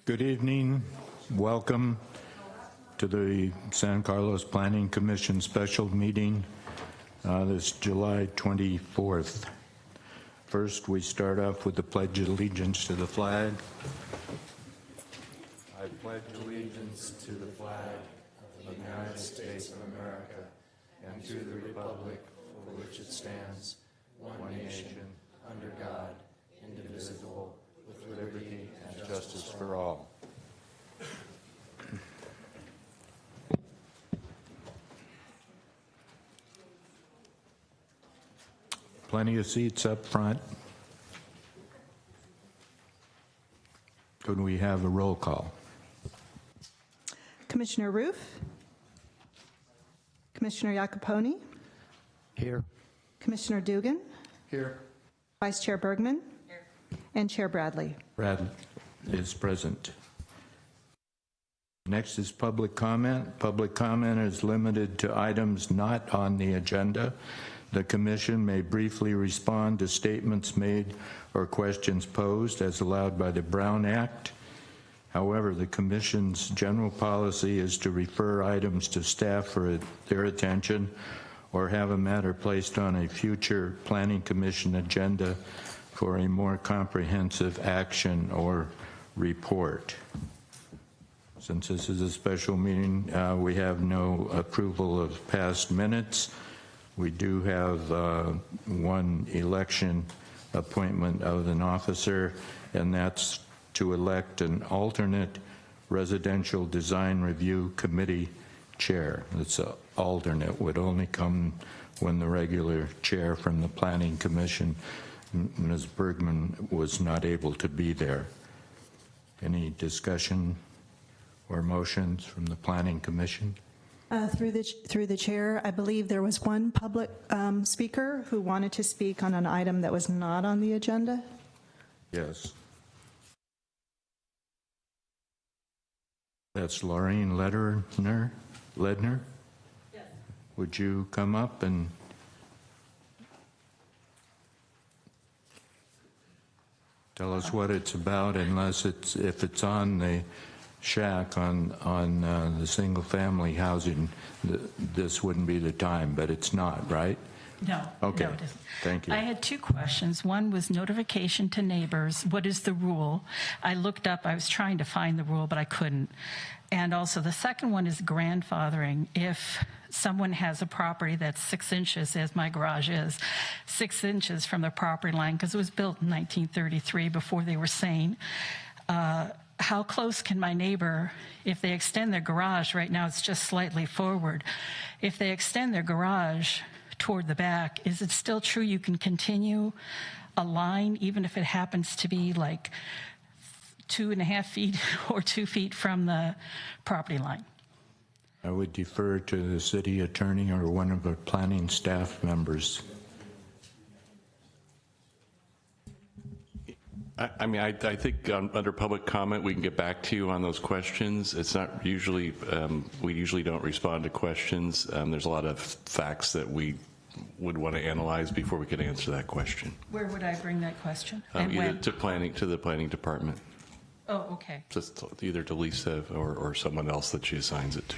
Good evening. Welcome to the San Carlos Planning Commission special meeting this July 24th. First, we start off with the Pledge of Allegiance to the flag. I pledge allegiance to the flag of the United States of America and to the republic for which it stands, one nation, under God, indivisible, with liberty and justice for all. Plenty of seats up front. Could we have a roll call? Commissioner Roof, Commissioner Jacoponi, Here. Commissioner Dugan, Here. Vice Chair Bergman, here, and Chair Bradley. Brad is present. Next is public comment. Public comment is limited to items not on the agenda. The Commission may briefly respond to statements made or questions posed as allowed by the Brown Act. However, the Commission's general policy is to refer items to staff for their attention or have a matter placed on a future Planning Commission agenda for a more comprehensive action or report. Since this is a special meeting, we have no approval of past minutes. We do have one election appointment of an officer, and that's to elect an alternate Residential Design Review Committee chair. It's an alternate, would only come when the regular chair from the Planning Commission, Ms. Bergman, was not able to be there. Any discussion or motions from the Planning Commission? Through the chair, I believe there was one public speaker who wanted to speak on an item that was not on the agenda. Yes. That's Laureen Ledner. Yes. Would you come up and tell us what it's about, unless if it's on the shack on the single-family housing, this wouldn't be the time, but it's not, right? No. Okay. No, it isn't. Thank you. I had two questions. One was notification to neighbors. What is the rule? I looked up, I was trying to find the rule, but I couldn't. And also the second one is grandfathering. If someone has a property that's 6 inches, as my garage is, 6 inches from the property line, because it was built in 1933 before they were sane, how close can my neighbor, if they extend their garage, right now it's just slightly forward, if they extend their garage toward the back, is it still true you can continue a line even if it happens to be like 2.5 feet or 2 feet from the property line? I would defer to the city attorney or one of the planning staff members. I think under public comment, we can get back to you on those questions. It's not usually, we usually don't respond to questions. There's a lot of facts that we would want to analyze before we could answer that question. Where would I bring that question? Either to the planning department. Oh, okay. Just either to Lisa or someone else that she assigns it to.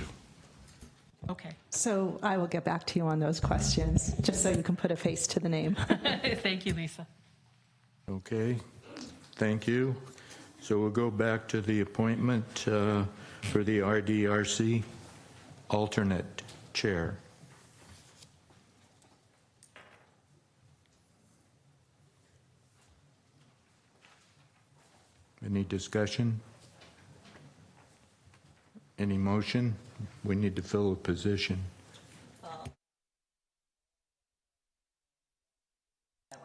Okay. So I will get back to you on those questions, just so you can put a face to the name. Thank you, Lisa. Okay. Thank you. So we'll go back to the appointment for the RDRC alternate chair. Any discussion? Any motion? We need to fill a position. When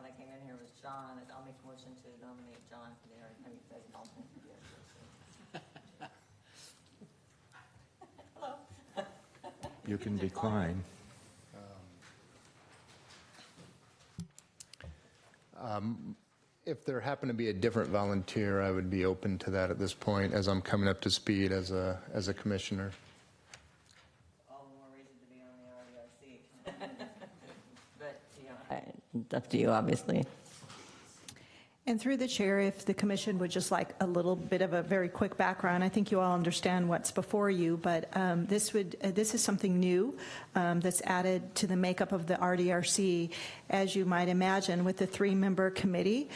I came in here was John, and I'll make a motion to nominate John for the RDRC as an alternate. You can decline. If there happened to be a different volunteer, I would be open to that at this point, as I'm coming up to speed as a commissioner. All the more reason to be on the RDRC. But, it's up to you, obviously. And through the chair, if the commission would just like a little bit of a very quick background, I think you all understand what's before you, but this is something new that's added to the makeup of the RDRC. As you might imagine, with the 3-member committee,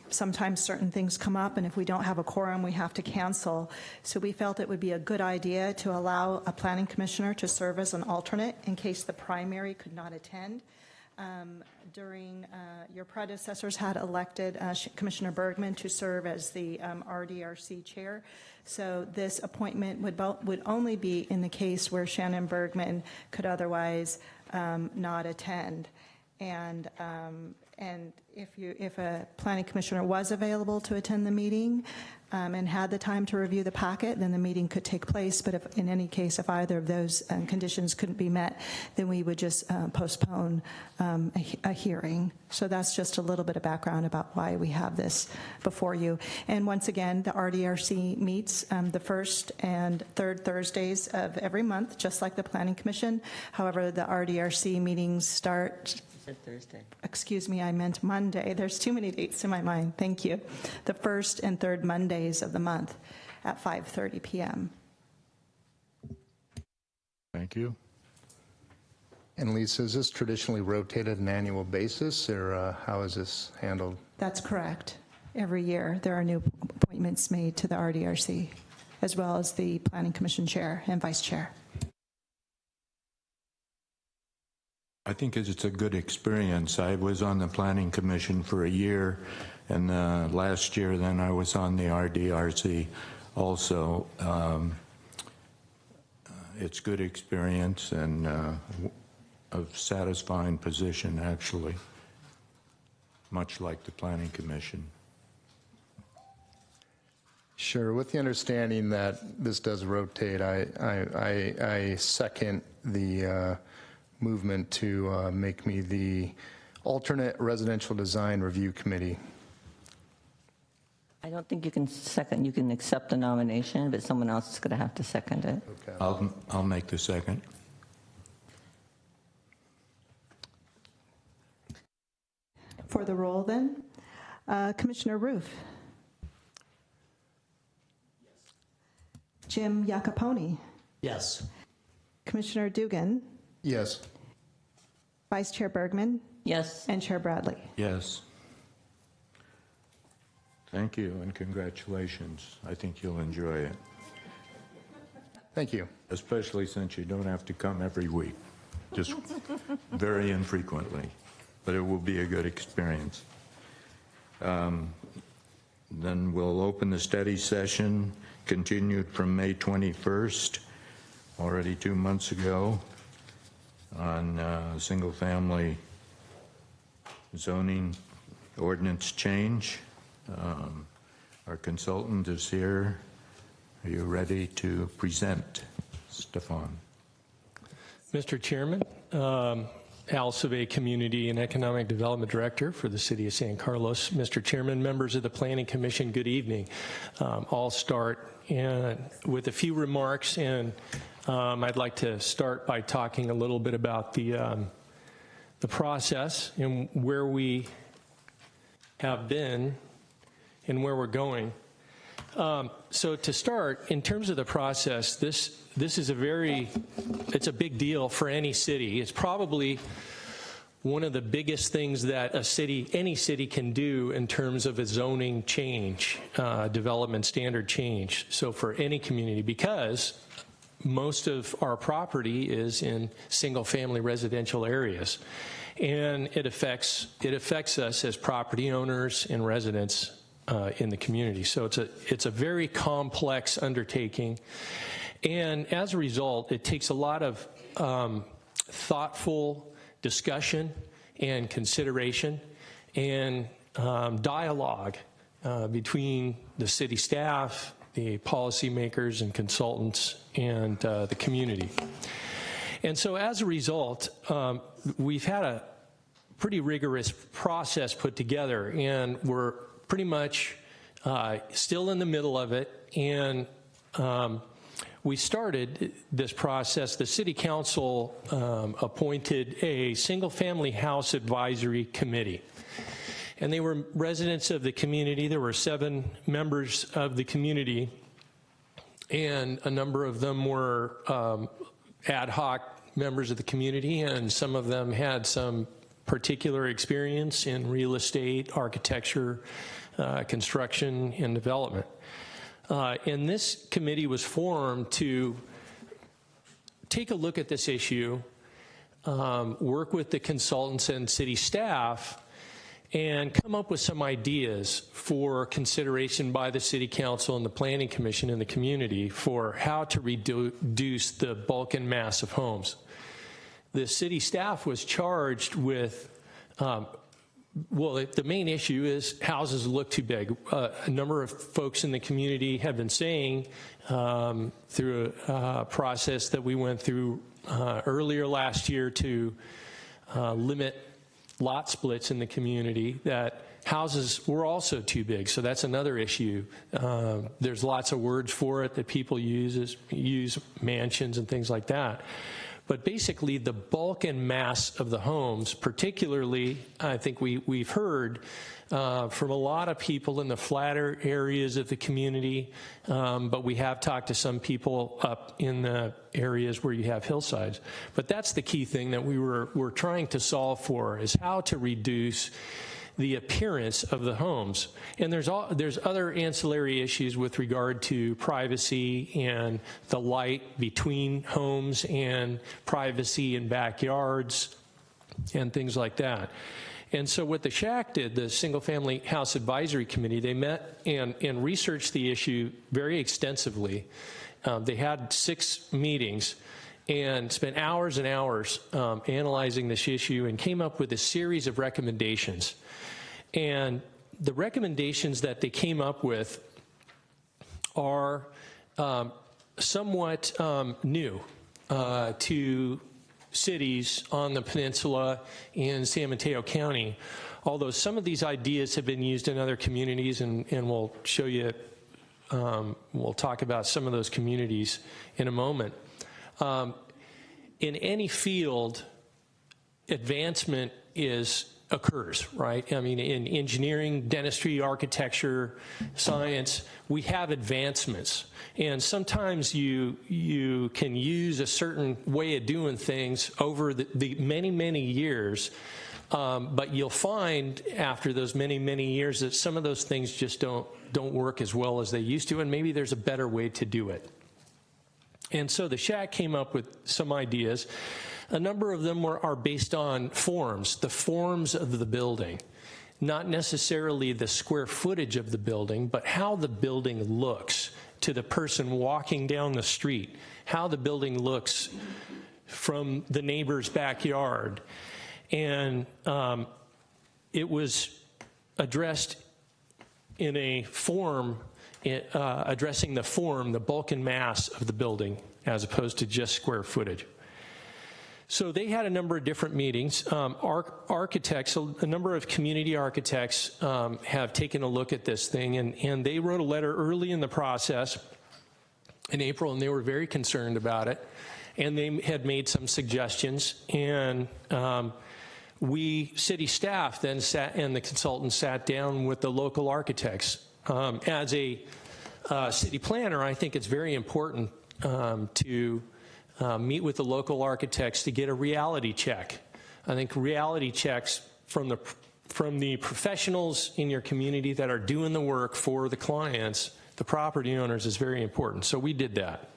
sometimes certain things come up, and if we don't have a quorum, we have to cancel. So we felt it would be a good idea to allow a planning commissioner to serve as an alternate in case the primary could not attend. Your predecessors had elected Commissioner Bergman to serve as the RDRC chair. So this appointment would only be in the case where Shannon Bergman could otherwise not attend. And if a planning commissioner was available to attend the meeting and had the time to review the packet, then the meeting could take place. But if, in any case, if either of those conditions couldn't be met, then we would just postpone a hearing. So that's just a little bit of background about why we have this before you. And once again, the RDRC meets the first and third Thursdays of every month, just like the Planning Commission. However, the RDRC meetings start... Thursday. Excuse me, I meant Monday. There's too many dates in my mind. Thank you. The first and third Mondays of the month at 5:30 p.m. Thank you. And Lisa, is this traditionally rotated on an annual basis, or how is this handled? That's correct. Every year there are new appointments made to the RDRC, as well as the Planning Commission chair and vice chair. I think it's a good experience. I was on the Planning Commission for a year, and last year then I was on the RDRC also. It's good experience and a satisfying position, actually, much like the Planning Commission. Sure. With the understanding that this does rotate, I second the movement to make me the alternate residential design review committee. I don't think you can second. You can accept the nomination, but someone else is going to have to second it. Okay. I'll make the second. For the roll then, Commissioner Roof. Jim Iacopone. Yes. Commissioner Dugan. Yes. Vice Chair Bergman. Yes. And Chair Bradley. Yes. Thank you and congratulations. I think you'll enjoy it, Thank you. especially since you don't have to come every week, just very infrequently, but it will be a good experience. Then we'll open the study session, continued from May 21st, already 2 months ago, on single-family zoning ordinance change. Our consultant is here. Are you ready to present, Stefan? Mr. Chairman, Al Savay, Community and Economic Development Director for the City of San Carlos. Mr. Chairman, members of the Planning Commission, good evening. I'll start with a few remarks, and I'd like to start by talking a little bit about the process and where we have been and where we're going. So to start, in terms of the process, this is it's a big deal for any city. It's probably one of the biggest things that any city can do in terms of a zoning change, development standard change. So for any community, because most of our property is in single-family residential areas, and it affects us as property owners and residents in the community. So it's a very complex undertaking, and as a result, it takes a lot of thoughtful discussion and consideration and dialogue between the city staff, the policymakers and consultants, and the community. And so as a result, we've had a pretty rigorous process put together, and we're pretty much still in the middle of it. And we started this process. The City Council appointed a single-family house advisory committee. And they were residents of the community. There were 7 members of the community, and a number of them were ad hoc members of the community, and some of them had some particular experience in real estate, architecture, construction, and development. And this committee was formed to take a look at this issue, work with the consultants and city staff, and come up with some ideas for consideration by the City Council and the Planning Commission and the community for how to reduce the bulk and mass of homes. The city staff was charged with, the main issue is houses look too big. A number of folks in the community have been saying through a process that we went through earlier last year to limit lot splits in the community, that houses were also too big. So that's another issue. There's lots of words for it that people use mansions and things like that. But basically, the bulk and mass of the homes, particularly, I think we've heard from a lot of people in the flatter areas of the community, but we have talked to some people up in the areas where you have hillsides. But that's the key thing that we're trying to solve for, is how to reduce the appearance of the homes. And there's other ancillary issues with regard to privacy and the light between homes and privacy in backyards and things like that. And so what the SHAC did, the Single Family House Advisory Committee, they met and researched the issue very extensively. They had 6 meetings and spent hours and hours analyzing this issue and came up with a series of recommendations. And the recommendations that they came up with are somewhat new to cities on the peninsula in San Mateo County, although some of these ideas have been used in other communities, and we'll show you, we'll talk about some of those communities in a moment. In any field, advancement occurs, right? I mean, in engineering, dentistry, architecture, science, we have advancements. And sometimes you can use a certain way of doing things over the many, many years, but you'll find after those many, many years that some of those things just don't work as well as they used to, and maybe there's a better way to do it. And so the SHAC came up with some ideas. A number of them are based on forms, the forms of the building, not necessarily the square footage of the building, but how the building looks to the person walking down the street, how the building looks from the neighbor's backyard. And it was addressed in a form, addressing the form, the bulk and mass of the building, as opposed to just square footage. So they had a number of different meetings. Architects, a number of community architects have taken a look at this thing, and they wrote a letter early in the process in April, and they were very concerned about it. And they had made some suggestions, and we, city staff, then sat, and the consultants sat down with the local architects. As a city planner, I think it's very important to meet with the local architects to get a reality check. I think reality checks from the professionals in your community that are doing the work for the clients, the property owners, is very important. So we did that.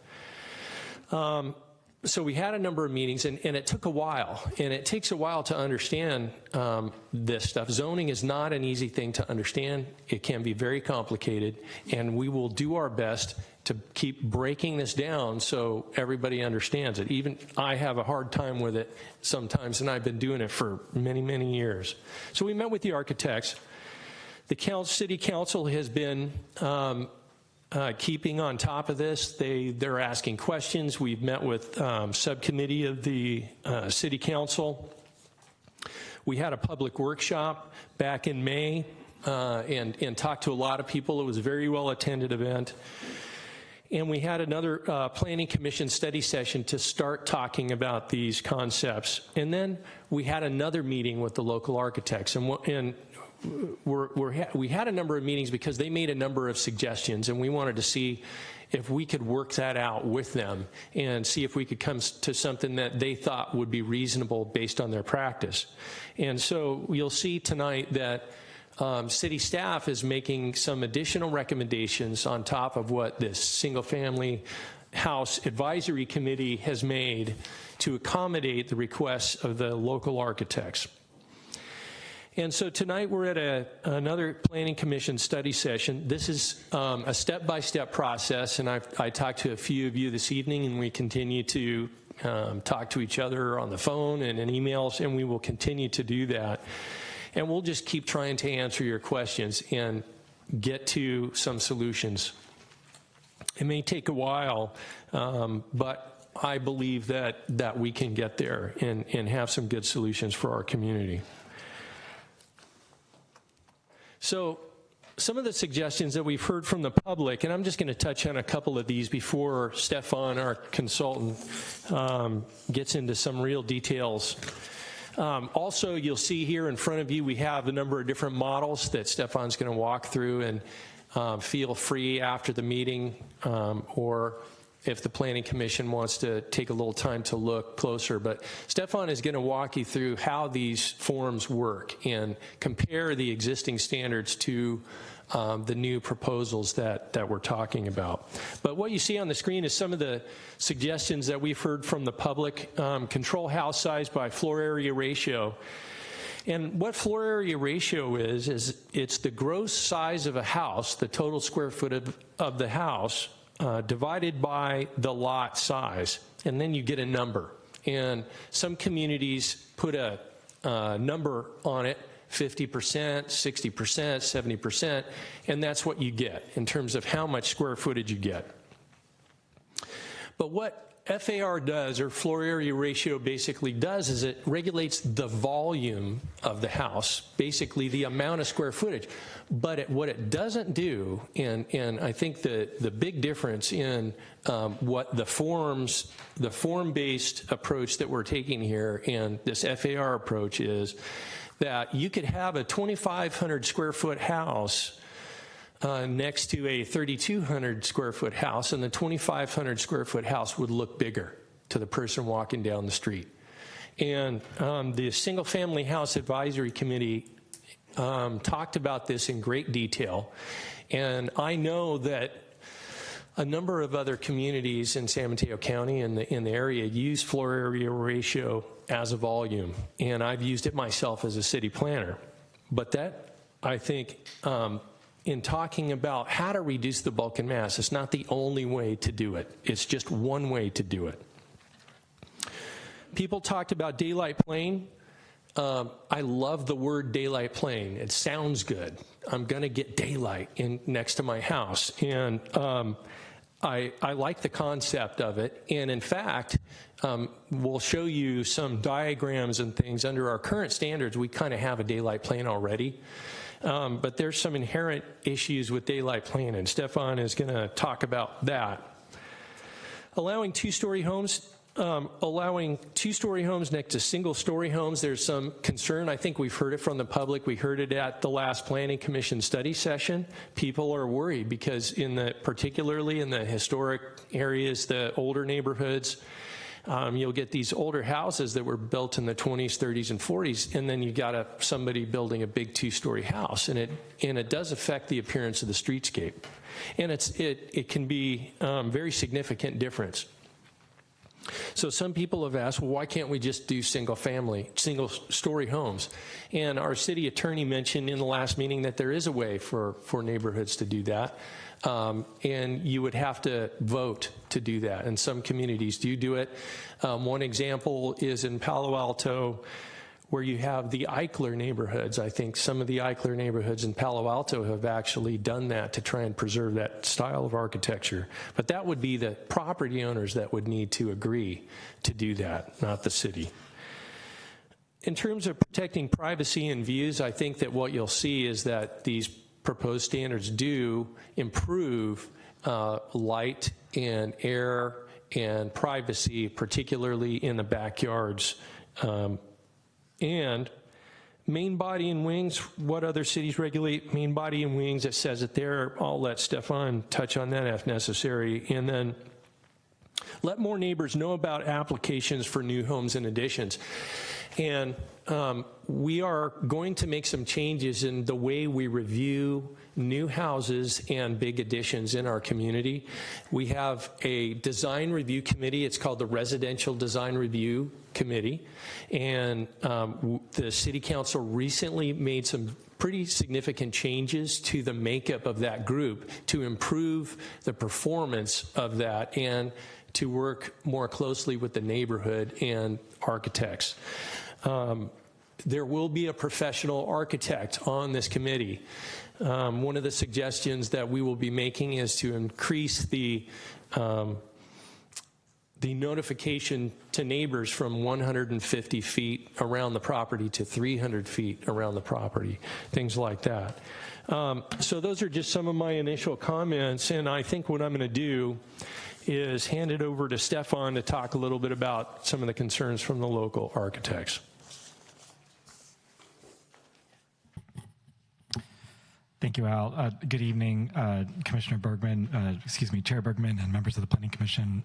So we had a number of meetings, and it took a while, and it takes a while to understand this stuff. Zoning is not an easy thing to understand. It can be very complicated, and we will do our best to keep breaking this down so everybody understands it. Even I have a hard time with it sometimes, and I've been doing it for many, many years. So we met with the architects. The city council has been keeping on top of this. They're asking questions. We've met with subcommittee of the city council. We had a public workshop back in May and talked to a lot of people. It was a very well attended event. And we had another planning commission study session to start talking about these concepts. And then we had another meeting with the local architects. And we had a number of meetings because they made a number of suggestions, and we wanted to see if we could work that out with them and see if we could come to something that they thought would be reasonable based on their practice. And so you'll see tonight that city staff is making some additional recommendations on top of what this single-family house advisory committee has made to accommodate the requests of the local architects. And so tonight we're at another Planning Commission study session. This is a step-by-step process, and I talked to a few of you this evening, and we continue to talk to each other on the phone and in emails, and we will continue to do that. And we'll just keep trying to answer your questions and get to some solutions. It may take a while, but I believe that we can get there and have some good solutions for our community. So some of the suggestions that we've heard from the public, and I'm just going to touch on a couple of these before Stefan, our consultant, gets into some real details. Also, you'll see here in front of you, we have a number of different models that Stefan's going to walk through, and feel free after the meeting, or if the Planning Commission wants to take a little time to look closer. But Stefan is going to walk you through how these forms work and compare the existing standards to the new proposals that we're talking about. But what you see on the screen is some of the suggestions that we've heard from the public. Control house size by floor area ratio. And what floor area ratio is it's the gross size of a house, the total square foot of the house, divided by the lot size, and then you get a number. And some communities put a number on it, 50%, 60%, 70%, and that's what you get in terms of how much square footage you get. But what FAR does, or floor area ratio basically does, is it regulates the volume of the house, basically the amount of square footage. But what it doesn't do, and I think the big difference in what the form-based approach that we're taking here and this FAR approach is that you could have a 2,500 square foot house next to a 3,200 square foot house, and the 2,500 square foot house would look bigger to the person walking down the street. And the Single Family House Advisory Committee talked about this in great detail, and I know that a number of other communities in San Mateo County and in the area use floor area ratio as a volume, and I've used it myself as a city planner. But that, I think, in talking about how to reduce the bulk and mass, it's not the only way to do it. It's just one way to do it. People talked about daylight plane. I love the word daylight plane. It sounds good. I'm going to get daylight next to my house. And I like the concept of it. And in fact, we'll show you some diagrams and things. Under our current standards, we kind of have a daylight plane already. But there's some inherent issues with daylight plane, and Stefan is going to talk about that. Allowing two-story homes next to single-story homes, there's some concern. I think we've heard it from the public. We heard it at the last Planning Commission study session. People are worried because particularly in the historic areas, the older neighborhoods, you'll get these older houses that were built in the 20s, 30s, and 40s, and then you got somebody building a big two-story house, and it does affect the appearance of the streetscape, and it can be very significant difference. So some people have asked, well, why can't we just do single-story homes? And our city attorney mentioned in the last meeting that there is a way for neighborhoods to do that. And you would have to vote to do that, and some communities do it. One example is in Palo Alto, where you have the Eichler neighborhoods. I think some of the Eichler neighborhoods in Palo Alto have actually done that to try and preserve that style of architecture. But that would be the property owners that would need to agree to do that, not the city. In terms of protecting privacy and views, I think that what you'll see is that these proposed standards do improve light and air and privacy, particularly in the backyards, and Main body and wings, what other cities regulate main body and wings? It says it there. I'll let Stefan touch on that if necessary. And then let more neighbors know about applications for new homes and additions. And we are going to make some changes in the way we review new houses and big additions in our community. We have a design review committee. It's called the Residential Design Review Committee. And the City Council recently made some pretty significant changes to the makeup of that group to improve the performance of that and to work more closely with the neighborhood and architects. There will be a professional architect on this committee. One of the suggestions that we will be making is to increase the notification to neighbors from 150 feet around the property to 300 feet around the property, things like that. So those are just some of my initial comments, and I think what I'm going to do is hand it over to Stefan to talk a little bit about some of the concerns from the local architects. Thank you, Al. Good evening, Commissioner Bergman, Chair Bergman, and members of the Planning Commission,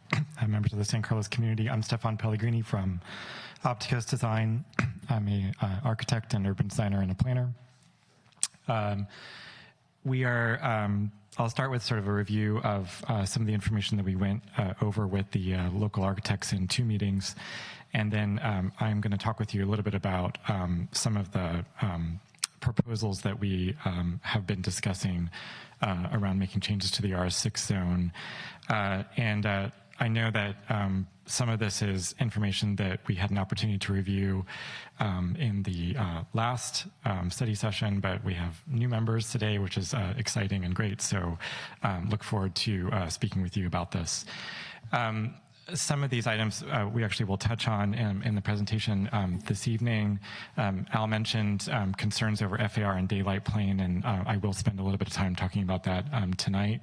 members of the San Carlos community. I'm Stefan Pellegrini from Opticos Design. I'm an architect and urban designer and a planner. I'll start with sort of a review of some of the information that we went over with the local architects in 2 meetings. And then I'm going to talk with you a little bit about some of the proposals that we have been discussing around making changes to the RS6 zone. I know that some of this is information that we had an opportunity to review in the last study session, but we have new members today, which is exciting and great. So look forward to speaking with you about this. Some of these items we actually will touch on in the presentation this evening. Al mentioned concerns over FAR and daylight plane, and I will spend a little bit of time talking about that tonight.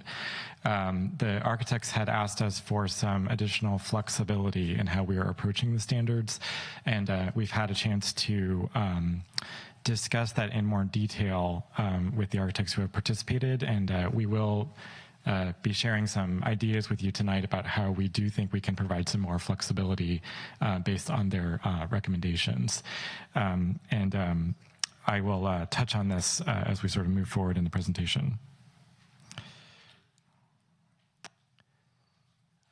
The architects had asked us for some additional flexibility in how we are approaching the standards, and we've had a chance to discuss that in more detail with the architects who have participated, and we will be sharing some ideas with you tonight about how we do think we can provide some more flexibility based on their recommendations. I will touch on this as we sort of move forward in the presentation.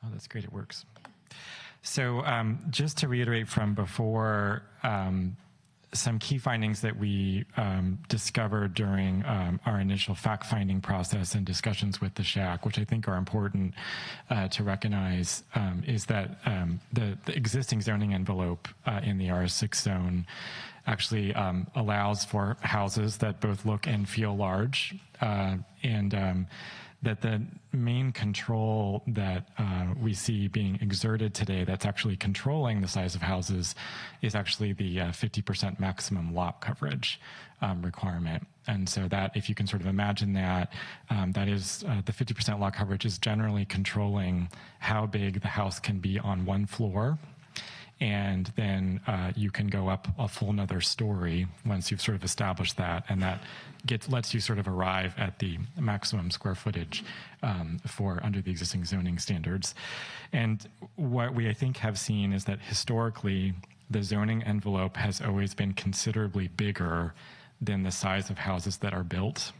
Oh, that's great, it works. So just to reiterate from before, some key findings that we discovered during our initial fact-finding process and discussions with the SHAC, which I think are important to recognize, is that the existing zoning envelope in the RS6 zone actually allows for houses that both look and feel large, and that the main control that we see being exerted today that's actually controlling the size of houses is actually the 50% maximum lot coverage requirement. And so that, if you can sort of imagine that, that is the 50% lot coverage is generally controlling how big the house can be on one floor. And then you can go up a full another story once you've sort of established that, and that lets you sort of arrive at the maximum square footage for under the existing zoning standards. And what we, I think, have seen is that historically the zoning envelope has always been considerably bigger than the size of houses that are built.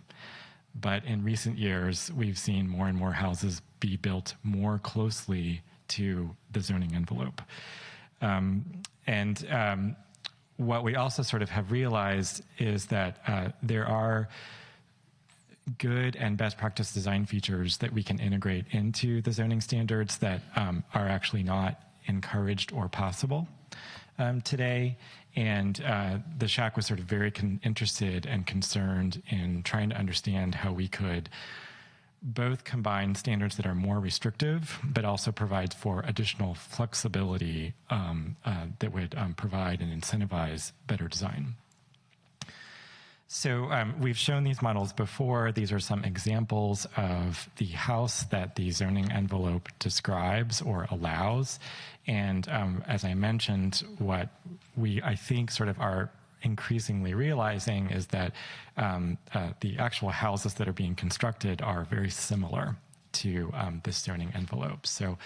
But in recent years, we've seen more and more houses be built more closely to the zoning envelope. What we also sort of have realized is that there are good and best practice design features that we can integrate into the zoning standards that are actually not encouraged or possible today. And the SHAC was sort of very interested and concerned in trying to understand how we could both combine standards that are more restrictive, but also provide for additional flexibility that would provide and incentivize better design. So we've shown these models before. These are some examples of the house that the zoning envelope describes or allows. And as I mentioned, what we, I think, sort of are increasingly realizing is that the actual houses that are being constructed are very similar to this zoning envelope. So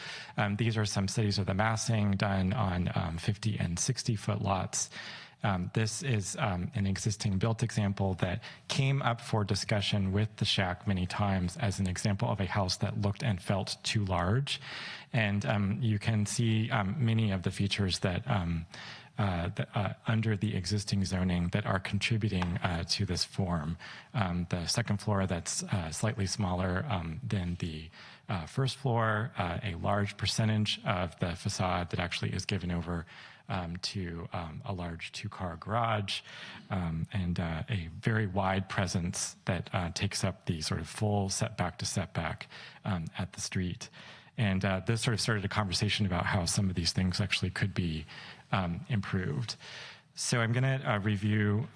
these are some studies of the massing done on 50 and 60-foot lots. This is an existing built example that came up for discussion with the shack many times as an example of a house that looked and felt too large. And you can see many of the features that under the existing zoning that are contributing to this form. The second floor that's slightly smaller than the first floor, a large percentage of the facade that actually is given over to a large two-car garage, and a very wide presence that takes up the sort of full setback to setback at the street. And this sort of started a conversation about how some of these things actually could be improved. So I'm going to review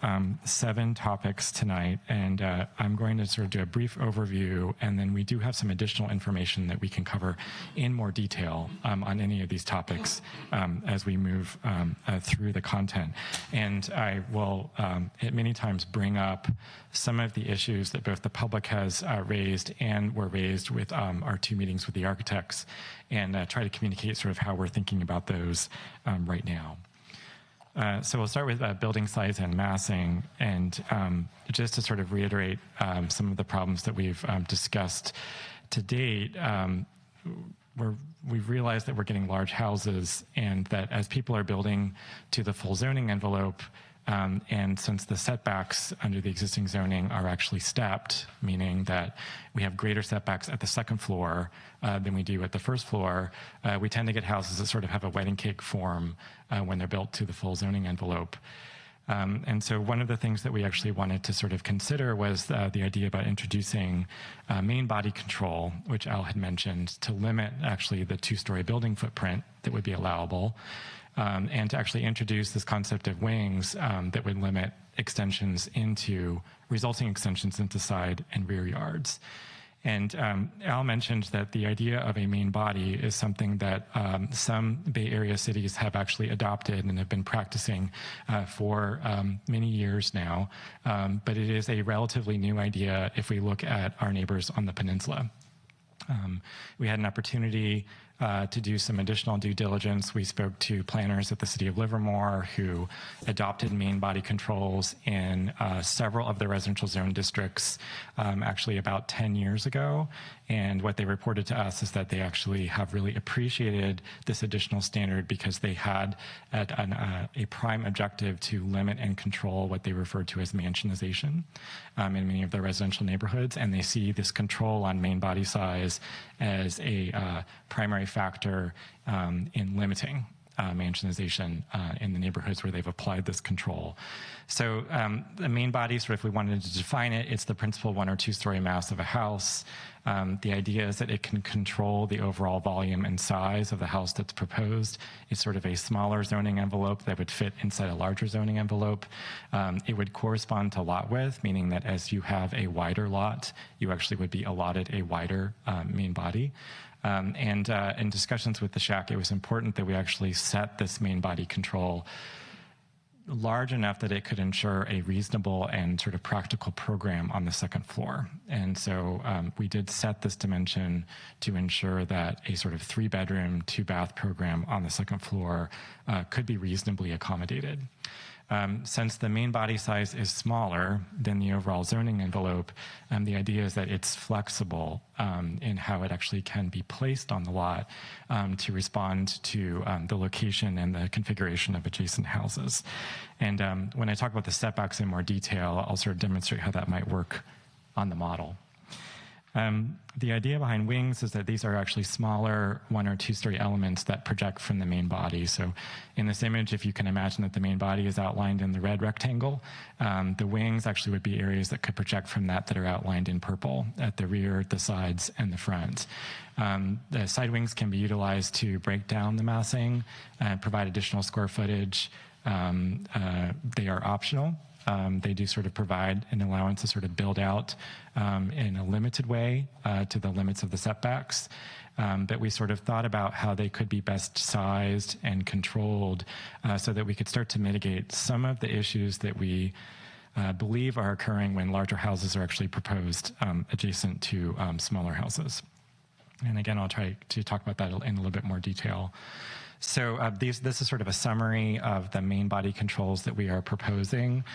7 topics tonight, and I'm going to sort of do a brief overview, and then we do have some additional information that we can cover in more detail on any of these topics as we move through the content. And I will at many times bring up some of the issues that both the public has raised and were raised with our 2 meetings with the architects, and try to communicate sort of how we're thinking about those right now. So we'll start with building size and massing, and just to sort of reiterate some of the problems that we've discussed to date, we've realized that we're getting large houses, and that as people are building to the full zoning envelope, and since the setbacks under the existing zoning are actually stepped, meaning that we have greater setbacks at the second floor than we do at the first floor, we tend to get houses that sort of have a wedding cake form when they're built to the full zoning envelope. And so one of the things that we actually wanted to sort of consider was the idea about introducing main body control, which Al had mentioned, to limit actually the 2-story building footprint that would be allowable. And to actually introduce this concept of wings that would limit resulting extensions into side and rear yards. And Al mentioned that the idea of a main body is something that some Bay Area cities have actually adopted and have been practicing for many years now. But it is a relatively new idea if we look at our neighbors on the peninsula. We had an opportunity to do some additional due diligence. We spoke to planners at the City of Livermore who adopted main body controls in several of the residential zone districts actually about 10 years ago. And what they reported to us is that they actually have really appreciated this additional standard because they had a prime objective to limit and control what they referred to as mansionization in many of their residential neighborhoods. And they see this control on main body size as a primary factor in limiting mansionization in the neighborhoods where they've applied this control. So the main body, sort of if we wanted to define it, it's the principal 1 or 2-story mass of a house. The idea is that it can control the overall volume and size of the house that's proposed. It's sort of a smaller zoning envelope that would fit inside a larger zoning envelope. It would correspond to lot width, meaning that as you have a wider lot, you actually would be allotted a wider main body. And in discussions with the shack, it was important that we actually set this main body control large enough that it could ensure a reasonable and sort of practical program on the second floor. And so we did set this dimension to ensure that a sort of 3-bedroom, 2-bath program on the second floor could be reasonably accommodated. Since the main body size is smaller than the overall zoning envelope, the idea is that it's flexible in how it actually can be placed on the lot to respond to the location and the configuration of adjacent houses. And when I talk about the setbacks in more detail, I'll sort of demonstrate how that might work on the model. The idea behind wings is that these are actually smaller 1 or 2-story elements that project from the main body. So in this image, if you can imagine that the main body is outlined in the red rectangle, the wings actually would be areas that could project from that are outlined in purple at the rear, the sides, and the front. The side wings can be utilized to break down the massing and provide additional square footage. They are optional. They do sort of provide an allowance to sort of build out in a limited way to the limits of the setbacks. But we sort of thought about how they could be best sized and controlled so that we could start to mitigate some of the issues that we believe are occurring when larger houses are actually proposed adjacent to smaller houses. And again, I'll try to talk about that in a little bit more detail. So this is sort of a summary of the main body controls that we are proposing.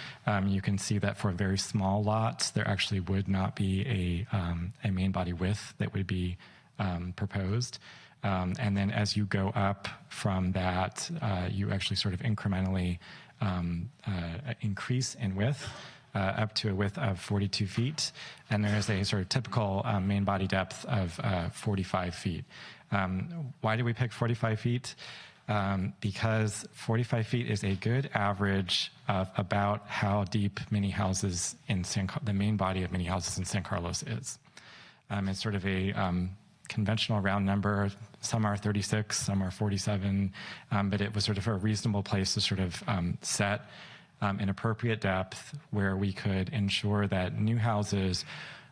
You can see that for very small lots, there actually would not be a main body width that would be proposed. And then as you go up from that, you actually sort of incrementally increase in width up to a width of 42 feet. And there is a sort of typical main body depth of 45 feet. Why do we pick 45 feet? Because 45 feet is a good average of about how deep many houses in the main body of many houses in San Carlos is. It's sort of a conventional round number. Some are 36, some are 47, but it was sort of a reasonable place to sort of set an appropriate depth where we could ensure that new houses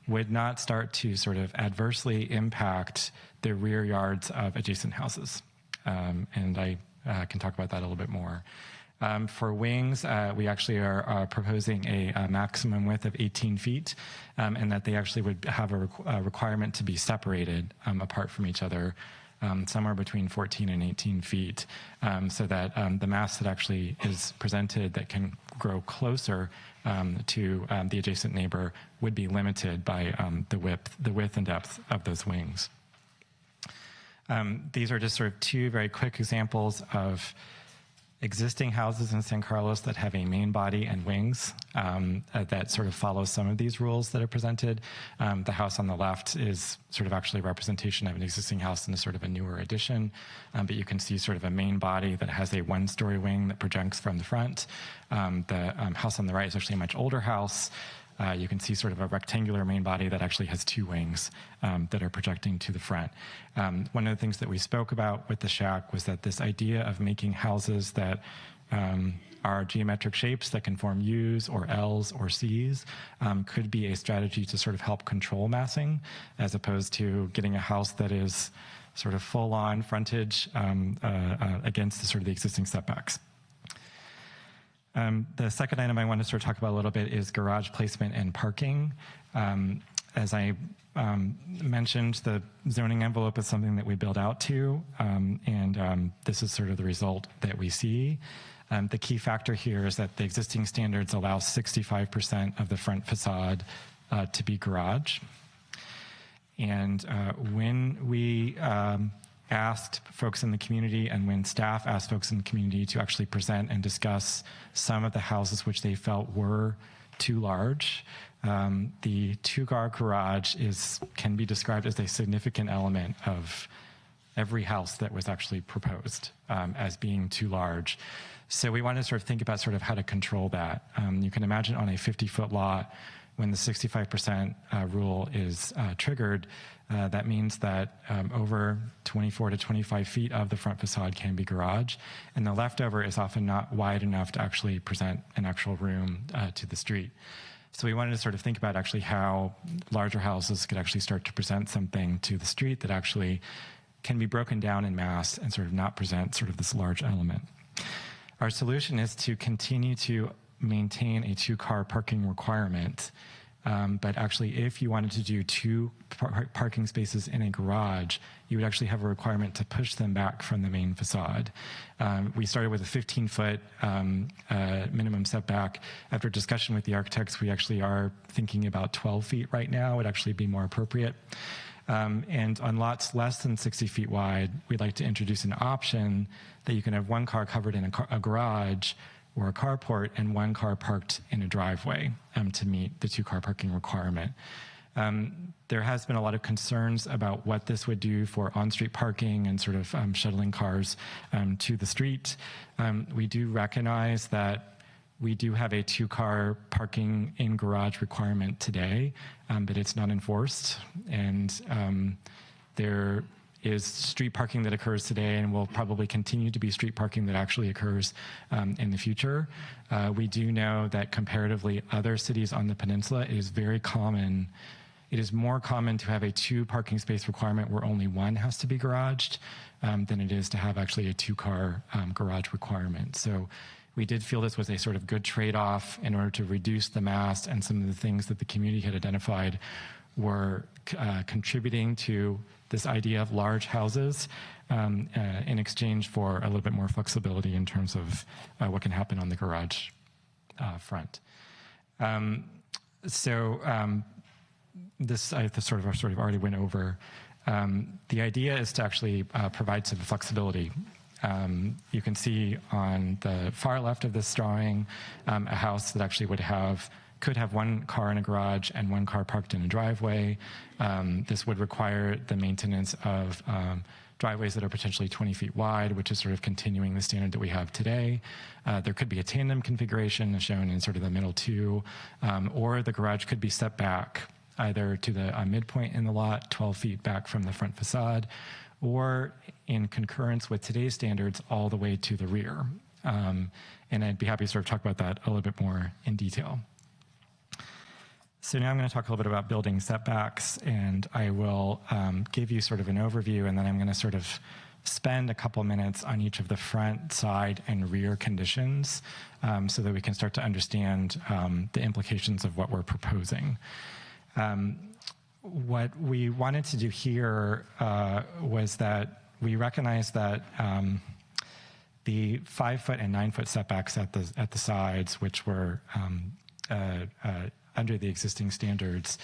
would not start to sort of adversely impact the rear yards of adjacent houses. And I can talk about that a little bit more. For wings, we actually are proposing a maximum width of 18 feet, and that they actually would have a requirement to be separated apart from each other, somewhere between 14 and 18 feet, so that the mass that actually is presented that can grow closer to the adjacent neighbor would be limited by the width and depth of those wings. These are just sort of two very quick examples of existing houses in San Carlos that have a main body and wings that sort of follow some of these rules that are presented. The house on the left is sort of actually a representation of an existing house in a sort of a newer addition, but you can see sort of a main body that has a one-story wing that projects from the front. The house on the right is actually a much older house. You can see sort of a rectangular main body that actually has two wings that are projecting to the front. One of the things that we spoke about with the shack was that this idea of making houses that are geometric shapes that can form U's or L's or C's could be a strategy to sort of help control massing, as opposed to getting a house that is sort of full-on frontage against the sort of the existing setbacks. The second item I want to sort of talk about a little bit is garage placement and parking. As I mentioned, the zoning envelope is something that we build out to, and this is sort of the result that we see. The key factor here is that the existing standards allow 65% of the front facade to be garage. And when we asked folks in the community and when staff asked folks in the community to actually present and discuss some of the houses which they felt were too large, the two-car garage can be described as a significant element of every house that was actually proposed as being too large. So we wanted to sort of think about sort of how to control that. You can imagine on a 50-foot lot, when the 65% rule is triggered, that means that over 24 to 25 feet of the front facade can be garage, and the leftover is often not wide enough to actually present an actual room to the street. So we wanted to sort of think about actually how larger houses could actually start to present something to the street that actually can be broken down in mass and sort of not present sort of this large element. Our solution is to continue to maintain a two-car parking requirement. But actually, if you wanted to do two parking spaces in a garage, you would actually have a requirement to push them back from the main facade. We started with a 15-foot minimum setback. After discussion with the architects, we actually are thinking about 12 feet right now would actually be more appropriate. And on lots less than 60 feet wide, we'd like to introduce an option that you can have one car covered in a garage or a carport and one car parked in a driveway to meet the two-car parking requirement. There has been a lot of concerns about what this would do for on-street parking and sort of shuttling cars to the street. We do recognize that we do have a two-car parking in garage requirement today, but it's not enforced. And there is street parking that occurs today and will probably continue to be street parking that actually occurs in the future. We do know that comparatively other cities on the peninsula, it is very common. It is more common to have a 2 parking space requirement where only 1 has to be garaged than it is to have actually a 2-car garage requirement. So we did feel this was a sort of good trade-off in order to reduce the mass, and some of the things that the community had identified were contributing to this idea of large houses in exchange for a little bit more flexibility in terms of what can happen on the garage front. This I sort of already went over. The idea is to actually provide some flexibility. You can see on the far left of this drawing a house that actually could have 1 car in a garage and 1 car parked in a driveway. This would require the maintenance of driveways that are potentially 20 feet wide, which is sort of continuing the standard that we have today. There could be a tandem configuration as shown in sort of the middle 2, or the garage could be set back either to the midpoint in the lot, 12 feet back from the front facade, or in concurrence with today's standards all the way to the rear. And I'd be happy to sort of talk about that a little bit more in detail. So now I'm going to talk a little bit about building setbacks, and I will give you sort of an overview, and then I'm going to sort of spend a couple minutes on each of the front, side, and rear conditions so that we can start to understand the implications of what we're proposing. What we wanted to do here was that we recognized that the 5-foot and 9-foot setbacks at the sides, which were under the existing standards,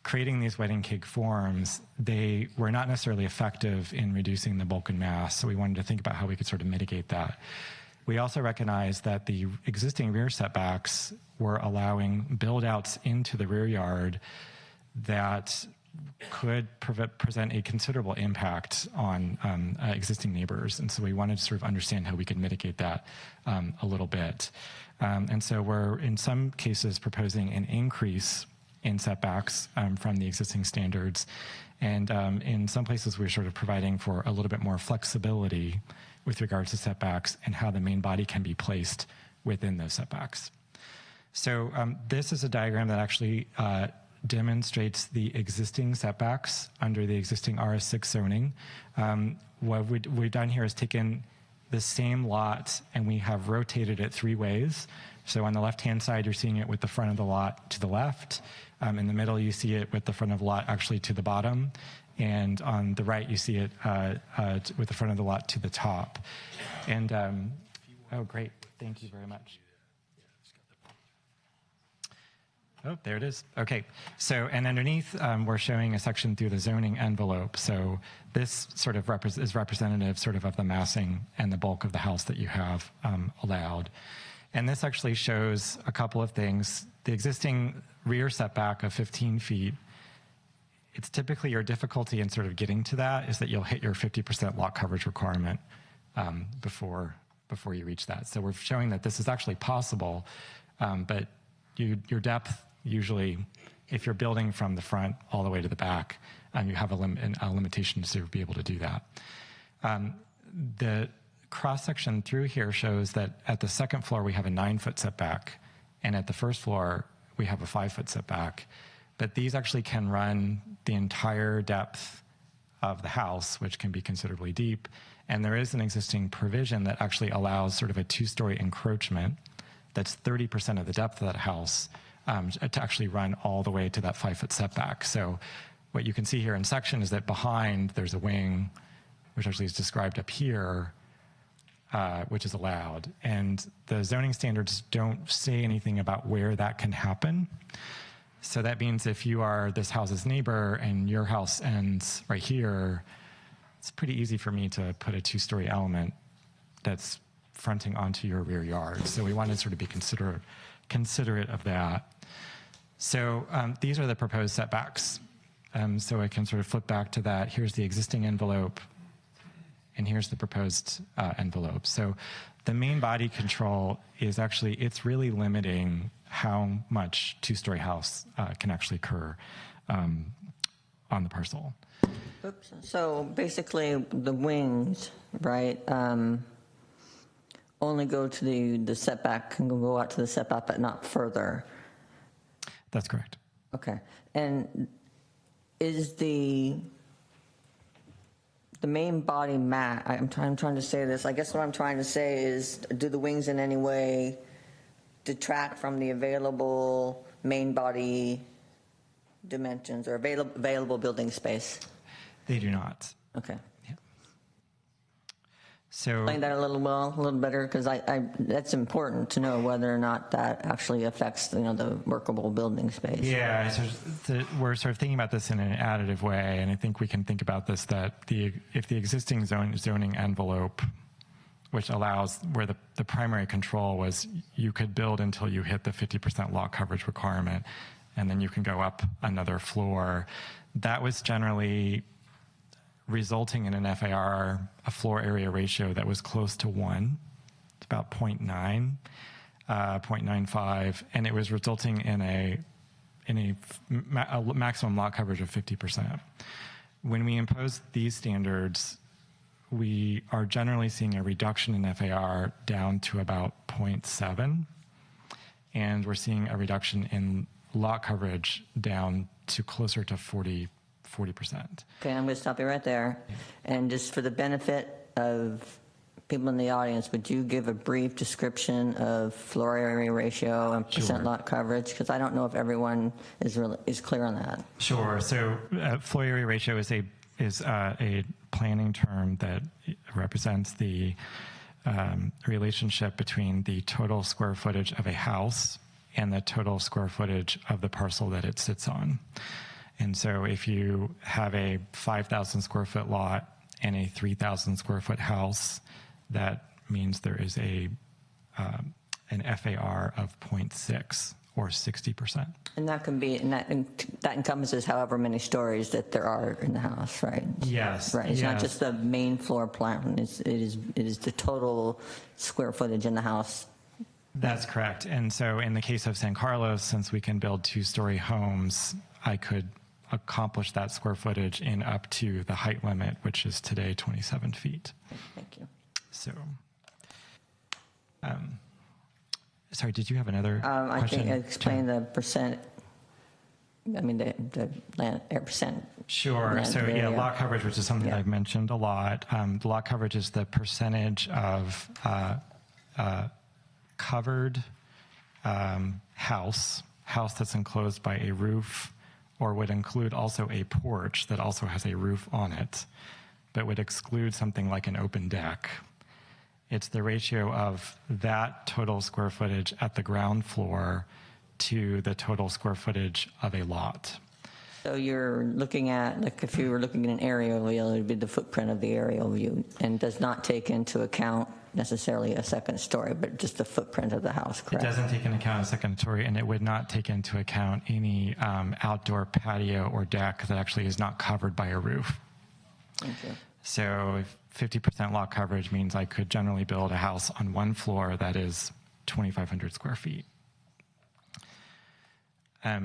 creating these wedding cake forms, they were not necessarily effective in reducing the bulk and mass. So we wanted to think about how we could sort of mitigate that. We also recognized that the existing rear setbacks were allowing build-outs into the rear yard that could present a considerable impact on existing neighbors. And so we wanted to sort of understand how we could mitigate that a little bit. And so we're, in some cases, proposing an increase in setbacks from the existing standards. And in some places, we're sort of providing for a little bit more flexibility with regards to setbacks and how the main body can be placed within those setbacks. So this is a diagram that actually demonstrates the existing setbacks under the existing RS6 zoning. What we've done here is taken the same lot and we have rotated it 3 ways. So on the left-hand side, you're seeing it with the front of the lot to the left. In the middle, you see it with the front of the lot actually to the bottom. And on the right, you see it with the front of the lot to the top. And, oh, great. Thank you very much. Oh, there it is. Okay. So, and underneath, we're showing a section through the zoning envelope. So this sort of is representative sort of the massing and the bulk of the house that you have allowed. And this actually shows a couple of things. The existing rear setback of 15 feet, it's typically your difficulty in sort of getting to that is that you'll hit your 50% lot coverage requirement before you reach that. So we're showing that this is actually possible, but your depth, usually, if you're building from the front all the way to the back, you have a limitation to sort of be able to do that. The cross-section through here shows that at the second floor, we have a 9-foot setback, and at the first floor, we have a 5-foot setback. But these actually can run the entire depth of the house, which can be considerably deep. And there is an existing provision that actually allows sort of a 2-story encroachment that's 30% of the depth of that house to actually run all the way to that 5-foot setback. So what you can see here in section is that behind there's a wing, which actually is described up here, which is allowed. And the zoning standards don't say anything about where that can happen. So that means if you are this house's neighbor and your house ends right here, it's pretty easy for me to put a 2-story element that's fronting onto your rear yard. So we wanted to sort of be considerate of that. So these are the proposed setbacks. So I can sort of flip back to that. Here's the existing envelope, and here's the proposed envelope. So the main body control is actually, it's really limiting how much 2-story house can actually occur on the parcel. Oops. So basically, the wings, right, only go to the setback, can go out to the setback, but not further. That's correct. Okay. And is the main body mat, I'm trying to say this, I guess what I'm trying to say is, do the wings in any way detract from the available main body dimensions or available building space? They do not. Okay. So Explain that a little better, because I that's important to know whether or not that actually affects the workable building space. yeah, we're sort of thinking about this in an additive way, and I think we can think about this that if the existing zoning envelope, which allows where the primary control was you could build until you hit the 50% lot coverage requirement, and then you can go up another floor, that was generally resulting in an FAR, a floor area ratio that was close to 1. It's about 0.9, 0.95, and it was resulting in a maximum lot coverage of 50%. When we impose these standards, we are generally seeing a reduction in FAR down to about 0.7, and we're seeing a reduction in lot coverage down to closer to 40%. Okay, I'm going to stop you right there. And just for the benefit of people in the audience, would you give a brief description of floor area ratio and percent lot coverage? Because I don't know if everyone is clear on that. Sure. So floor area ratio is a planning term that represents the relationship between the total square footage of a house and the total square footage of the parcel that it sits on. And so if you have a 5,000 square foot lot and a 3,000 square foot house, that means there is an FAR of 0.6 or 60%. And that can be, and that encompasses however many stories that there are in the house, right? Yes. Right. It's yes. not just the main floor plan. It is the total square footage in the house. That's correct. And so in the case of San Carlos, since we can build 2-story homes, I could accomplish that square footage in up to the height limit, which is today 27 feet. Thank you. So, sorry, did you have another I question? think explain the percent. I mean the land percent. Sure. Land So area. lot coverage, which is something Yeah. I've mentioned a lot. The lot coverage is the percentage of covered house that's enclosed by a roof, or would include also a porch that also has a roof on it, but would exclude something like an open deck. It's the ratio of that total square footage at the ground floor to the total square footage of a lot. So you're looking at, like if you were looking at an aerial view, it would be the footprint of the aerial view, and does not take into account necessarily a second story, but just the footprint of the house, correct? It doesn't take into account a second story, and it would not take into account any outdoor patio or deck that actually is not covered by a roof. Thank you. So if 50% lot coverage means I could generally build a house on one floor that is 2,500 square feet. I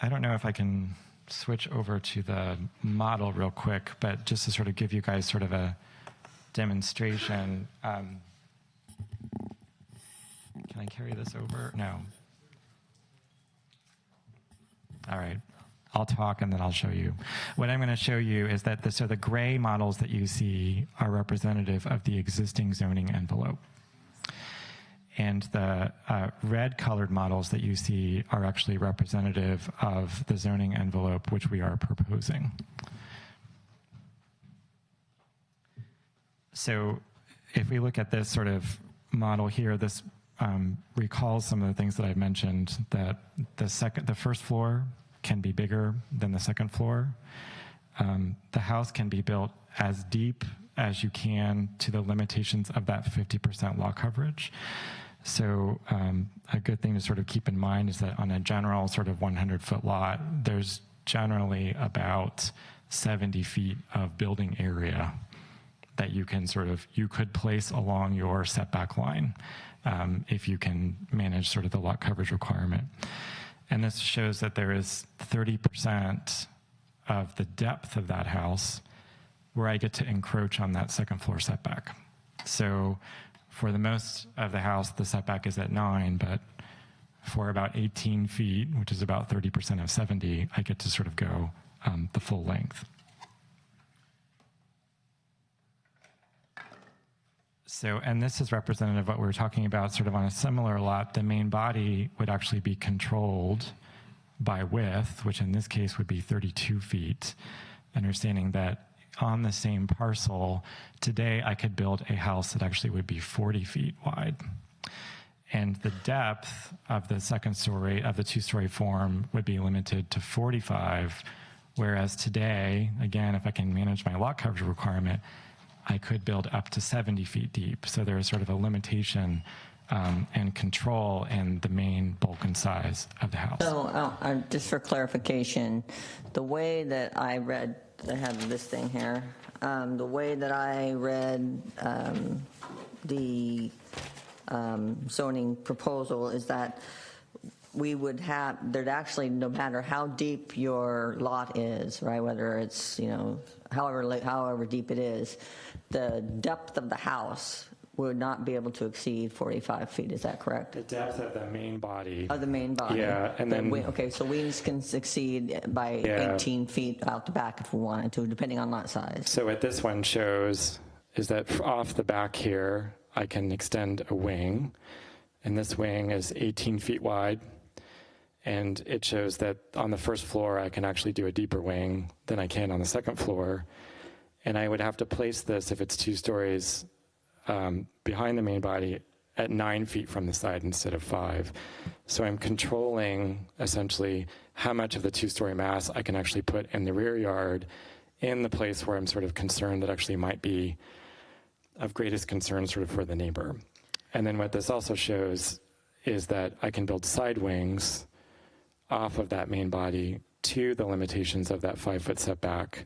don't know if I can switch over to the model real quick, but just to sort of give you guys sort of a demonstration. Can I carry this over? No. All right. I'll talk and then I'll show you. What I'm going to show you is that the gray models that you see are representative of the existing zoning envelope. And the red colored models that you see are actually representative of the zoning envelope which we are proposing. So if we look at this sort of model here, this recalls some of the things that I mentioned, that the first floor can be bigger than the second floor. The house can be built as deep as you can to the limitations of that 50% lot coverage. So a good thing to sort of keep in mind is that on a general sort of 100-foot lot, there's generally about 70 feet of building area that you could place along your setback line if you can manage sort of the lot coverage requirement. And this shows that there is 30% of the depth of that house where I get to encroach on that second floor setback. So for the most of the house, the setback is at 9, but for about 18 feet, which is about 30% of 70, I get to sort of go the full length. So, and this is representative of what we were talking about, sort of on a similar lot. The main body would actually be controlled by width, which in this case would be 32 feet, understanding that on the same parcel, today I could build a house that actually would be 40 feet wide. And the depth of the second story, of the two-story form, would be limited to 45, whereas today, again, if I can manage my lot coverage requirement, I could build up to 70 feet deep. So there is sort of a limitation and control in the main bulk and size of the house. So just for clarification, the way that I read, I have this thing here, the way that I read the zoning proposal is that we would have, there'd actually, no matter how deep your lot is, right, whether it's, you know, however deep it is, the depth of the house would not be able to exceed 45 feet. Is that correct? The depth of the main body. Of the main body. Yeah, and then... Okay, so wings can exceed by 18 feet out the back if we wanted to, depending on lot size. So what this one shows is that off the back here, I can extend a wing, and this wing is 18 feet wide, and it shows that on the first floor, I can actually do a deeper wing than I can on the second floor, and I would have to place this, if it's 2 stories behind the main body, at 9 feet from the side instead of 5. So I'm controlling, essentially, how much of the 2-story mass I can actually put in the rear yard in the place where I'm sort of concerned that actually might be of greatest concern sort of for the neighbor. And then what this also shows is that I can build side wings off of that main body to the limitations of that 5-foot setback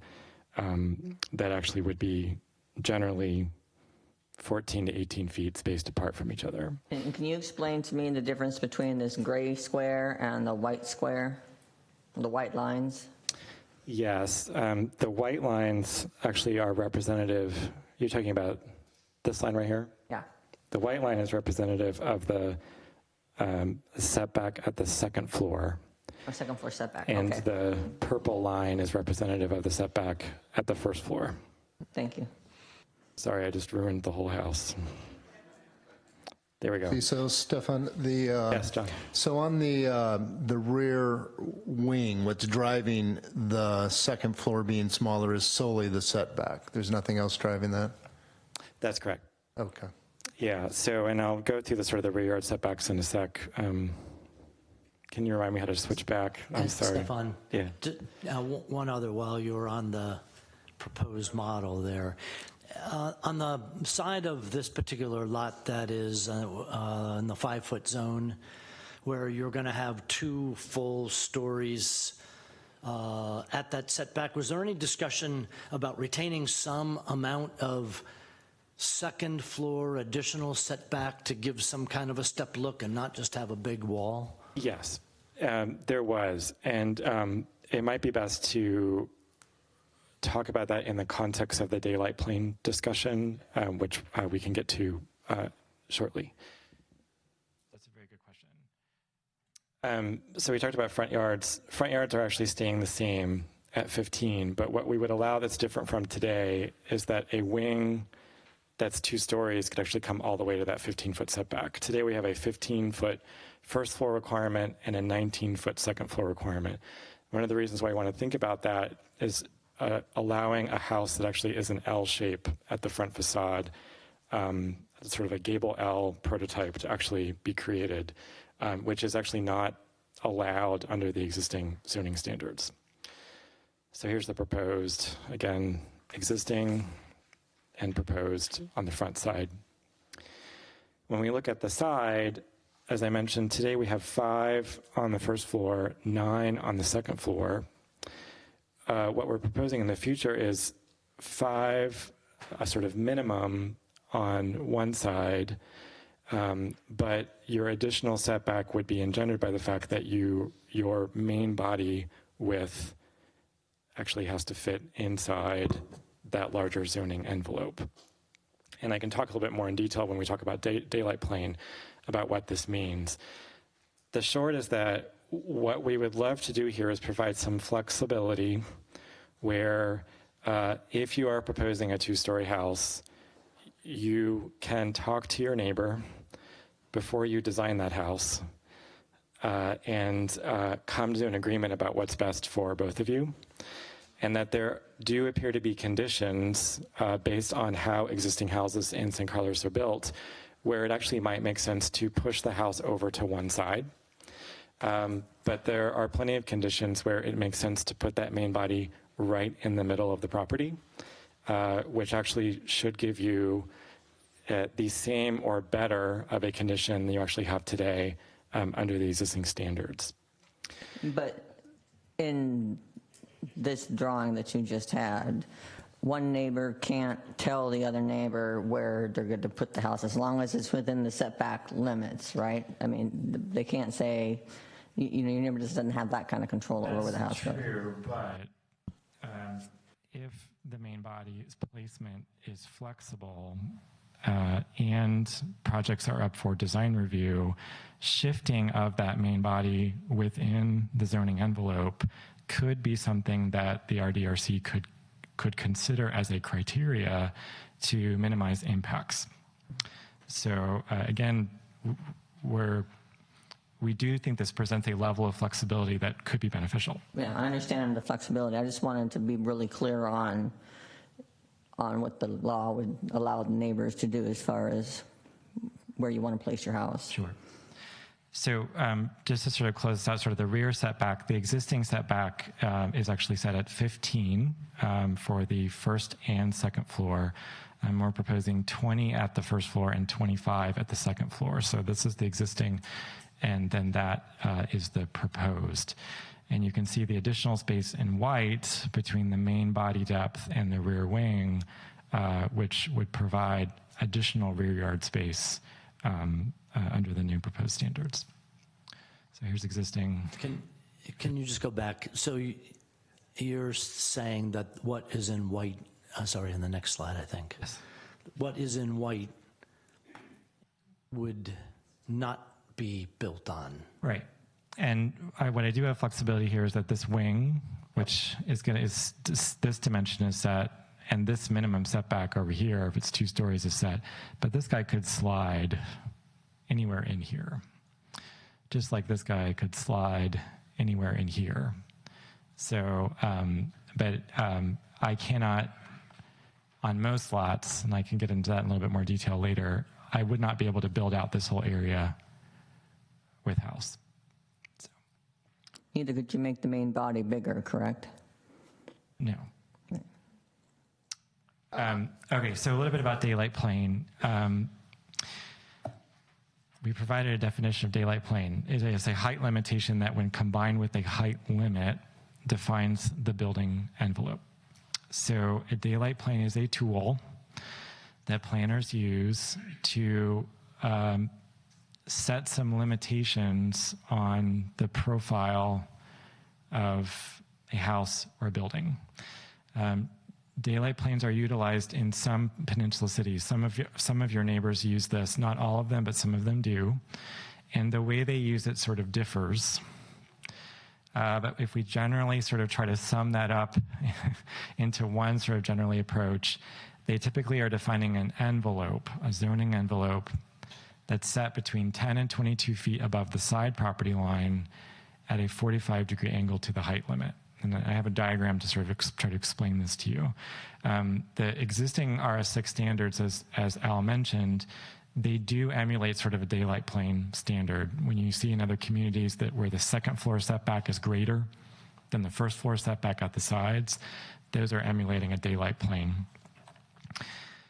that actually would be generally 14 to 18 feet spaced apart from each other. And can you explain to me the difference between this gray square and the white square, the white lines? Yes, the white lines actually are representative. You're talking about this line right here? Yeah. The white line is representative of the setback at the second floor. Or second floor setback, And okay. the purple line is representative of the setback at the first floor. Thank you. Sorry, I just ruined the whole house. There we go. So, Stefan, Yes, John. so on the rear wing, what's driving the second floor being smaller is solely the setback. There's nothing else driving that? That's correct. Okay. Yeah, so, and I'll go through the sort of the rear yard setbacks in a sec. Can you remind me how to switch back? I'm sorry. Stefan, Yeah. one other while you're on the proposed model there. On the side of this particular lot that is in the 5-foot zone, where you're going to have 2 full stories at that setback, was there any discussion about retaining some amount of second floor additional setback to give some kind of a step look and not just have a big wall? Yes, there was. And it might be best to talk about that in the context of the daylight plane discussion, which we can get to shortly. That's a very good question. So we talked about front yards. Front yards are actually staying the same at 15, but what we would allow that's different from today is that a wing that's 2 stories could actually come all the way to that 15-foot setback. Today we have a 15-foot first floor requirement and a 19-foot second floor requirement. One of the reasons why I want to think about that is allowing a house that actually is an L shape at the front facade, sort of a gable L prototype, to actually be created, which is actually not allowed under the existing zoning standards. So here's the proposed, again, existing and proposed on the front side. When we look at the side, as I mentioned, today we have 5 on the first floor, 9 on the second floor. What we're proposing in the future is 5, a sort of minimum on one side, But your additional setback would be engendered by the fact that your main body width actually has to fit inside that larger zoning envelope. And I can talk a little bit more in detail when we talk about daylight plane about what this means. The short is that what we would love to do here is provide some flexibility where if you are proposing a two-story house, you can talk to your neighbor before you design that house and come to an agreement about what's best for both of you. And that there do appear to be conditions based on how existing houses in San Carlos are built, where it actually might make sense to push the house over to one side. But there are plenty of conditions where it makes sense to put that main body right in the middle of the property, which actually should give you the same or better of a condition than you actually have today under the existing standards. But in this drawing that you just had, one neighbor can't tell the other neighbor where they're going to put the house as long as it's within the setback limits, right? I mean, they can't say, you know, your neighbor just doesn't have that kind of control over where the house goes. That's true, but if the main body's placement is flexible and projects are up for design review, shifting of that main body within the zoning envelope could be something that the RDRC could consider as a criteria to minimize impacts. So again, we do think this presents a level of flexibility that could be beneficial. Yeah, I understand the flexibility. I just wanted to be really clear on what the law would allow the neighbors to do as far as where you want to place your house. Sure. So just to sort of close out sort of the rear setback, the existing setback is actually set at 15 for the first and second floor. And we're proposing 20 at the first floor and 25 at the second floor. So this is the existing, and then that is the proposed. And you can see the additional space in white between the main body depth and the rear wing, which would provide additional rear yard space under the new proposed standards. So here's existing. Can you just go back? So you're saying that what is in white, sorry, in the next slide, I think. Yes. What is in white would not be built on. Right. And what I do have flexibility here is that this wing, which is this dimension is set, and this minimum setback over here, if it's 2 stories, is set. But this guy could slide anywhere in here, just like this guy could slide anywhere in here. So, I cannot, on most lots, and I can get into that in a little bit more detail later, I would not be able to build out this whole area with house. So. Neither could you make the main body bigger, correct? No. Okay, so a little bit about daylight plane. We provided a definition of daylight plane. It is a height limitation that, when combined with a height limit, defines the building envelope. So a daylight plane is a tool that planners use to set some limitations on the profile of a house or a building. Daylight planes are utilized in some peninsula cities. Some of your neighbors use this, not all of them, but some of them do. And the way they use it sort of differs. But if we generally sort of try to sum that up into one sort of generally approach, they typically are defining an envelope, a zoning envelope, that's set between 10 and 22 feet above the side property line at a 45-degree angle to the height limit. And I have a diagram to sort of try to explain this to you. The existing RS6 standards, as Al mentioned, they do emulate sort of a daylight plane standard. When you see in other communities where the second floor setback is greater than the first floor setback at the sides, those are emulating a daylight plane.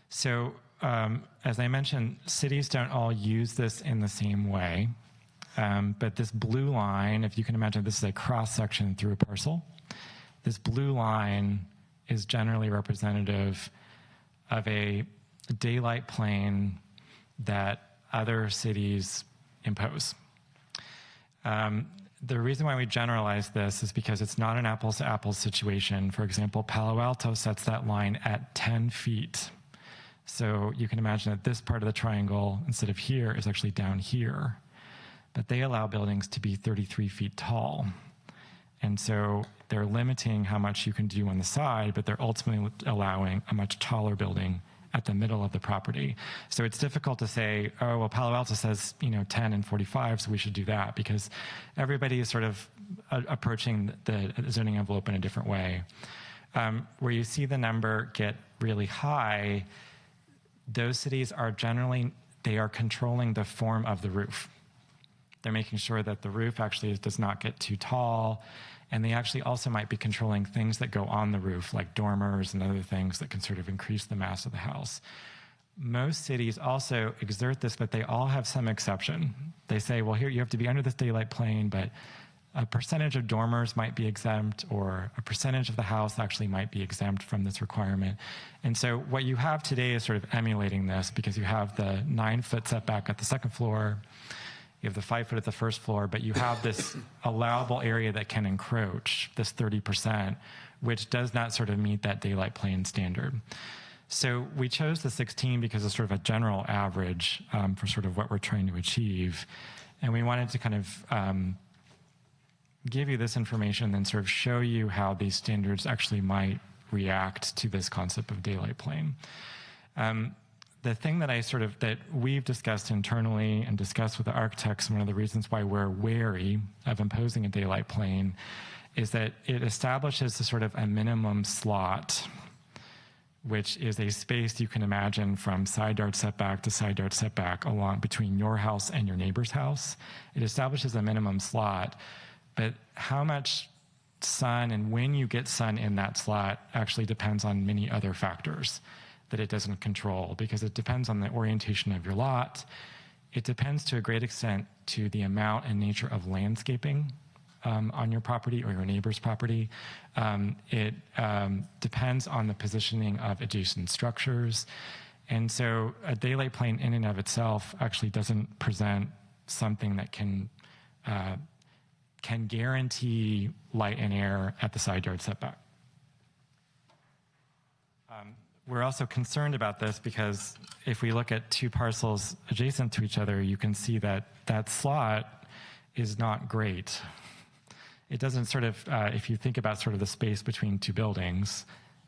So as I mentioned, cities don't all use this in the same way. But this blue line, if you can imagine, this is a cross-section through a parcel. This blue line is generally representative of a daylight plane that other cities impose. The reason why we generalize this is because it's not an apples-to-apples situation. For example, Palo Alto sets that line at 10 feet. So you can imagine that this part of the triangle, instead of here, is actually down here. But they allow buildings to be 33 feet tall. And so they're limiting how much you can do on the side, but they're ultimately allowing a much taller building at the middle of the property. So it's difficult to say, oh, well, Palo Alto says, 10 and 45, so we should do that, because everybody is sort of approaching the zoning envelope in a different way. Where you see the number get really high, those cities are generally, they are controlling the form of the roof. They're making sure that the roof actually does not get too tall, and they actually also might be controlling things that go on the roof, like dormers and other things that can sort of increase the mass of the house. Most cities also exert this, but they all have some exception. They say, well, here you have to be under this daylight plane, but a percentage of dormers might be exempt, or a percentage of the house actually might be exempt from this requirement. And so what you have today is sort of emulating this, because you have the 9-foot setback at the second floor, you have the 5 foot at the first floor, but you have this allowable area that can encroach, this 30%, which does not sort of meet that daylight plane standard. So we chose the 16 because it's sort of a general average for sort of what we're trying to achieve. And we wanted to kind of give you this information and then sort of show you how these standards actually might react to this concept of daylight plane. The thing that that we've discussed internally and discussed with the architects, and one of the reasons why we're wary of imposing a daylight plane, is that it establishes a sort of a minimum slot, which is a space you can imagine from side yard setback to side yard setback along between your house and your neighbor's house. It establishes a minimum slot, but how much sun and when you get sun in that slot actually depends on many other factors that it doesn't control, because it depends on the orientation of your lot. It depends to a great extent to the amount and nature of landscaping on your property or your neighbor's property. It depends on the positioning of adjacent structures. And so a daylight plane in and of itself actually doesn't present something that can guarantee light and air at the side yard setback. We're also concerned about this because if we look at two parcels adjacent to each other, you can see that that slot is not great. It doesn't sort of, if you think about sort of the space between two buildings,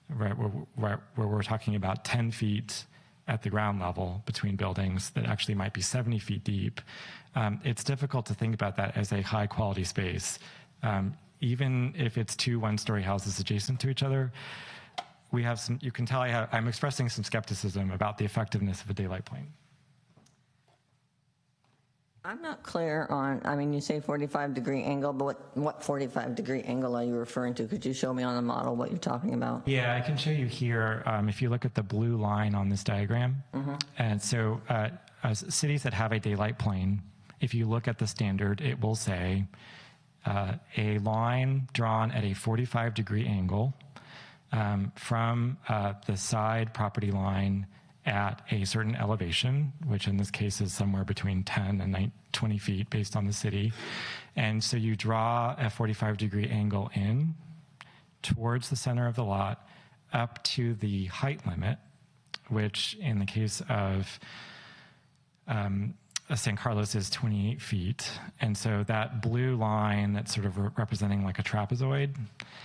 right, where we're talking about 10 feet at the ground level between buildings that actually might be 70 feet deep, it's difficult to think about that as a high quality space. Even if it's two one-story houses adjacent to each other, we have some, you can tell I'm expressing some skepticism about the effectiveness of a daylight plane. I'm not clear on, I mean, you say 45-degree angle, but what 45-degree angle are you referring to? Could you show me on the model what you're talking about? Yeah, I can show you here. If you look at the blue line on this diagram, and so cities that have a daylight plane, if you look at the standard, it will say a line drawn at a 45-degree angle from the side property line at a certain elevation, which in this case is somewhere between 10 and 20 feet based on the city. And so you draw a 45-degree angle in towards the center of the lot up to the height limit, which in the case of San Carlos is 28 feet. And so that blue line that's sort of representing like a trapezoid,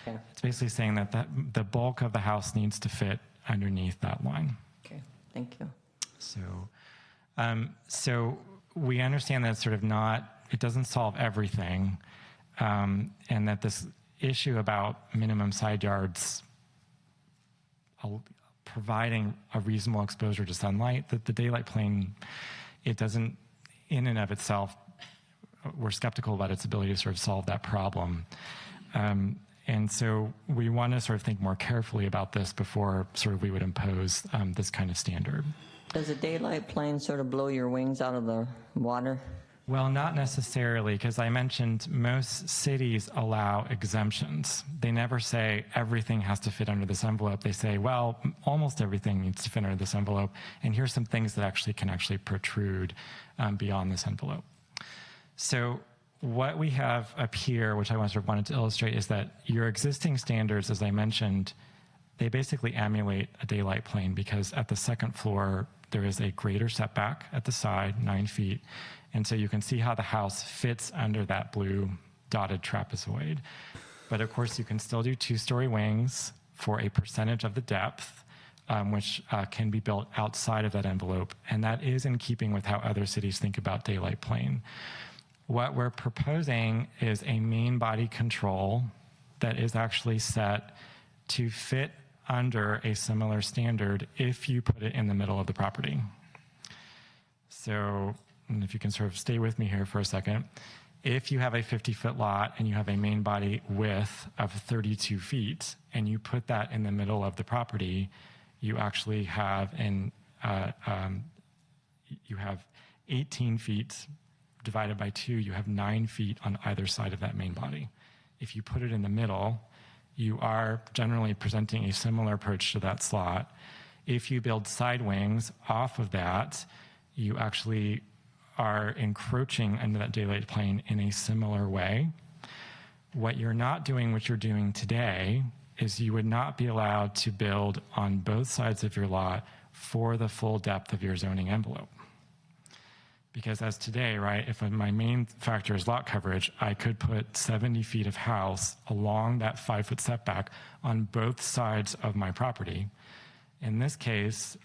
Okay. it's basically saying that the bulk of the house needs to fit underneath that line. Okay, thank you. So we understand that it's sort of not, it doesn't solve everything, and that this issue about minimum side yards providing a reasonable exposure to sunlight, that the daylight plane, it doesn't, in and of itself, we're skeptical about its ability to sort of solve that problem. And so we want to sort of think more carefully about this before sort of we would impose this kind of standard. Does a daylight plane sort of blow your wings out of the water? Well, not necessarily, because I mentioned most cities allow exemptions. They never say everything has to fit under this envelope. They say, well, almost everything needs to fit under this envelope, and here's some things that can protrude beyond this envelope. So what we have up here, which I wanted to illustrate, is that your existing standards, as I mentioned, they basically emulate a daylight plane, because at the second floor, there is a greater setback at the side, 9 feet. And so you can see how the house fits under that blue dotted trapezoid. But of course, you can still do 2-story wings for a percentage of the depth, which can be built outside of that envelope. And that is in keeping with how other cities think about daylight plane. What we're proposing is a main body control that is actually set to fit under a similar standard if you put it in the middle of the property. So, and if you can sort of stay with me here for a second, if you have a 50-foot lot and you have a main body width of 32 feet and you put that in the middle of the property, you actually have you have 18 feet divided by 2, you have 9 feet on either side of that main body. If you put it in the middle, you are generally presenting a similar approach to that slot. If you build side wings off of that, you actually are encroaching into that daylight plane in a similar way. What you're not doing, what you're doing today, is you would not be allowed to build on both sides of your lot for the full depth of your zoning envelope. Because as today, right, if my main factor is lot coverage, I could put 70 feet of house along that 5-foot setback on both sides of my property. In this case,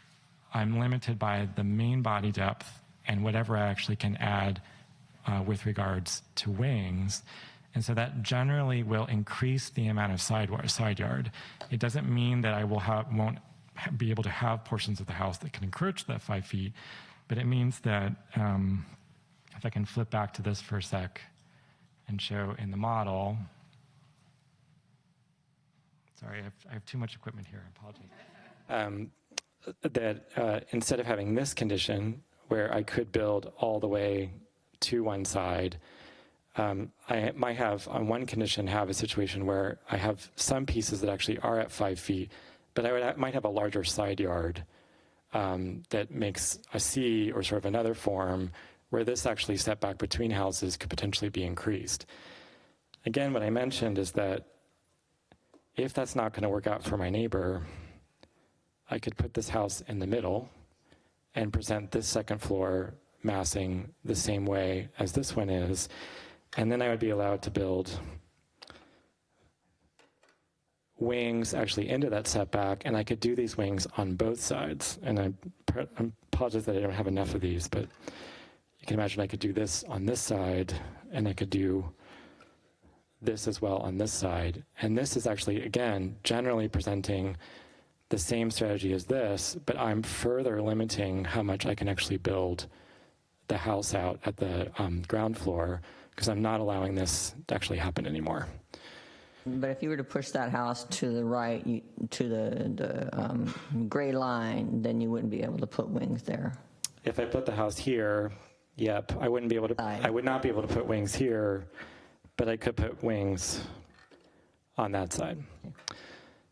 I'm limited by the main body depth and whatever I actually can add with regards to wings. And so that generally will increase the amount of side yard. It doesn't mean that I won't be able to have portions of the house that can encroach that 5 feet, but it means that, if I can flip back to this for a sec and show in the model, sorry, I have too much equipment here, I apologize. That instead of having this condition where I could build all the way to one side, I might have, on one condition, have a situation where I have some pieces that actually are at 5 feet, but I might have a larger side yard that makes a C or sort of another form where this actually setback between houses could potentially be increased. Again, what I mentioned is that if that's not going to work out for my neighbor, I could put this house in the middle and present this second floor massing the same way as this one is, and then I would be allowed to build wings actually into that setback, and I could do these wings on both sides. And I apologize that I don't have enough of these, but you can imagine I could do this on this side, and I could do this as well on this side. And this is actually, again, generally presenting the same strategy as this, but I'm further limiting how much I can actually build the house out at the ground floor, because I'm not allowing this to actually happen anymore. But if you were to push that house to the right, to the gray line, then you wouldn't be able to put wings there. If I put the house here, yep, I wouldn't be able to. I would not be able to put wings here, but I could put wings on that side.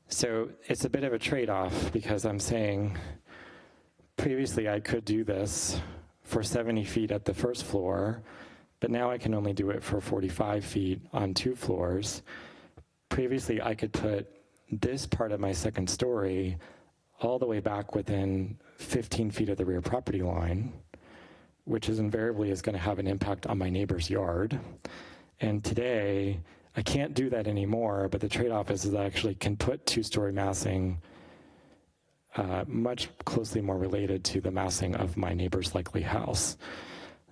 So it's a bit of a trade-off, because I'm saying previously I could do this for 70 feet at the first floor, but now I can only do it for 45 feet on 2 floors. Previously, I could put this part of my second story all the way back within 15 feet of the rear property line, which is invariably is going to have an impact on my neighbor's yard. And today, I can't do that anymore, but the trade-off is that I actually can put 2-story massing much closely more related to the massing of my neighbor's likely house.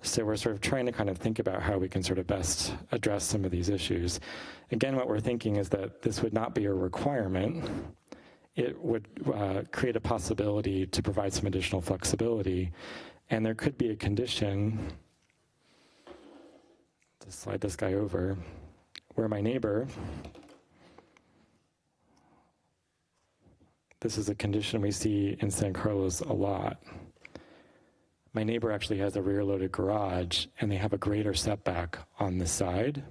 So we're sort of trying to kind of think about how we can sort of best address some of these issues. Again, what we're thinking is that this would not be a requirement. It would create a possibility to provide some additional flexibility. And there could be a condition, to slide this guy over, where my neighbor, this is a condition we see in San Carlos a lot. my neighbor actually has a rear-loaded garage, and they have a greater setback on this side.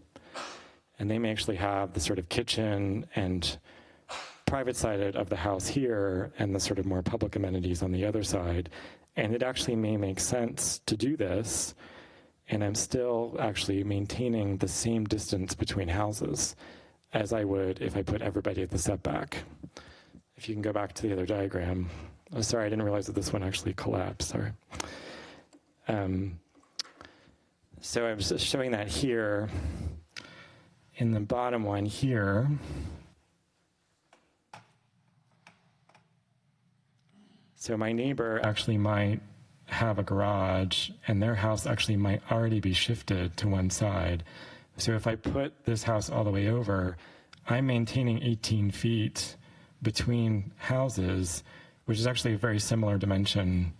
And they may actually have the sort of kitchen and private side of the house here, and the sort of more public amenities on the other side. And it actually may make sense to do this, and I'm still actually maintaining the same distance between houses as I would if I put everybody at the setback. If you can go back to the other diagram. Oh, sorry, I didn't realize that this one actually collapsed, sorry. So I'm just showing that here. In the bottom one here, so my neighbor actually might have a garage, and their house actually might already be shifted to one side. So if I put this house all the way over, I'm maintaining 18 feet between houses, which is actually a very similar dimension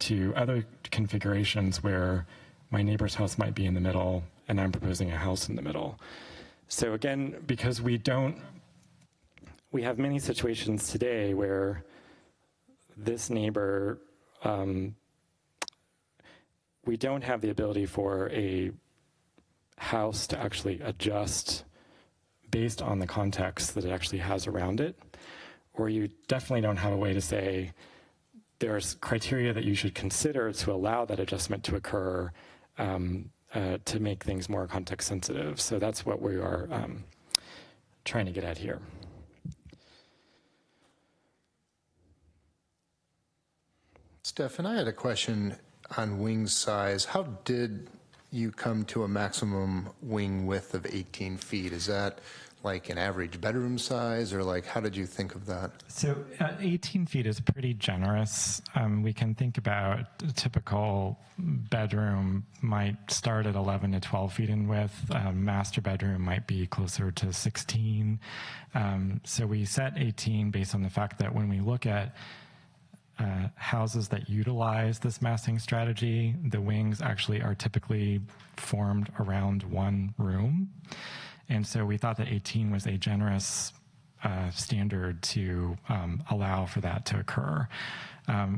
to other configurations where my neighbor's house might be in the middle and I'm proposing a house in the middle. So again, because we have many situations today where this neighbor, we don't have the ability for a house to actually adjust based on the context that it actually has around it, or you definitely don't have a way to say there's criteria that you should consider to allow that adjustment to occur to make things more context sensitive. So that's what we are trying to get at here. Stefan, I had a question on wing size. How did you come to a maximum wing width of 18 feet? Is that like an average bedroom size, or like how did you think of that? So 18 feet is pretty generous. We can think about a typical bedroom might start at 11 to 12 feet in width. Master bedroom might be closer to 16. So we set 18 based on the fact that when we look at houses that utilize this massing strategy, the wings actually are typically formed around one room. And so we thought that 18 was a generous standard to allow for that to occur.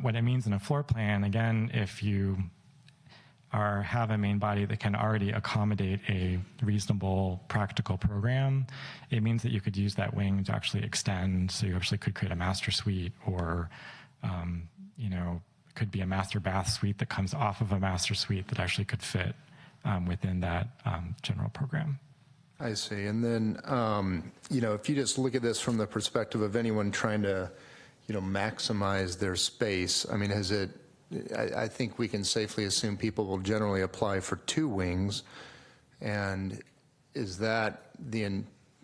What it means in a floor plan, again, if you have a main body that can already accommodate a reasonable practical program, it means that you could use that wing to actually extend. So you actually could create a master suite, or it could be a master bath suite that comes off of a master suite that actually could fit within that general program. I see. And then, if you just look at this from the perspective of anyone trying to, maximize their space, I mean, I think we can safely assume people will generally apply for 2 wings. And is that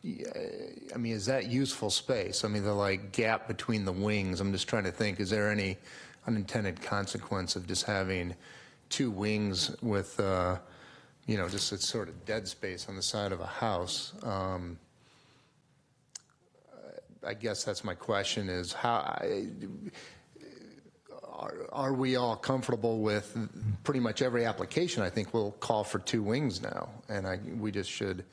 is that useful space? I mean, the gap between the wings, I'm just trying to think, is there any unintended consequence of just having 2 wings with, just a sort of dead space on the side of a house? I guess that's my question, is how are we all comfortable with pretty much every application? I think will call for 2 wings now, and we just should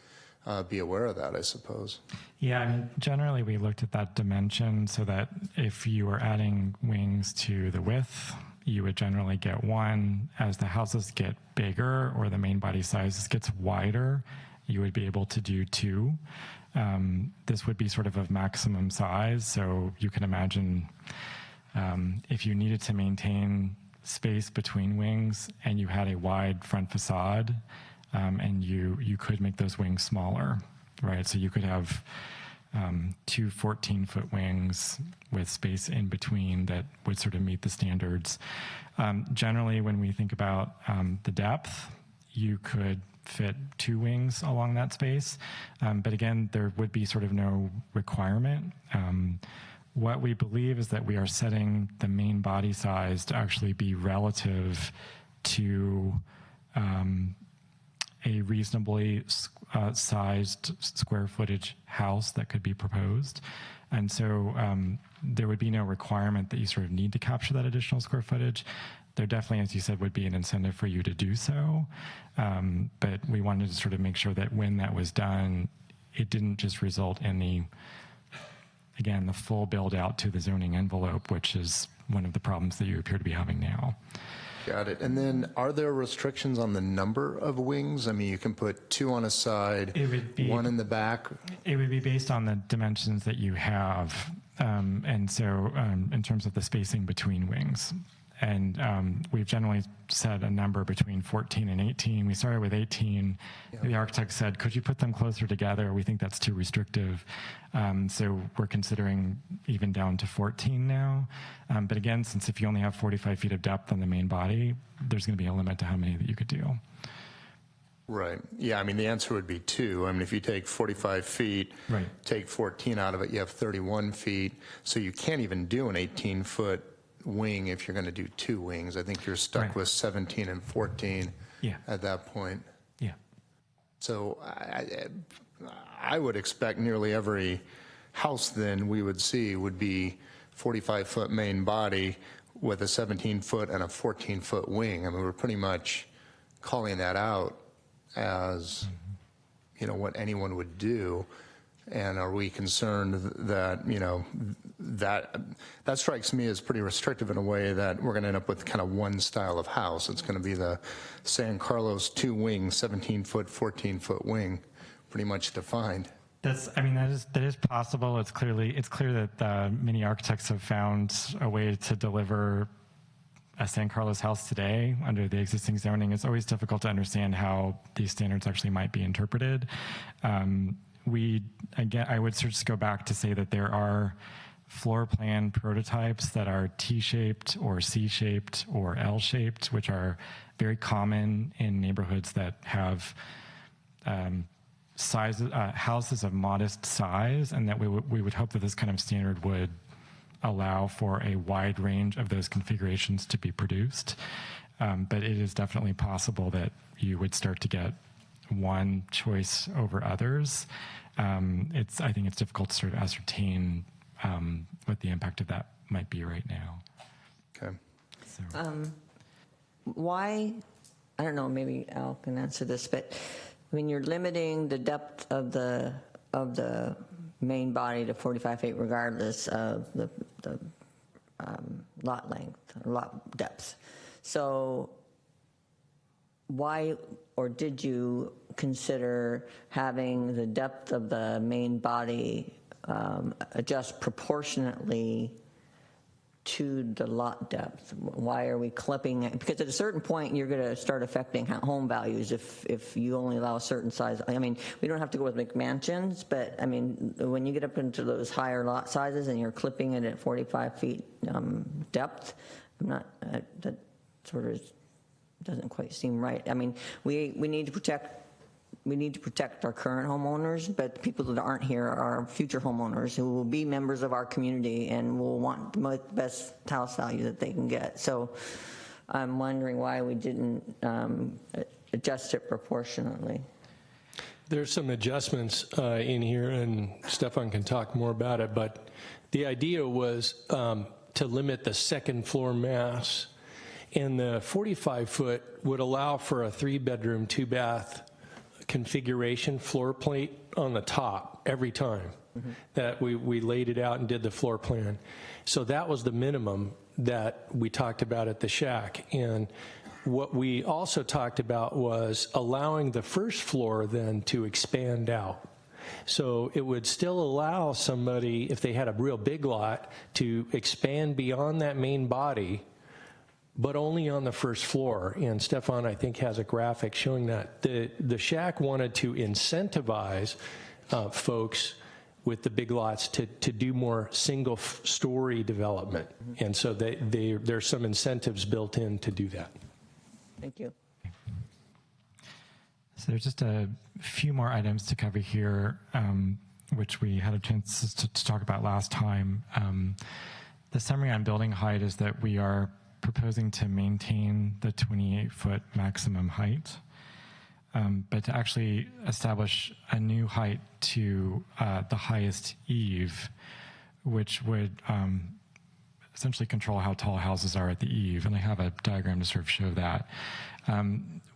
be aware of that, I suppose. Yeah, I mean, generally we looked at that dimension so that if you were adding wings to the width, you would generally get 1. As the houses get bigger or the main body size gets wider, you would be able to do 2. This would be sort of a maximum size, so you can imagine if you needed to maintain space between wings and you had a wide front facade, and you could make those wings smaller, right? So you could have 2 14-foot wings with space in between that would sort of meet the standards. Generally, when we think about the depth, you could fit 2 wings along that space. But again, there would be sort of no requirement. What we believe is that we are setting the main body size to actually be relative to a reasonably sized square footage house that could be proposed. And so there would be no requirement that you sort of need to capture that additional square footage. There definitely, as you said, would be an incentive for you to do so. But we wanted to sort of make sure that when that was done, it didn't just result in the full build out to the zoning envelope, which is one of the problems that you appear to be having now. Got it. And then are there restrictions on the number of wings? I mean, you can put 2 on a side, It would be- 1 in the back. It would be based on the dimensions that you have, and so in terms of the spacing between wings. And we've generally set a number between 14 and 18. We started with 18. The architect said, could you put them closer together? We think that's too restrictive. So we're considering even down to 14 now. But again, since if you only have 45 feet of depth on the main body, there's going to be a limit to how many that you could do. Right. Yeah, I mean, the answer would be 2. I mean, if you take 45 feet, Right. take 14 out of it, you have 31 feet. So you can't even do an 18-foot wing if you're going to do 2 wings. I think you're stuck Right. with 17 and 14 Yeah. at that point. Yeah. So I would expect nearly every house then we would see would be 45-foot main body with a 17-foot and a 14-foot wing. I mean, we're pretty much calling that out as, what anyone would do. And are we concerned that, that strikes me as pretty restrictive in a way that we're going to end up with kind of one style of house. It's going to be the San Carlos 2-wing, 17-foot, 14-foot wing, pretty much defined. That is possible. It's clear that many architects have found a way to deliver a San Carlos house today under the existing zoning. It's always difficult to understand how these standards actually might be interpreted. I would just go back to say that there are floor plan prototypes that are T-shaped or C-shaped or L-shaped, which are very common in neighborhoods that have houses of modest size, and that we would hope that this kind of standard would allow for a wide range of those configurations to be produced. But it is definitely possible that you would start to get one choice over others. I think it's difficult to sort of ascertain what the impact of that might be right now. Okay. So. Why, I don't know, maybe Al can answer this, but when you're limiting the depth of the main body to 45 feet regardless of the lot length, or lot depth. So why, or did you consider having the depth of the main body adjust proportionately to the lot depth? Why are we clipping it? Because at a certain point, you're going to start affecting home values if you only allow a certain size. I mean, we don't have to go with McMansions, but I mean, when you get up into those higher lot sizes and you're clipping it at 45 feet depth, that sort of doesn't quite seem right. I mean, we need to protect our current homeowners, but the people that aren't here are future homeowners who will be members of our community and will want the best house value that they can get. So I'm wondering why we didn't adjust it proportionately. There's some adjustments in here, and Stefan can talk more about it, but the idea was to limit the second floor mass, and the 45-foot would allow for a 3-bedroom, 2-bath configuration floor plate on the top every time that we laid it out and did the floor plan. So that was the minimum that we talked about at the shack. And what we also talked about was allowing the first floor then to expand out. So it would still allow somebody, if they had a real big lot, to expand beyond that main body, but only on the first floor. And Stefan, I think, has a graphic showing that. The shack wanted to incentivize folks with the big lots to do more single-story development. And so there's some incentives built in to do that. Thank you. So there's just a few more items to cover here, which we had a chance to talk about last time. The summary on building height is that we are proposing to maintain the 28-foot maximum height, but to actually establish a new height to the highest eave, which would essentially control how tall houses are at the eave, and I have a diagram to sort of show that.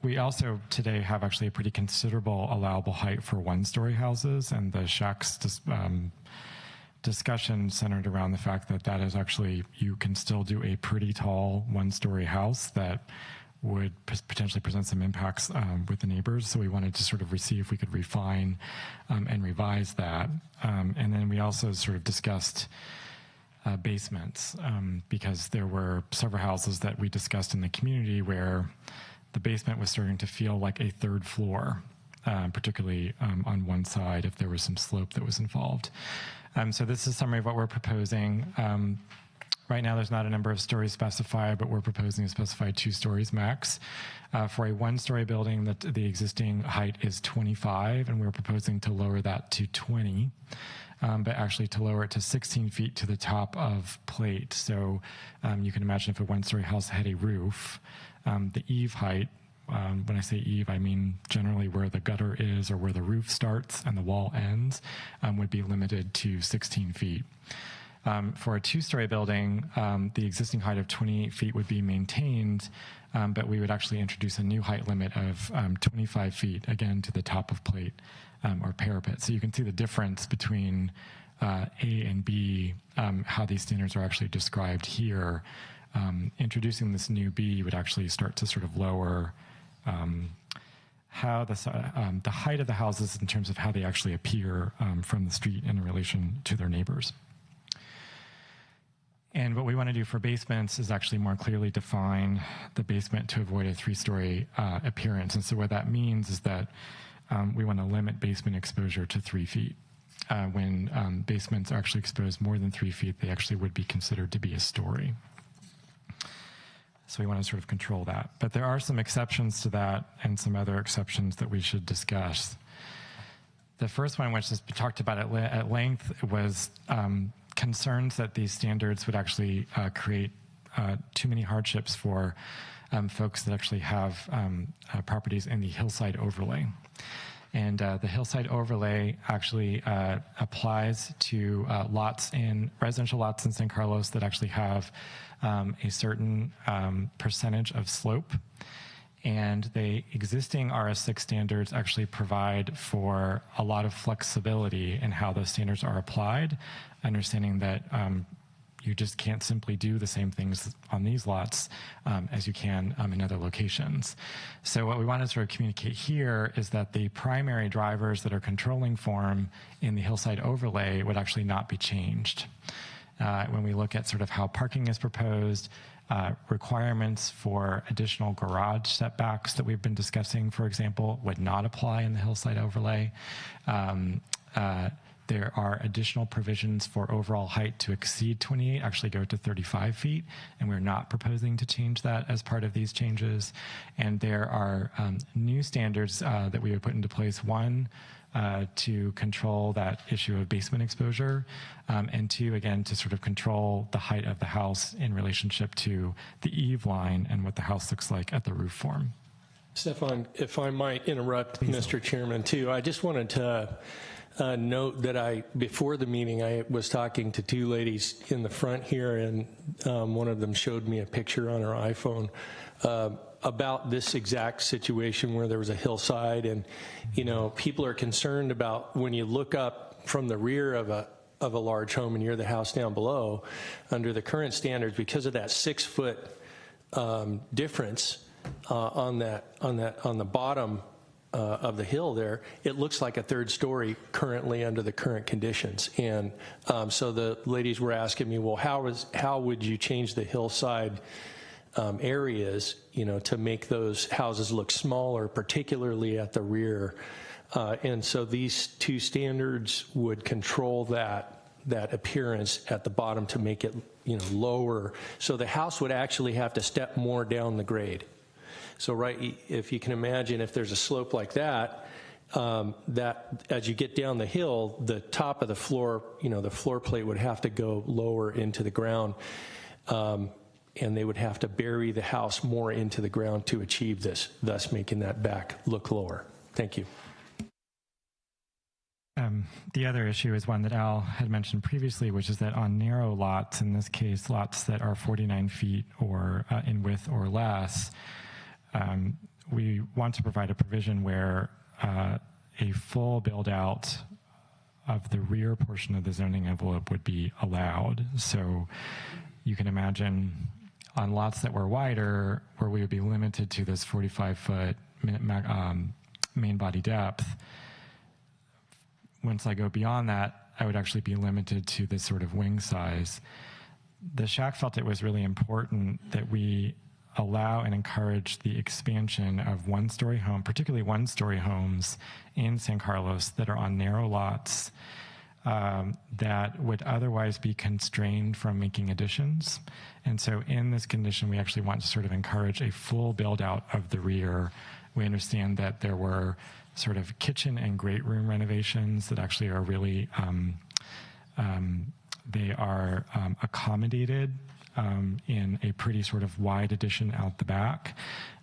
We also today have actually a pretty considerable allowable height for one-story houses, and the shacks just discussion centered around the fact that that is actually, you can still do a pretty tall one-story house that would potentially present some impacts with the neighbors. So we wanted to sort of see if we could refine and revise that. And then we also sort of discussed basements because there were several houses that we discussed in the community where the basement was starting to feel like a third floor, particularly on one side if there was some slope that was involved. So this is a summary of what we're proposing. Right now, there's not a number of stories specified, but we're proposing to specify 2 stories max. For a one-story building, the existing height is 25, and we're proposing to lower that to 20, but actually to lower it to 16 feet to the top of plate. So you can imagine if a one-story house had a roof, the eave height, when I say eave, I mean generally where the gutter is or where the roof starts and the wall ends, would be limited to 16 feet. For a 2-story building, the existing height of 28 feet would be maintained, but we would actually introduce a new height limit of 25 feet, again, to the top of plate or parapet. So you can see the difference between A and B, how these standards are actually described here. Introducing this new B would actually start to sort of lower how the height of the houses in terms of how they actually appear from the street in relation to their neighbors. And what we want to do for basements is actually more clearly define the basement to avoid a 3-story appearance. And so what that means is that we want to limit basement exposure to 3 feet. When basements are actually exposed more than 3 feet, they actually would be considered to be a story. So we want to sort of control that. But there are some exceptions to that and some other exceptions that we should discuss. The first one, which has been talked about at length, was concerns that these standards would actually create too many hardships for folks that actually have properties in the hillside overlay. And the hillside overlay actually applies to residential lots in San Carlos that actually have a certain percentage of slope. And the existing RS6 standards actually provide for a lot of flexibility in how those standards are applied, understanding that you just can't simply do the same things on these lots as you can in other locations. So what we want to sort of communicate here is that the primary drivers that are controlling form in the hillside overlay would actually not be changed. When we look at sort of how parking is proposed, requirements for additional garage setbacks that we've been discussing, for example, would not apply in the hillside overlay. There are additional provisions for overall height to exceed 28, actually go to 35 feet, and we're not proposing to change that as part of these changes. And there are new standards that we would put into place. One, to control that issue of basement exposure, and 2, again, to sort of control the height of the house in relationship to the eave line and what the house looks like at the roof form. Stefan, if I might interrupt, Mr. Chairman, too, I just wanted to note that before the meeting, I was talking to 2 ladies in the front here, and one of them showed me a picture on her iPhone about this exact situation where there was a hillside, and people are concerned about when you look up from the rear of a large home and you're the house down below, under the current standards, because of that 6-foot difference on the bottom of the hill there, it looks like a 3rd story currently under the current conditions. And so the ladies were asking me, well, how would you change the hillside areas, to make those houses look smaller, particularly at the rear? And so these 2 standards would control that appearance at the bottom to make it, lower. So the house would actually have to step more down the grade. So if you can imagine, if there's a slope like that, that as you get down the hill, the top of the floor, the floor plate would have to go lower into the ground. And they would have to bury the house more into the ground to achieve this, thus making that back look lower. Thank you. The other issue is one that Al had mentioned previously, which is that on narrow lots, in this case, lots that are 49 feet or in width or less, we want to provide a provision where a full build-out of the rear portion of the zoning envelope would be allowed. So you can imagine on lots that were wider, where we would be limited to this 45-foot main body depth. Once I go beyond that, I would actually be limited to this sort of wing size. The Shack felt it was really important that we allow and encourage the expansion of one-story home, particularly one-story homes in San Carlos that are on narrow lots that would otherwise be constrained from making additions. And so in this condition, we actually want to sort of encourage a full build-out of the rear. We understand that there were sort of kitchen and great room renovations that actually are really, they are accommodated in a pretty sort of wide addition out the back.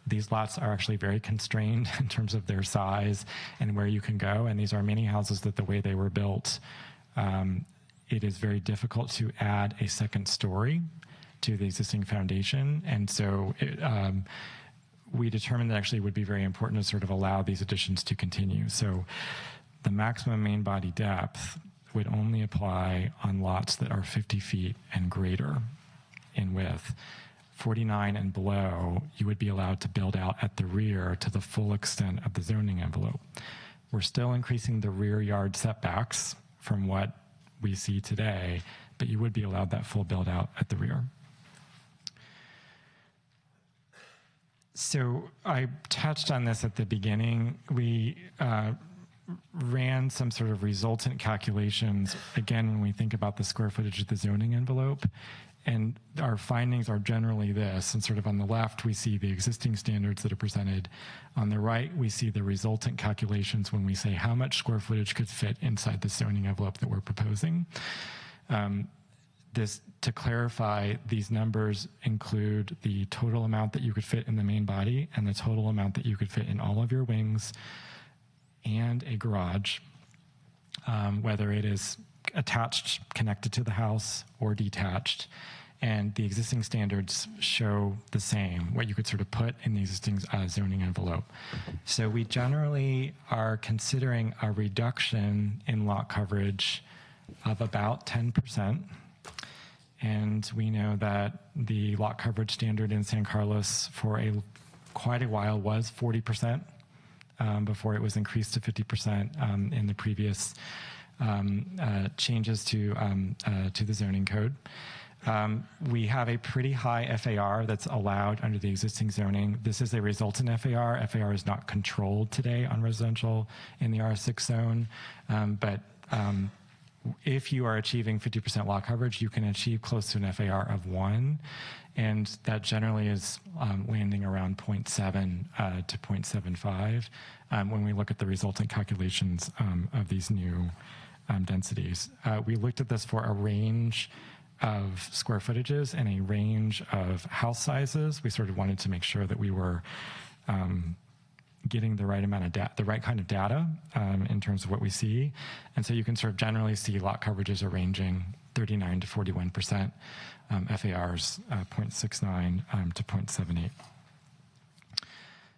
These lots are actually very constrained in terms of their size and where you can go. And these are many houses that the way they were built, it is very difficult to add a second story to the existing foundation. And so we determined that actually it would be very important to sort of allow these additions to continue. So the maximum main body depth would only apply on lots that are 50 feet and greater in width. 49 and below, you would be allowed to build out at the rear to the full extent of the zoning envelope. We're still increasing the rear yard setbacks from what we see today, but you would be allowed that full build out at the rear. So I touched on this at the beginning. We ran some sort of resultant calculations, again, when we think about the square footage of the zoning envelope. And our findings are generally this. And sort of on the left, we see the existing standards that are presented. On the right, we see the resultant calculations when we say how much square footage could fit inside the zoning envelope that we're proposing. To clarify, these numbers include the total amount that you could fit in the main body and the total amount that you could fit in all of your wings and a garage, whether it is attached, connected to the house, or detached. And the existing standards show the same, what you could sort of put in the existing zoning envelope. So we generally are considering a reduction in lot coverage of about 10%. And we know that the lot coverage standard in San Carlos for quite a while was 40% before it was increased to 50% in the previous changes to the zoning code. We have a pretty high FAR that's allowed under the existing zoning. This is a resultant FAR. FAR is not controlled today on residential in the R6 zone, but if you are achieving 50% lot coverage, you can achieve close to an FAR of 1, and that generally is landing around 0.7 to 0.75 when we look at the resultant calculations of these new densities. We looked at this for a range of square footages and a range of house sizes. We sort of wanted to make sure that we were getting the right amount of the right kind of data in terms of what we see. And so you can sort of generally see lot coverages are ranging 39 to 41%, FARs 0.69 to 0.78.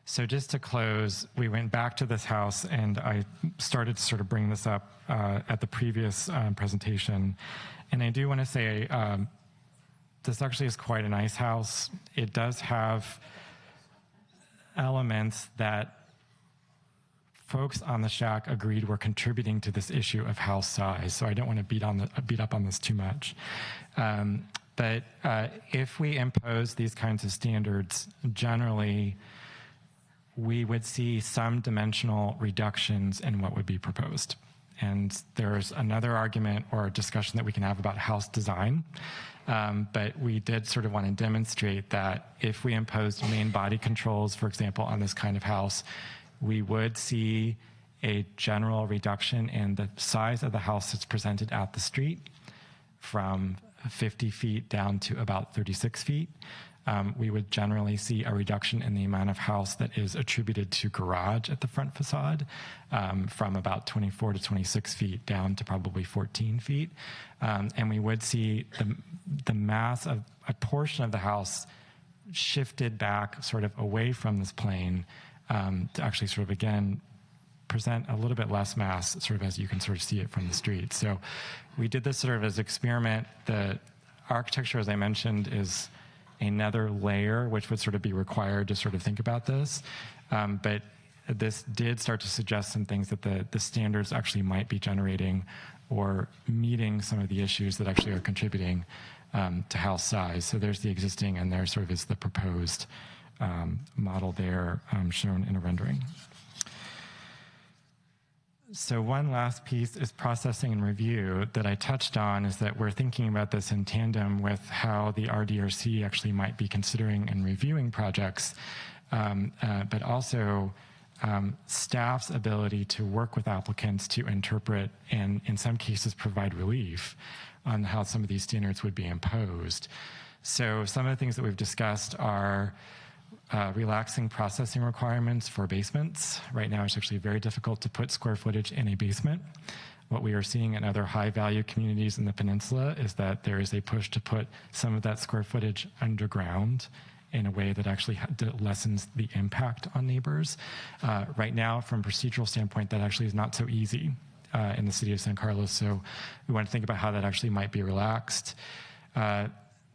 So just to close, we went back to this house, and I started to sort of bring this up at the previous presentation. And I do want to say this actually is quite a nice house. It does have elements that folks on the Shack agreed were contributing to this issue of house size. So I don't want to beat up on this too much. But if we impose these kinds of standards, generally, we would see some dimensional reductions in what would be proposed. And there's another argument or a discussion that we can have about house design. But we did sort of want to demonstrate that if we imposed main body controls, for example, on this kind of house, we would see a general reduction in the size of the house that's presented at the street from 50 feet down to about 36 feet. We would generally see a reduction in the amount of house that is attributed to garage at the front facade from about 24 to 26 feet down to probably 14 feet. And we would see the mass of a portion of the house shifted back sort of away from this plane to actually sort of, again, present a little bit less mass, sort of as you can sort of see it from the street. So we did this sort of as experiment. The architecture, as I mentioned, is another layer which would sort of be required to sort of think about this. But this did start to suggest some things that the standards actually might be generating or meeting some of the issues that actually are contributing to house size. So there's the existing, and there sort of is the proposed model there shown in a rendering. So one last piece is processing and review that I touched on, is that we're thinking about this in tandem with how the RDRC actually might be considering and reviewing projects, but also staff's ability to work with applicants to interpret and in some cases provide relief on how some of these standards would be imposed. So some of the things that we've discussed are relaxing processing requirements for basements. Right now, it's actually very difficult to put square footage in a basement. What we are seeing in other high-value communities in the peninsula is that there is a push to put some of that square footage underground in a way that actually lessens the impact on neighbors. Right now, from a procedural standpoint, that actually is not so easy in the city of San Carlos, so we want to think about how that actually might be relaxed.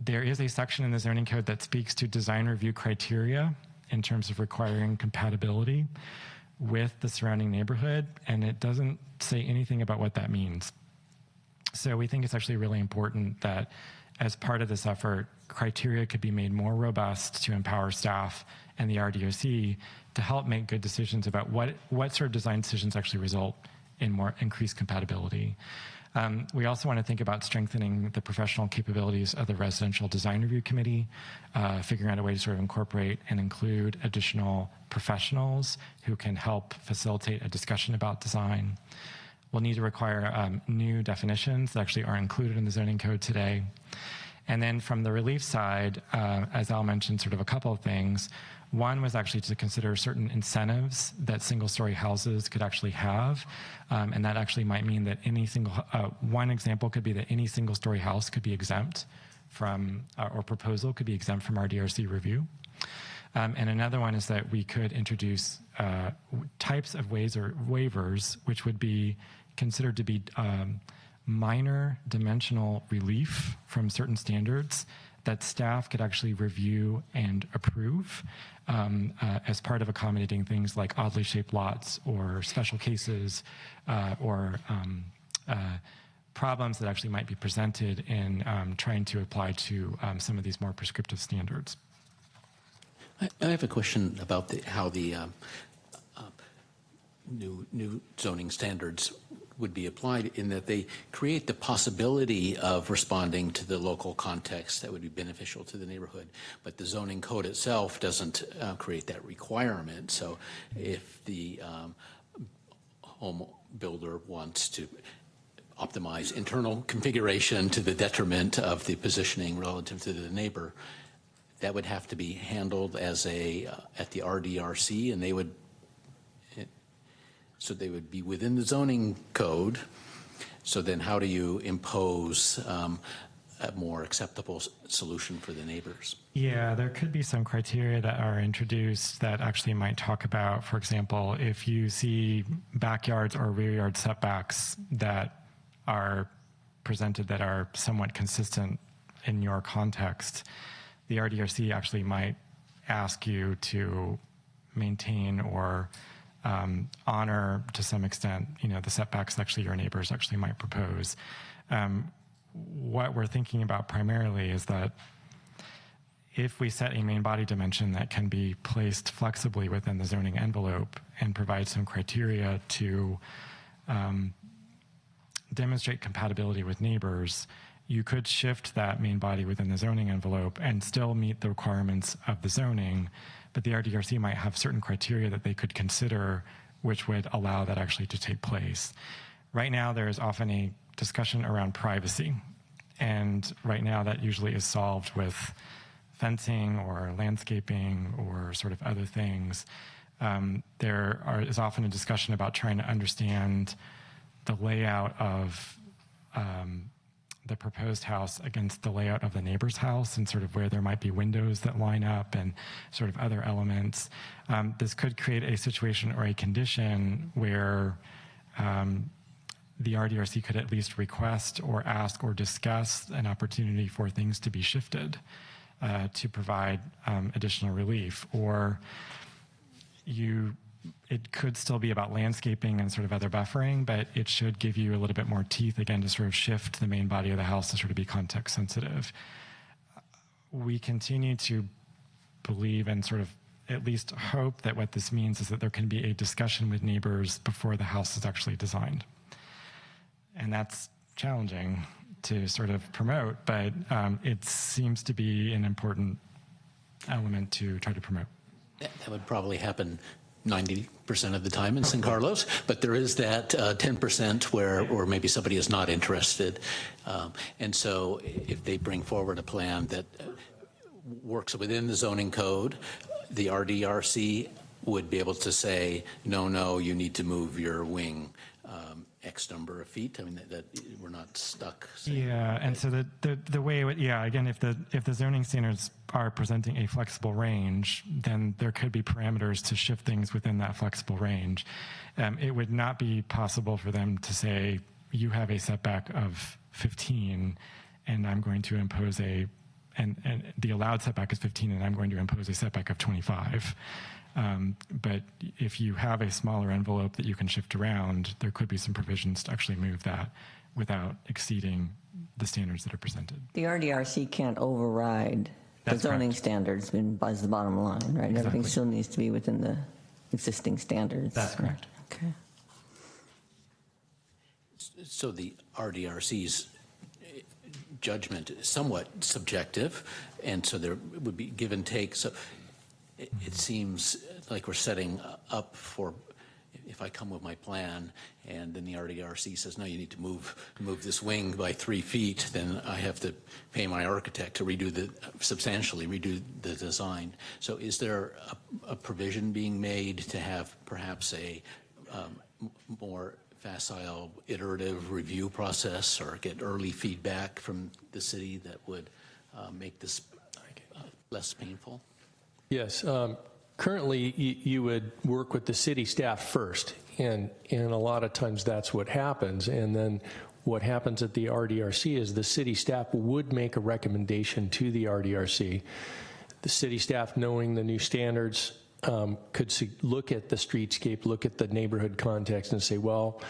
There is a section in the zoning code that speaks to design review criteria in terms of requiring compatibility with the surrounding neighborhood, and it doesn't say anything about what that means. So we think it's actually really important that as part of this effort, criteria could be made more robust to empower staff and the RDOC to help make good decisions about what sort of design decisions actually result in more increased compatibility. We also want to think about strengthening the professional capabilities of the Residential Design Review Committee, figuring out a way to sort of incorporate and include additional professionals who can help facilitate a discussion about design. We'll need to require new definitions that actually are included in the zoning code today. And then from the relief side, as Al mentioned, sort of a couple of things. One was actually to consider certain incentives that single-story houses could actually have, and that actually might mean that one example could be that any single-story house could be exempt from, or proposal could be exempt from RDRC review. And another one is that we could introduce types of waivers which would be considered to be minor dimensional relief from certain standards that staff could actually review and approve as part of accommodating things like oddly shaped lots or special cases or problems that actually might be presented in trying to apply to some of these more prescriptive standards. I have a question about how the new zoning standards would be applied, in that they create the possibility of responding to the local context that would be beneficial to the neighborhood, but the zoning code itself doesn't create that requirement. So if the home builder wants to optimize internal configuration to the detriment of the positioning relative to the neighbor, that would have to be handled as at the RDRC, and they would be within the zoning code. So then how do you impose a more acceptable solution for the neighbors? Yeah, there could be some criteria that are introduced that actually might talk about, for example, if you see backyards or rear yard setbacks that are presented that are somewhat consistent in your context, the RDRC actually might ask you to maintain or honor to some extent, the setbacks actually your neighbors actually might propose. What we're thinking about primarily is that if we set a main body dimension that can be placed flexibly within the zoning envelope and provide some criteria to demonstrate compatibility with neighbors, you could shift that main body within the zoning envelope and still meet the requirements of the zoning, but the RDRC might have certain criteria that they could consider which would allow that actually to take place. Right now, there is often a discussion around privacy, and right now that usually is solved with fencing or landscaping or sort of other things. There is often a discussion about trying to understand the layout of the proposed house against the layout of the neighbor's house and sort of where there might be windows that line up and sort of other elements. This could create a situation or a condition where the RDRC could at least request or ask or discuss an opportunity for things to be shifted to provide additional relief. Or it could still be about landscaping and sort of other buffering, but it should give you a little bit more teeth, again, to sort of shift the main body of the house to sort of be context sensitive. We continue to believe and sort of at least hope that what this means is that there can be a discussion with neighbors before the house is actually designed. And that's challenging to sort of promote, but it seems to be an important element to try to promote. That would probably happen 90% of the time in San Carlos, but there is that 10% where maybe somebody is not interested. And so if they bring forward a plan that works within the zoning code, the RDRC would be able to say, no, you need to move your wing X number of feet. I mean, that we're not stuck. Yeah, and so the way it would, again, if the zoning standards are presenting a flexible range, then there could be parameters to shift things within that flexible range. It would not be possible for them to say, you have a setback of 15, and I'm going to impose and the allowed setback is 15, and I'm going to impose a setback of 25. But if you have a smaller envelope that you can shift around, there could be some provisions to actually move that without exceeding the standards that are presented. The RDRC can't override the zoning standards, is the bottom line, right? Exactly. Everything still needs to be within the existing standards. That's correct. Okay. So the RDRC's judgment is somewhat subjective, and so there would be give and take. So it seems like we're setting up for, if I come with my plan and then the RDRC says, no, you need to move this wing by 3 feet, then I have to pay my architect to substantially redo the design. So is there a provision being made to have perhaps a more facile iterative review process or get early feedback from the city that would make this less painful? Yes. Currently, you would work with the city staff first, and a lot of times that's what happens. And then what happens at the RDRC is the city staff would make a recommendation to the RDRC. The city staff, knowing the new standards, could look at the streetscape, look at the neighborhood context, and say, well,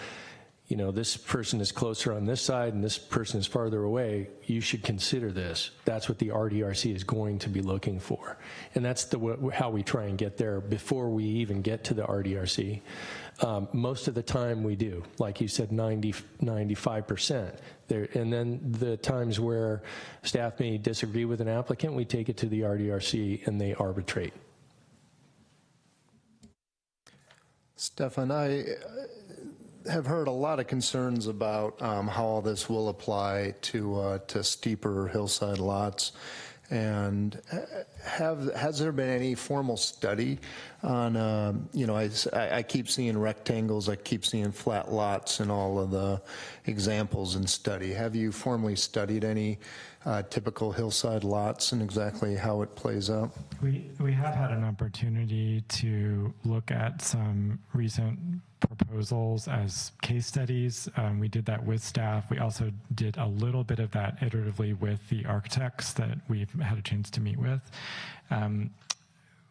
this person is closer on this side and this person is farther away. You should consider this. That's what the RDRC is going to be looking for. And that's how we try and get there before we even get to the RDRC. Most of the time we do, like you said, 95%. And then the times where staff may disagree with an applicant, we take it to the RDRC and they arbitrate. Stefan, I have heard a lot of concerns about how all this will apply to steeper hillside lots. And has there been any formal study on, I keep seeing rectangles, I keep seeing flat lots in all of the examples and study. Have you formally studied any typical hillside lots and exactly how it plays out? We have had an opportunity to look at some recent proposals as case studies. We did that with staff. We also did a little bit of that iteratively with the architects that we've had a chance to meet with.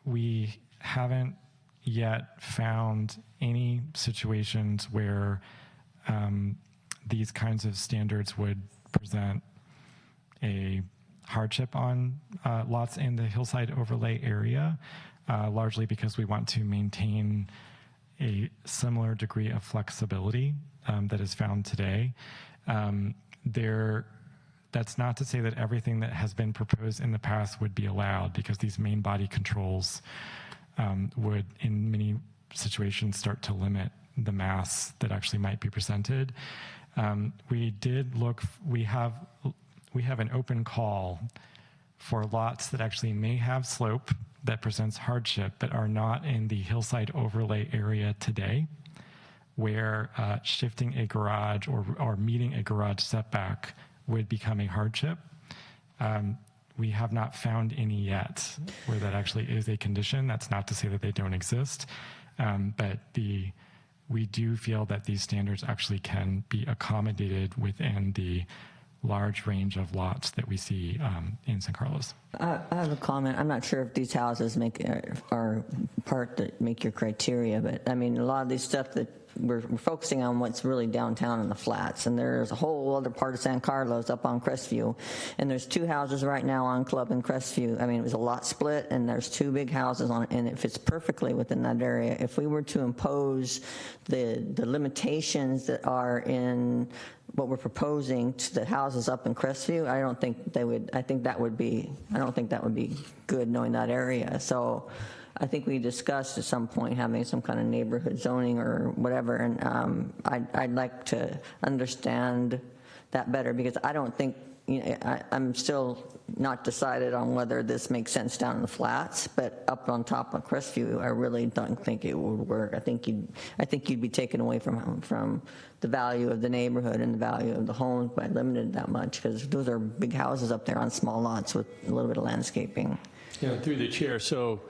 We haven't yet found any situations where these kinds of standards would present a hardship on lots in the hillside overlay area, largely because we want to maintain a similar degree of flexibility that is found today. That's not to say that everything that has been proposed in the past would be allowed, because these main body controls would, in many situations, start to limit the mass that actually might be presented. We have an open call for lots that actually may have slope that presents hardship but are not in the hillside overlay area today, where shifting a garage or meeting a garage setback would become a hardship. We have not found any yet where that actually is a condition. That's not to say that they don't exist, but we do feel that these standards actually can be accommodated within the large range of lots that we see in San Carlos. I have a comment. I'm not sure if these houses are part that make your criteria, but I mean, a lot of these stuff that we're focusing on what's really downtown in the flats, and there's a whole other part of San Carlos up on Crestview, and there's 2 houses right now on Club and Crestview. I mean, it was a lot split, and there's 2 big houses on it, and it fits perfectly within that area. If we were to impose the limitations that are in what we're proposing to the houses up in Crestview, I don't think they would. I don't think that would be good, knowing that area. So I think we discussed at some point having some kind of neighborhood zoning or whatever, and I'd like to understand that better, because I don't think, I'm still not decided on whether this makes sense down in the flats, but up on top of Crestview, I really don't think it would work. I think you'd be taken away from the value of the neighborhood and the value of the homes by limiting that much, because those are big houses up there on small lots with a little bit of landscaping. Yeah, through the chair. So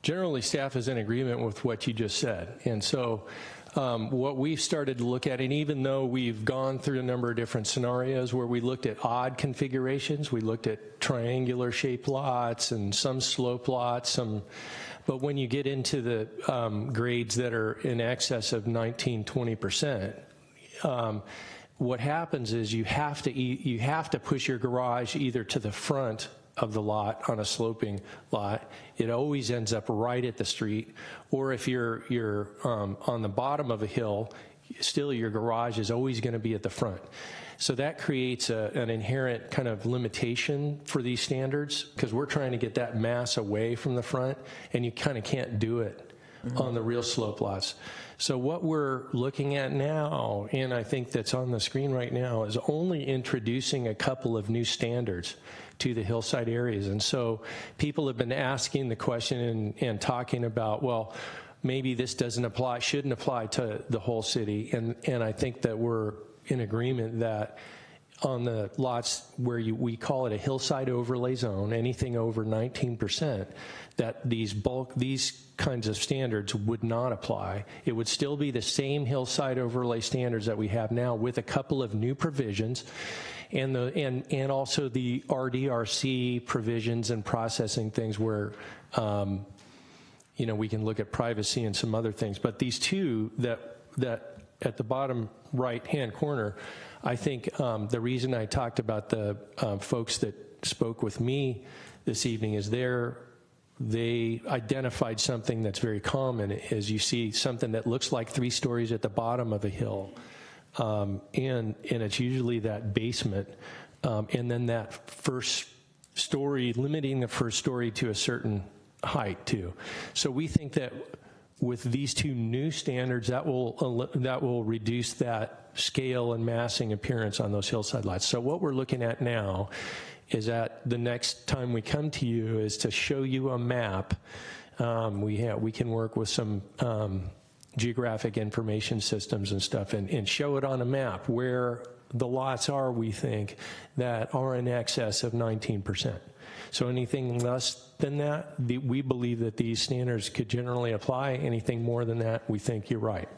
generally, staff is in agreement with what you just said. And so what we've started to look at, and even though we've gone through a number of different scenarios where we looked at odd configurations, we looked at triangular shaped lots and some slope lots, but when you get into the grades that are in excess of 19-20%, what happens is you have to push your garage either to the front of the lot on a sloping lot. It always ends up right at the street, or if you're on the bottom of a hill, still your garage is always going to be at the front. So that creates an inherent kind of limitation for these standards, because we're trying to get that mass away from the front, and you kind of can't do it on the real slope lots. So what we're looking at now, and I think that's on the screen right now, is only introducing a couple of new standards to the hillside areas. And so people have been asking the question and talking about, well, maybe this shouldn't apply to the whole city. And I think that we're in agreement that on the lots where we call it a hillside overlay zone, anything over 19%, that these kinds of standards would not apply. It would still be the same hillside overlay standards that we have now, with a couple of new provisions, and also the RDRC provisions and processing things where we can look at privacy and some other things. But these two that at the bottom right-hand corner, I think the reason I talked about the folks that spoke with me this evening is they identified something that's very common, as you see something that looks like 3 stories at the bottom of a hill, and it's usually that basement, and then that first story, limiting the first story to a certain height too. So we think that with these 2 new standards, that will reduce that scale and massing appearance on those hillside lots. So what we're looking at now is that the next time we come to you is to show you a map. We can work with some geographic information systems and stuff and show it on a map where the lots are, we think, that are in excess of 19%. So anything less than that, we believe that these standards could generally apply. Anything more than that, we think you're right.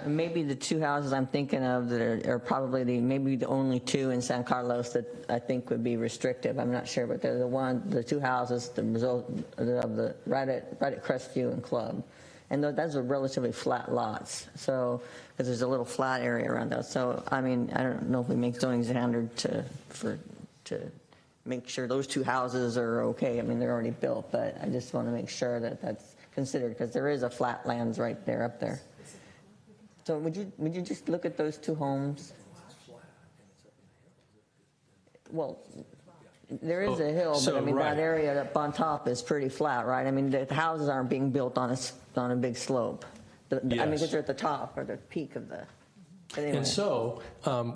Maybe the 2 houses I'm thinking of that are probably maybe the only 2 in San Carlos that I think would be restrictive. I'm not sure, but they're the 2 houses, the result of the right at Crestview and Club, and those are relatively flat lots. So because there's a little flat area around those. So I mean, I don't know if we make zoning standard to make sure those 2 houses are okay. I mean, they're already built, but I just want to make sure that that's considered, because there is a flat lands right there up there. So would you just look at those 2 homes? Well, there is a hill, but I mean that area up on top is pretty flat, right? I mean the houses aren't being built on a big slope. I mean, because they're at the top or the peak of the. Anyway. And so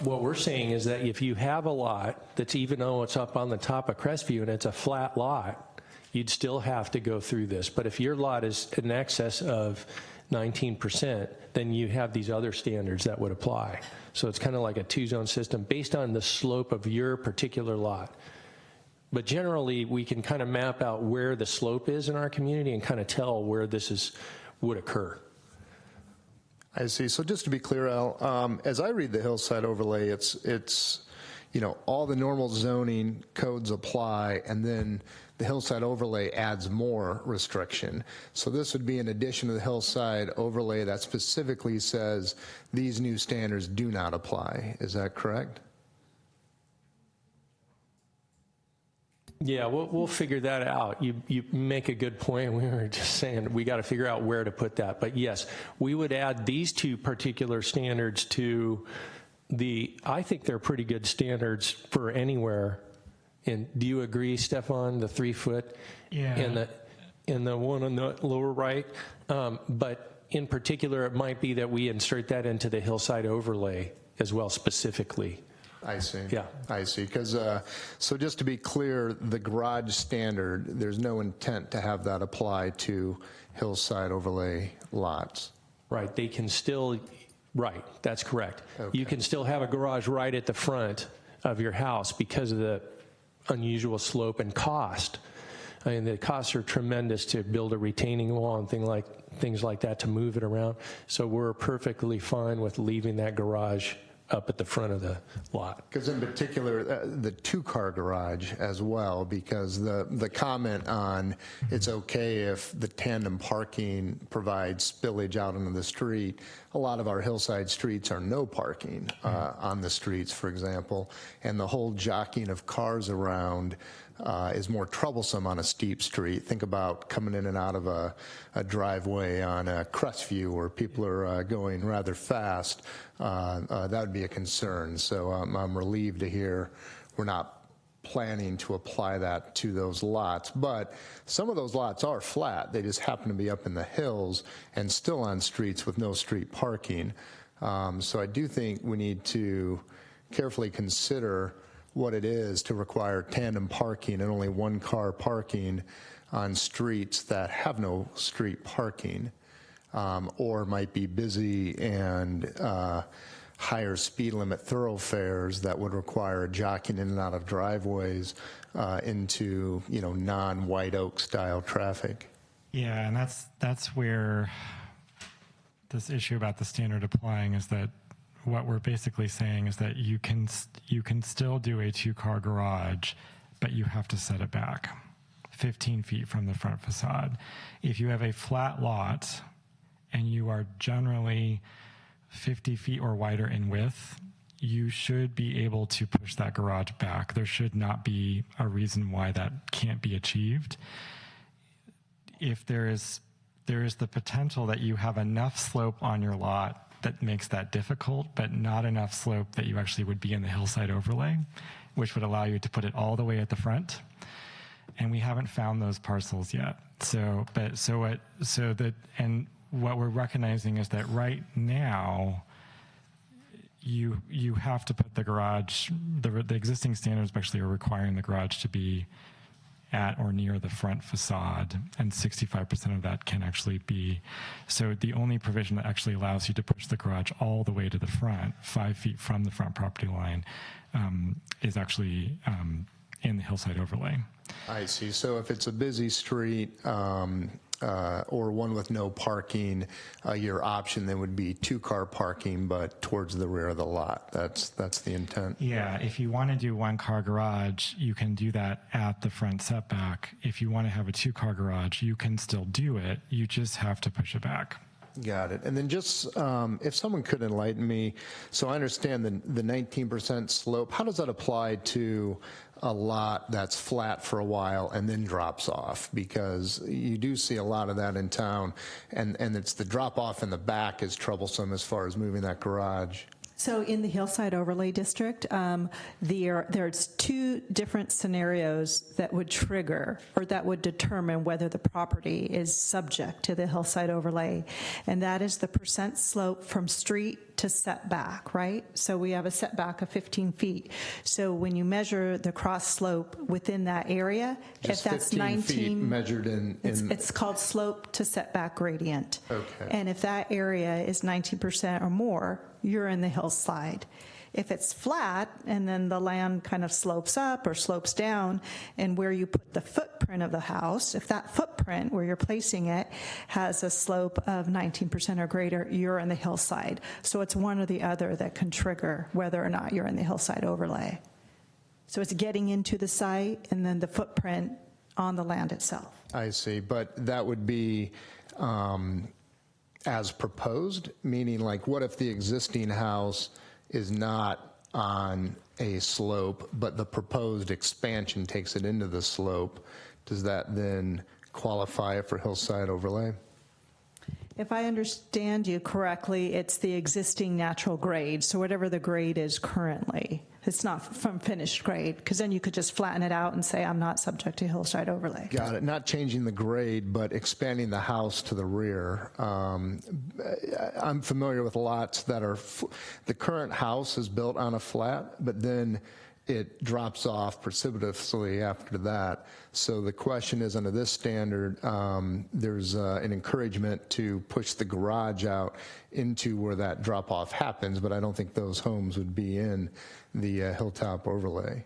what we're saying is that if you have a lot that's, even though it's up on the top of Crestview and it's a flat lot, you'd still have to go through this. But if your lot is in excess of 19%, then you have these other standards that would apply. So it's kind of like a two-zone system based on the slope of your particular lot. But generally, we can kind of map out where the slope is in our community and kind of tell where this would occur. I see. So just to be clear, Al, as I read the hillside overlay, it's all the normal zoning codes apply, and then the hillside overlay adds more restriction. So this would be in addition to the hillside overlay that specifically says these new standards do not apply. Is that correct? Yeah, we'll figure that out. You make a good point. We were just saying we got to figure out where to put that. But yes, we would add these two particular standards to I think they're pretty good standards for anywhere. And do you agree, Stefan, the 3 foot? Yeah. And the one on the lower right? But in particular, it might be that we insert that into the hillside overlay as well specifically. I see. Yeah. I see. Because, so just to be clear, the garage standard, there's no intent to have that apply to hillside overlay lots. Right. They can still, right. That's correct. Okay. You can still have a garage right at the front of your house because of the unusual slope and cost. I mean, the costs are tremendous to build a retaining wall and things like that to move it around. So we're perfectly fine with leaving that garage up at the front of the lot. Because in particular, the 2-car garage as well, because the comment on it's okay if the tandem parking provides spillage out into the street, a lot of our hillside streets are no parking on the streets, for example, and the whole jockeying of cars around is more troublesome on a steep street. Think about coming in and out of a driveway on a Crestview where people are going rather fast. That would be a concern. So I'm relieved to hear we're not planning to apply that to those lots. But some of those lots are flat. They just happen to be up in the hills and still on streets with no street parking. So I do think we need to carefully consider what it is to require tandem parking and only 1-car parking on streets that have no street parking, or might be busy and higher speed limit thoroughfares that would require jockeying in and out of driveways into non-White Oak style traffic. Yeah, and that's where this issue about the standard applying is that what we're basically saying is that you can still do a 2-car garage, but you have to set it back 15 feet from the front facade. If you have a flat lot and you are generally 50 feet or wider in width, you should be able to push that garage back. There should not be a reason why that can't be achieved. If there is the potential that you have enough slope on your lot that makes that difficult, but not enough slope that you actually would be in the hillside overlay, which would allow you to put it all the way at the front. And we haven't found those parcels yet. And what we're recognizing is that right now, you have to put the garage, the existing standards actually are requiring the garage to be at or near the front facade, and 65% of that can actually be. So the only provision that actually allows you to push the garage all the way to the front, 5 feet from the front property line, is actually in the hillside overlay. I see. So if it's a busy street or one with no parking, your option then would be 2-car parking, but towards the rear of the lot. That's the intent. Yeah, if you want to do 1-car garage, you can do that at the front setback. If you want to have a 2-car garage, you can still do it. You just have to push it back. Got it. And then just if someone could enlighten me, so I understand the 19% slope. How does that apply to a lot that's flat for a while and then drops off? Because you do see a lot of that in town, and it's the drop off in the back is troublesome as far as moving that garage. So in the Hillside Overlay District, there's 2 different scenarios that would trigger or that would determine whether the property is subject to the Hillside Overlay. And that is the percent slope from street to setback, right? So we have a setback of 15 feet. So when you measure the cross slope within that area, Just if that's 15 feet 19, measured in. it's called slope to setback gradient. Okay. And if that area is 19% or more, you're in the hillside. If it's flat and then the land kind of slopes up or slopes down, and where you put the footprint of the house, if that footprint where you're placing it has a slope of 19% or greater, you're in the hillside. So it's one or the other that can trigger whether or not you're in the hillside overlay. So it's getting into the site and then the footprint on the land itself. I see, but that would be as proposed, meaning like what if the existing house is not on a slope, but the proposed expansion takes it into the slope? Does that then qualify for hillside overlay? If I understand you correctly, it's the existing natural grade, so whatever the grade is currently. It's not from finished grade, because then you could just flatten it out and say, I'm not subject to hillside overlay. Got it. Not changing the grade, but expanding the house to the rear. I'm familiar with lots that are, the current house is built on a flat, but then it drops off precipitously after that. So the question is, under this standard, there's an encouragement to push the garage out into where that drop-off happens, but I don't think those homes would be in the hilltop overlay,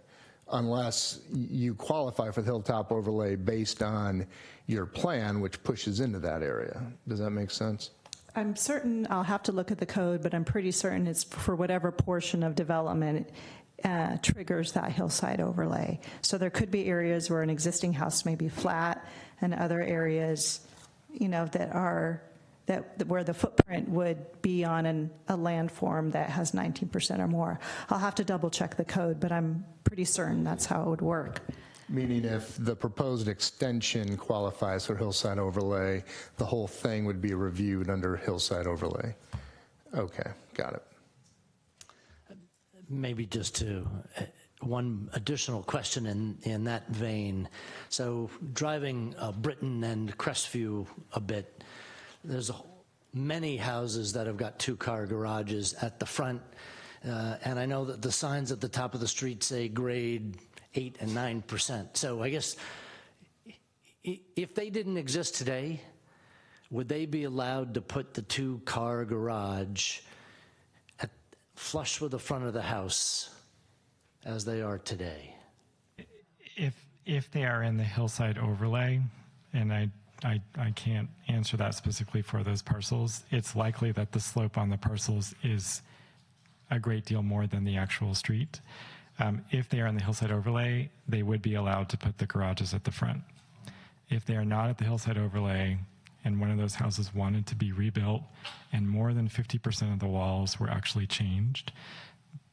unless you qualify for the hilltop overlay based on your plan, which pushes into that area. Does that make sense? I'm certain, I'll have to look at the code, but I'm pretty certain it's for whatever portion of development triggers that hillside overlay. So there could be areas where an existing house may be flat and other areas, you know, where the footprint would be on a landform that has 19% or more. I'll have to double check the code, but I'm pretty certain that's how it would work. Meaning if the proposed extension qualifies for hillside overlay, the whole thing would be reviewed under hillside overlay. Okay, got it. Maybe just to one additional question in that vein. So driving Britain and Crestview a bit, there's many houses that have got two-car garages at the front, and I know that the signs at the top of the street say grade 8 and 9%. So I guess if they didn't exist today, would they be allowed to put the two-car garage flush with the front of the house as they are today? If they are in the hillside overlay, and I can't answer that specifically for those parcels, it's likely that the slope on the parcels is a great deal more than the actual street. If they are in the hillside overlay, they would be allowed to put the garages at the front. If they are not at the hillside overlay, and one of those houses wanted to be rebuilt, and more than 50% of the walls were actually changed,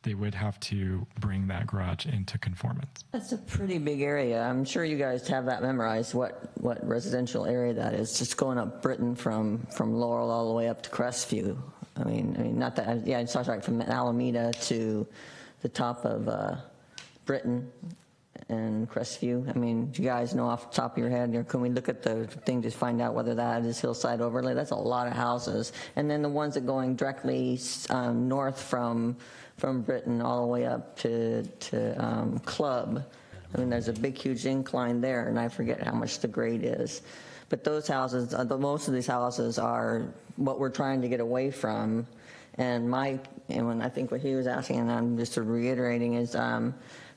they would have to bring that garage into conformance. That's a pretty big area. I'm sure you guys have that memorized, what residential area that is, just going up Britain from Laurel all the way up to Crestview. I mean, not that, yeah, it's sorry, from Alameda to the top of Britain and Crestview. I mean, do you guys know off the top of your head, or can we look at the thing to find out whether that is hillside overlay? That's a lot of houses. And then the ones that going directly north from Britain all the way up to Club. I mean, there's a big, huge incline there, and I forget how much the grade is. But those houses, most of these houses are what we're trying to get away from. And when I think what he was asking, and I'm just reiterating, is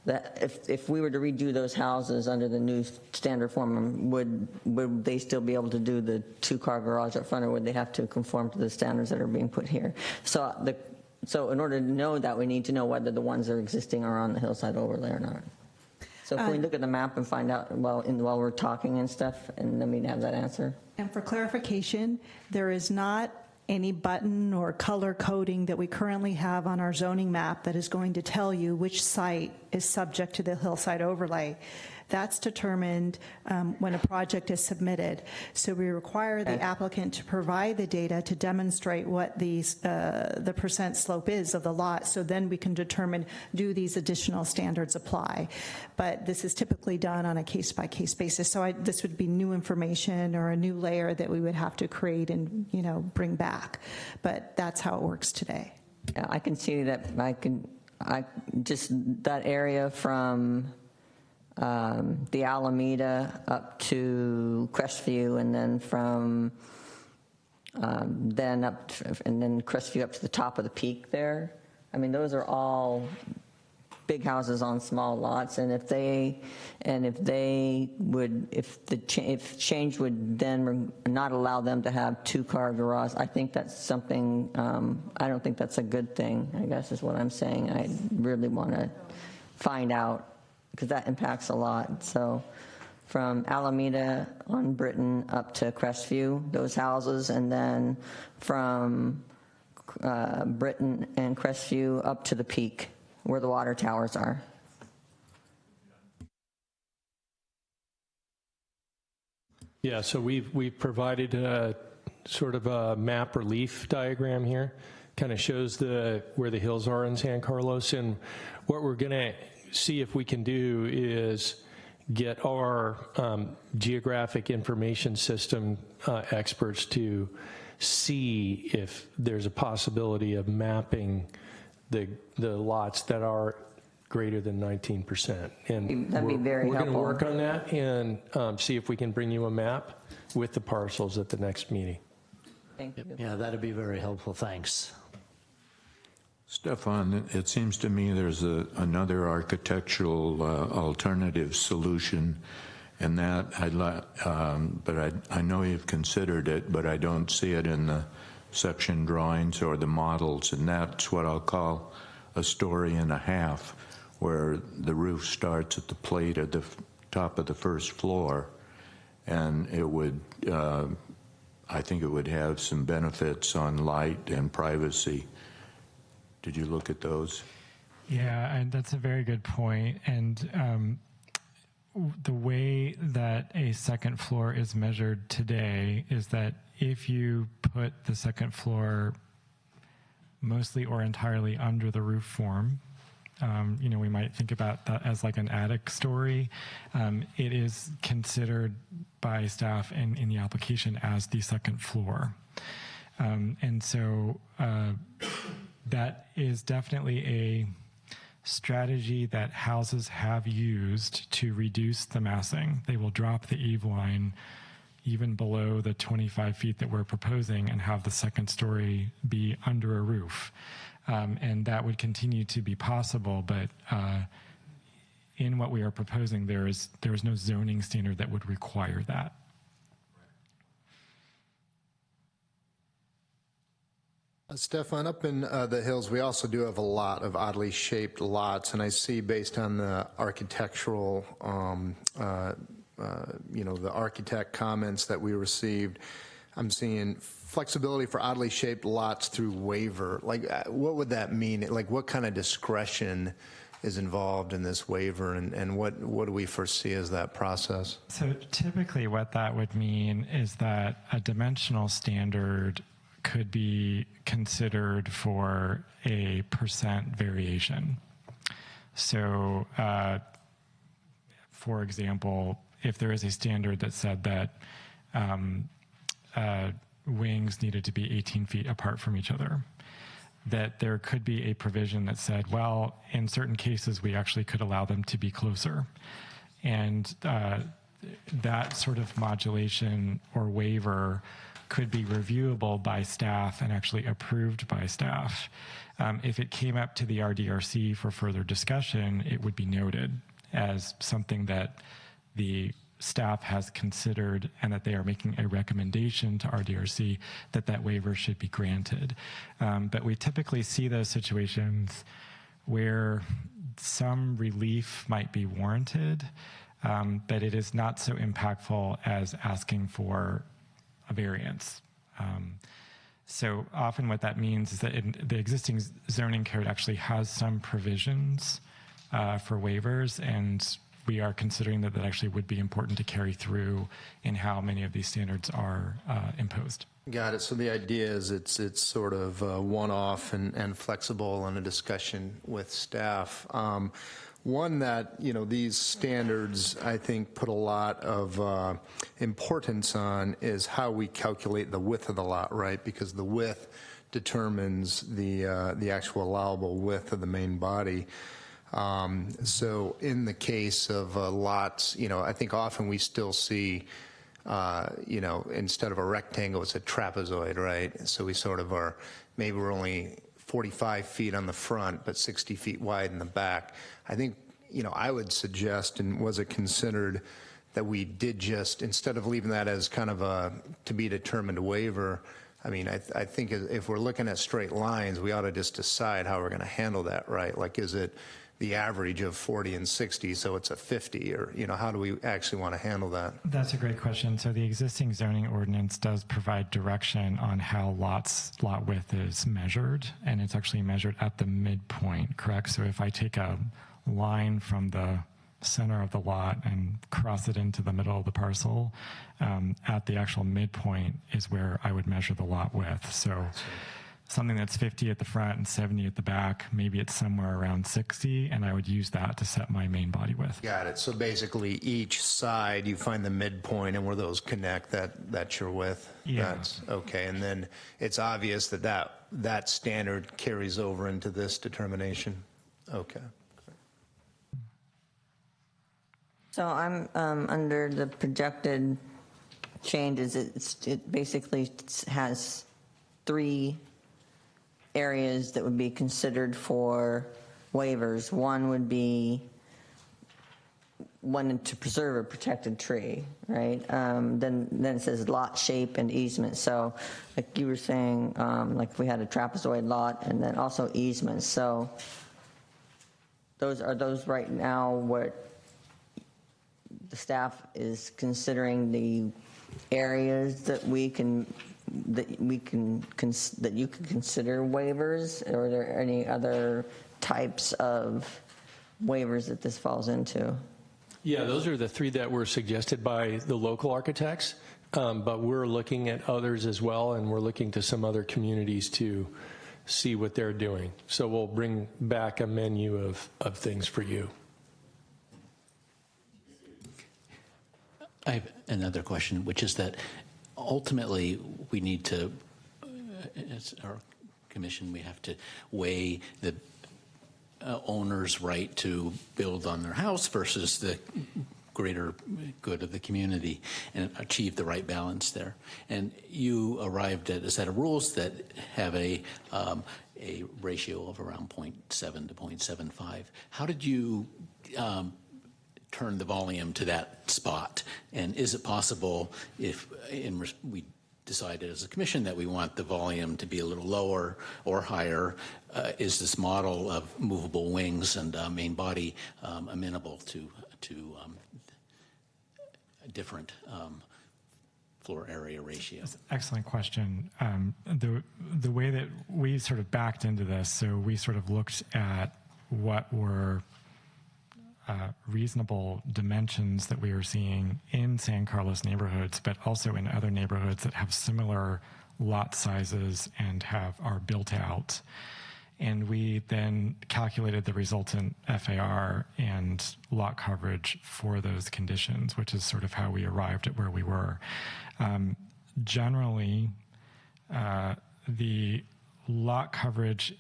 that if we were to redo those houses under the new standard form, would they still be able to do the two-car garage up front, or would they have to conform to the standards that are being put here? So in order to know that, we need to know whether the ones that are existing are on the hillside overlay or not. So can we look at the map and find out while we're talking and stuff, and then we have that answer? And for clarification, there is not any button or color coding that we currently have on our zoning map that is going to tell you which site is subject to the hillside overlay. That's determined when a project is submitted. So we require the applicant to provide the data to demonstrate what the percent slope is of the lot, so then we can determine, do these additional standards apply? But this is typically done on a case-by-case basis. So this would be new information or a new layer that we would have to create and bring back. But that's how it works today. Yeah, I can see that. Just that area from the Alameda up to Crestview, and then from and then Crestview up to the top of the peak there. I mean, those are all big houses on small lots, and if change would then not allow them to have 2-car garage, I think that's something. I don't think that's a good thing, I guess is what I'm saying. I really want to find out, because that impacts a lot. So from Alameda on Britain up to Crestview, those houses, and then from Britain and Crestview up to the peak where the water towers are. Yeah, so we've provided a sort of a map relief diagram here. Kind of shows where the hills are in San Carlos, and what we're going to see if we can do is get our geographic information system experts to see if there's a possibility of mapping the lots that are greater than 19%. And that'd be very we're going to helpful. work on that and see if we can bring you a map with the parcels at the next meeting. Thank you. Yeah, that'd be very helpful. Thanks. Stefan, it seems to me there's another architectural alternative solution, and that but I know you've considered it, but I don't see it in the section drawings or the models, and that's what I'll call a story and a half, where the roof starts at the plate at the top of the first floor, and it would, I think it would have some benefits on light and privacy. Did you look at those? Yeah, and that's a very good point. And the way that a second floor is measured today is that if you put the second floor mostly or entirely under the roof form, we might think about that as like an attic story. It is considered by staff in the application as the second floor. And so that is definitely a strategy that houses have used to reduce the massing. They will drop the eave line even below the 25 feet that we're proposing and have the second story be under a roof. And that would continue to be possible, but in what we are proposing, there is no zoning standard that would require that. Stefan, up in the hills, we also do have a lot of oddly shaped lots, and I see based on the architectural, the architect comments that we received, I'm seeing flexibility for oddly shaped lots through waiver. Like, what would that mean? Like, what kind of discretion is involved in this waiver, and what do we foresee as that process? So typically what that would mean is that a dimensional standard could be considered for a % variation. So, for example, if there is a standard that said that wings needed to be 18 feet apart from each other, that there could be a provision that said, well, in certain cases, we actually could allow them to be closer. And that sort of modulation or waiver could be reviewable by staff and actually approved by staff. If it came up to the RDRC for further discussion, it would be noted as something that the staff has considered and that they are making a recommendation to RDRC that waiver should be granted. But we typically see those situations where some relief might be warranted, but it is not so impactful as asking for a variance. So often what that means is that the existing zoning code actually has some provisions for waivers, and we are considering that actually would be important to carry through in how many of these standards are imposed. Got it. So the idea is it's sort of one-off and flexible in a discussion with staff. One that, these standards, I think, put a lot of importance on is how we calculate the width of the lot, right? Because the width determines the actual allowable width of the main body. So in the case of lots, I think often we still see, instead of a rectangle, it's a trapezoid, right? So we sort of are, maybe we're only 45 feet on the front, but 60 feet wide in the back. I think, I would suggest, and was it considered, that we did just, instead of leaving that as kind of a to be determined waiver, I mean, I think if we're looking at straight lines, we ought to just decide how we're going to handle that, right? Like, is it the average of 40 and 60, so it's a 50, or, how do we actually want to handle that? That's a great question. So the existing zoning ordinance does provide direction on how lot width is measured, and it's actually measured at the midpoint, correct? So if I take a line from the center of the lot and cross it into the middle of the parcel, at the actual midpoint is where I would measure the lot width. So something that's 50 at the front and 70 at the back, maybe it's somewhere around 60, and I would use that to set my main body width. Got it. So basically each side, you find the midpoint, and where those connect, that's your width? Yeah. That's okay. And then it's obvious that standard carries over into this determination? Okay. So I'm under the projected changes. It basically has 3 areas that would be considered for waivers. One would be wanting to preserve a protected tree, right? Then it says lot shape and easement. So like you were saying, like if we had a trapezoid lot, and then also easements. So those right now what the staff is considering the areas that you can consider waivers, or are there any other types of waivers that this falls into? Yeah, those are the 3 that were suggested by the local architects, but we're looking at others as well, and we're looking to some other communities to see what they're doing. So we'll bring back a menu of things for you. I have another question, which is that ultimately we need to, as our commission, we have to weigh the owner's right to build on their house versus the greater good of the community and achieve the right balance there. And you arrived at a set of rules that have a ratio of around 0.7 to 0.75. How did you turn the volume to that spot? And is it possible, if we decided as a commission that we want the volume to be a little lower or higher, is this model of movable wings and main body amenable to a different floor area ratio? Excellent question. The way that we sort of backed into this, so we sort of looked at what were reasonable dimensions that we were seeing in San Carlos neighborhoods, but also in other neighborhoods that have similar lot sizes and are built out. And we then calculated the resultant FAR and lot coverage for those conditions, which is sort of how we arrived at where we were. Generally, the lot coverage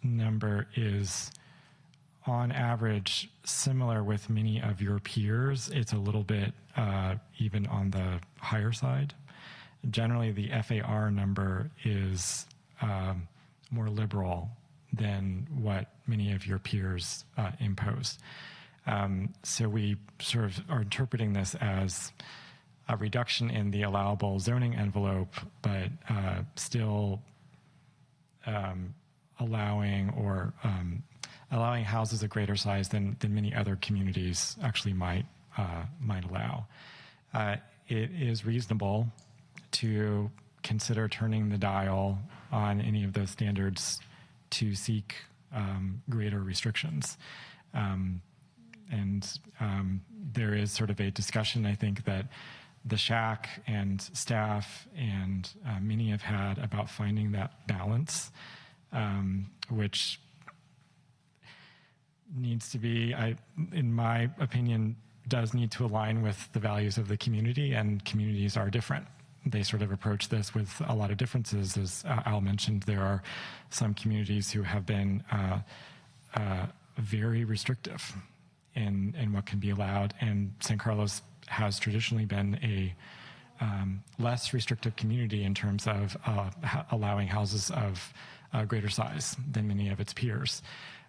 number is on average similar with many of your peers. It's a little bit even on the higher side. Generally, the FAR number is more liberal than what many of your peers impose. So we sort of are interpreting this as a reduction in the allowable zoning envelope, but still allowing houses of greater size than many other communities actually might allow. It is reasonable to consider turning the dial on any of those standards to seek greater restrictions. And there is sort of a discussion, I think, that the SHAC and staff and many have had about finding that balance, which needs to be, in my opinion, does need to align with the values of the community, and communities are different. they sort of approach this with a lot of differences. As Al mentioned, there are some communities who have been very restrictive in what can be allowed, and San Carlos has traditionally been a less restrictive community in terms of allowing houses of greater size than many of its peers.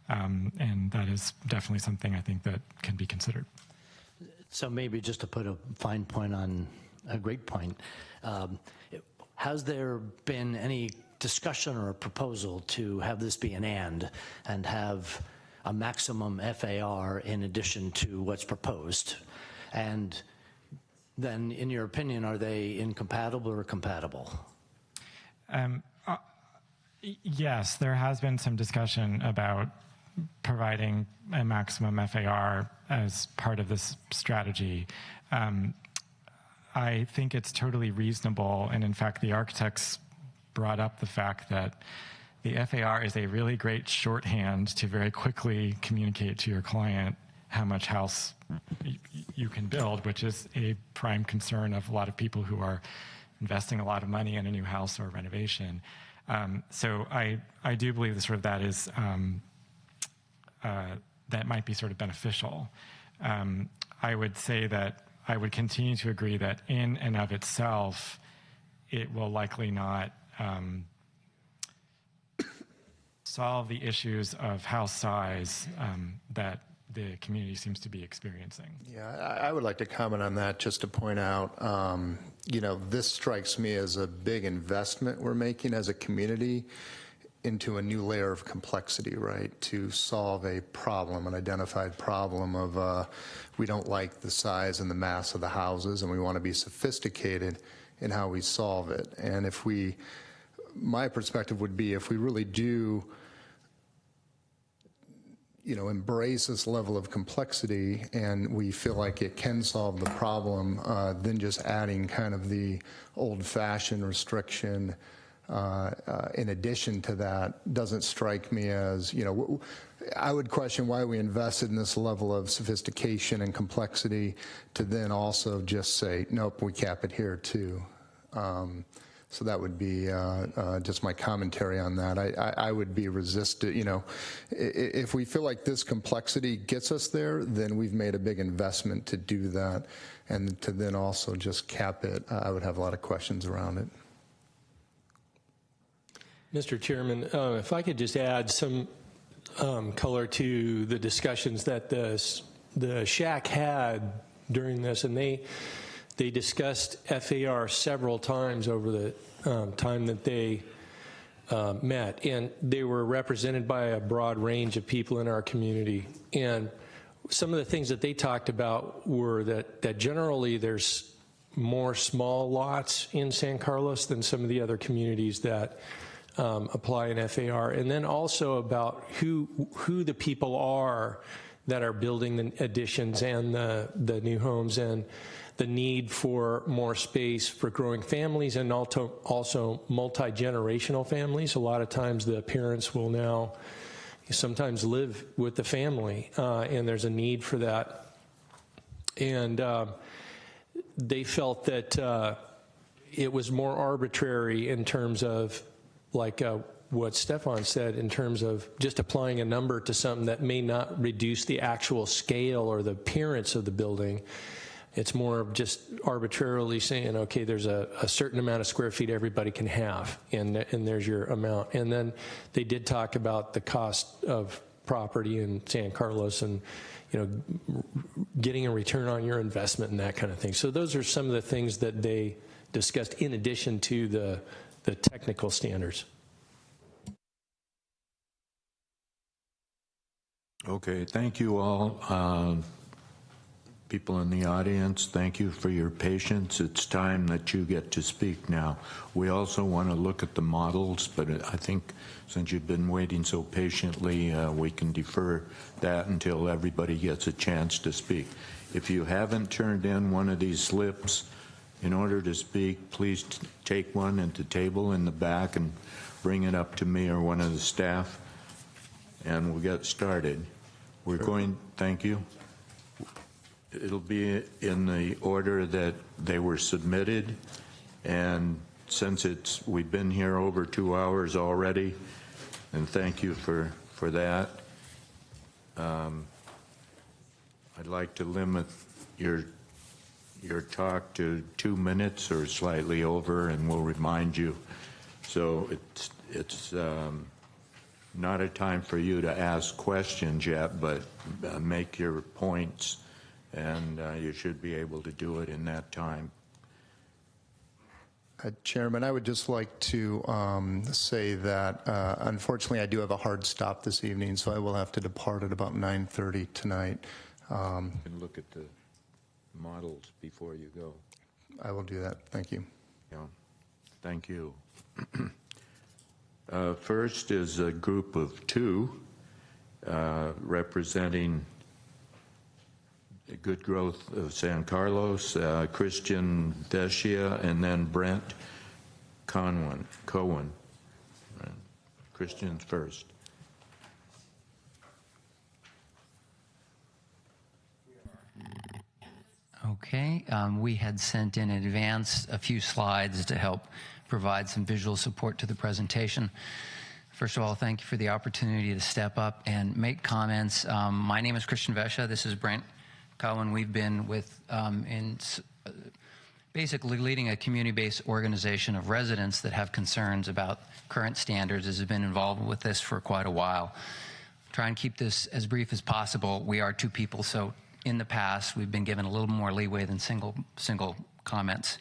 And that is definitely something I think that can be considered. So maybe just to put a fine point on a great point, has there been any discussion or a proposal to have this be an and have a maximum FAR in addition to what's proposed? And then, in your opinion, are they incompatible or compatible? Yes, there has been some discussion about providing a maximum FAR as part of this strategy. I think it's totally reasonable, and in fact, the architects brought up the fact that the FAR is a really great shorthand to very quickly communicate to your client how much house you can build, which is a prime concern of a lot of people who are investing a lot of money in a new house or renovation. So I do believe that sort of that is that might be sort of beneficial. I would say that I would continue to agree that in and of itself, it will likely not solve the issues of house size that the community seems to be experiencing. Yeah, I would like to comment on that just to point out, this strikes me as a big investment we're making as a community into a new layer of complexity, right, to solve a problem, an identified problem of we don't like the size and the mass of the houses, and we want to be sophisticated in how we solve it. And my perspective would be if we really do embrace this level of complexity and we feel like it can solve the problem, then just adding kind of the old-fashioned restriction in addition to that doesn't strike me as, I would question why we invested in this level of sophistication and complexity to then also just say, nope, we cap it here too. So that would be just my commentary on that. I would be resistant. If we feel like this complexity gets us there, then we've made a big investment to do that. And to then also just cap it, I would have a lot of questions around it. Mr. Chairman, if I could just add some color to the discussions that the SHAC had during this, and they discussed FAR several times over the time that they met, and they were represented by a broad range of people in our community. And some of the things that they talked about were that generally there's more small lots in San Carlos than some of the other communities that apply an FAR, and then also about who the people are that are building the additions and the new homes, and the need for more space for growing families and also multi-generational families. A lot of times the parents will now sometimes live with the family, and there's a need for that. And they felt that it was more arbitrary in terms of like what Stefan said, in terms of just applying a number to something that may not reduce the actual scale or the appearance of the building. It's more of just arbitrarily saying, okay, there's a certain amount of square feet everybody can have, and there's your amount. And then they did talk about the cost of property in San Carlos and, getting a return on your investment and that kind of thing. So those are some of the things that they discussed in addition to the technical standards. Okay, thank you all. People in the audience, thank you for your patience. It's time that you get to speak now. We also want to look at the models, but I think since you've been waiting so patiently, we can defer that until everybody gets a chance to speak. If you haven't turned in one of these slips in order to speak, please take one at the table in the back and bring it up to me or one of the staff, and we'll get started. Thank you. It'll be in the order that they were submitted, And since we've been here over 2 hours already, and thank you for that, I'd like to limit your talk to 2 minutes or slightly over, and we'll remind you. So it's not a time for you to ask questions yet, but make your points, and you should be able to do it in that time. Chairman, I would just like to say that unfortunately I do have a hard stop this evening, so I will have to depart at about 9:30 tonight. You can look at the models before you go. I will do that. Thank you. Yeah, thank you. First is a group of 2 representing Good Growth of San Carlos, Christian Vesia, and then Brent Cohen. Right. Christian first. Okay, we had sent in advance a few slides to help provide some visual support to the presentation. First of all, thank you for the opportunity to step up and make comments. My name is Christian Vesia. This is Brent Cohen. We've been basically leading a community-based organization of residents that have concerns about current standards. Has been involved with this for quite a while. Try and keep this as brief as possible. We are 2 people, so in the past we've been given a little more leeway than single comments.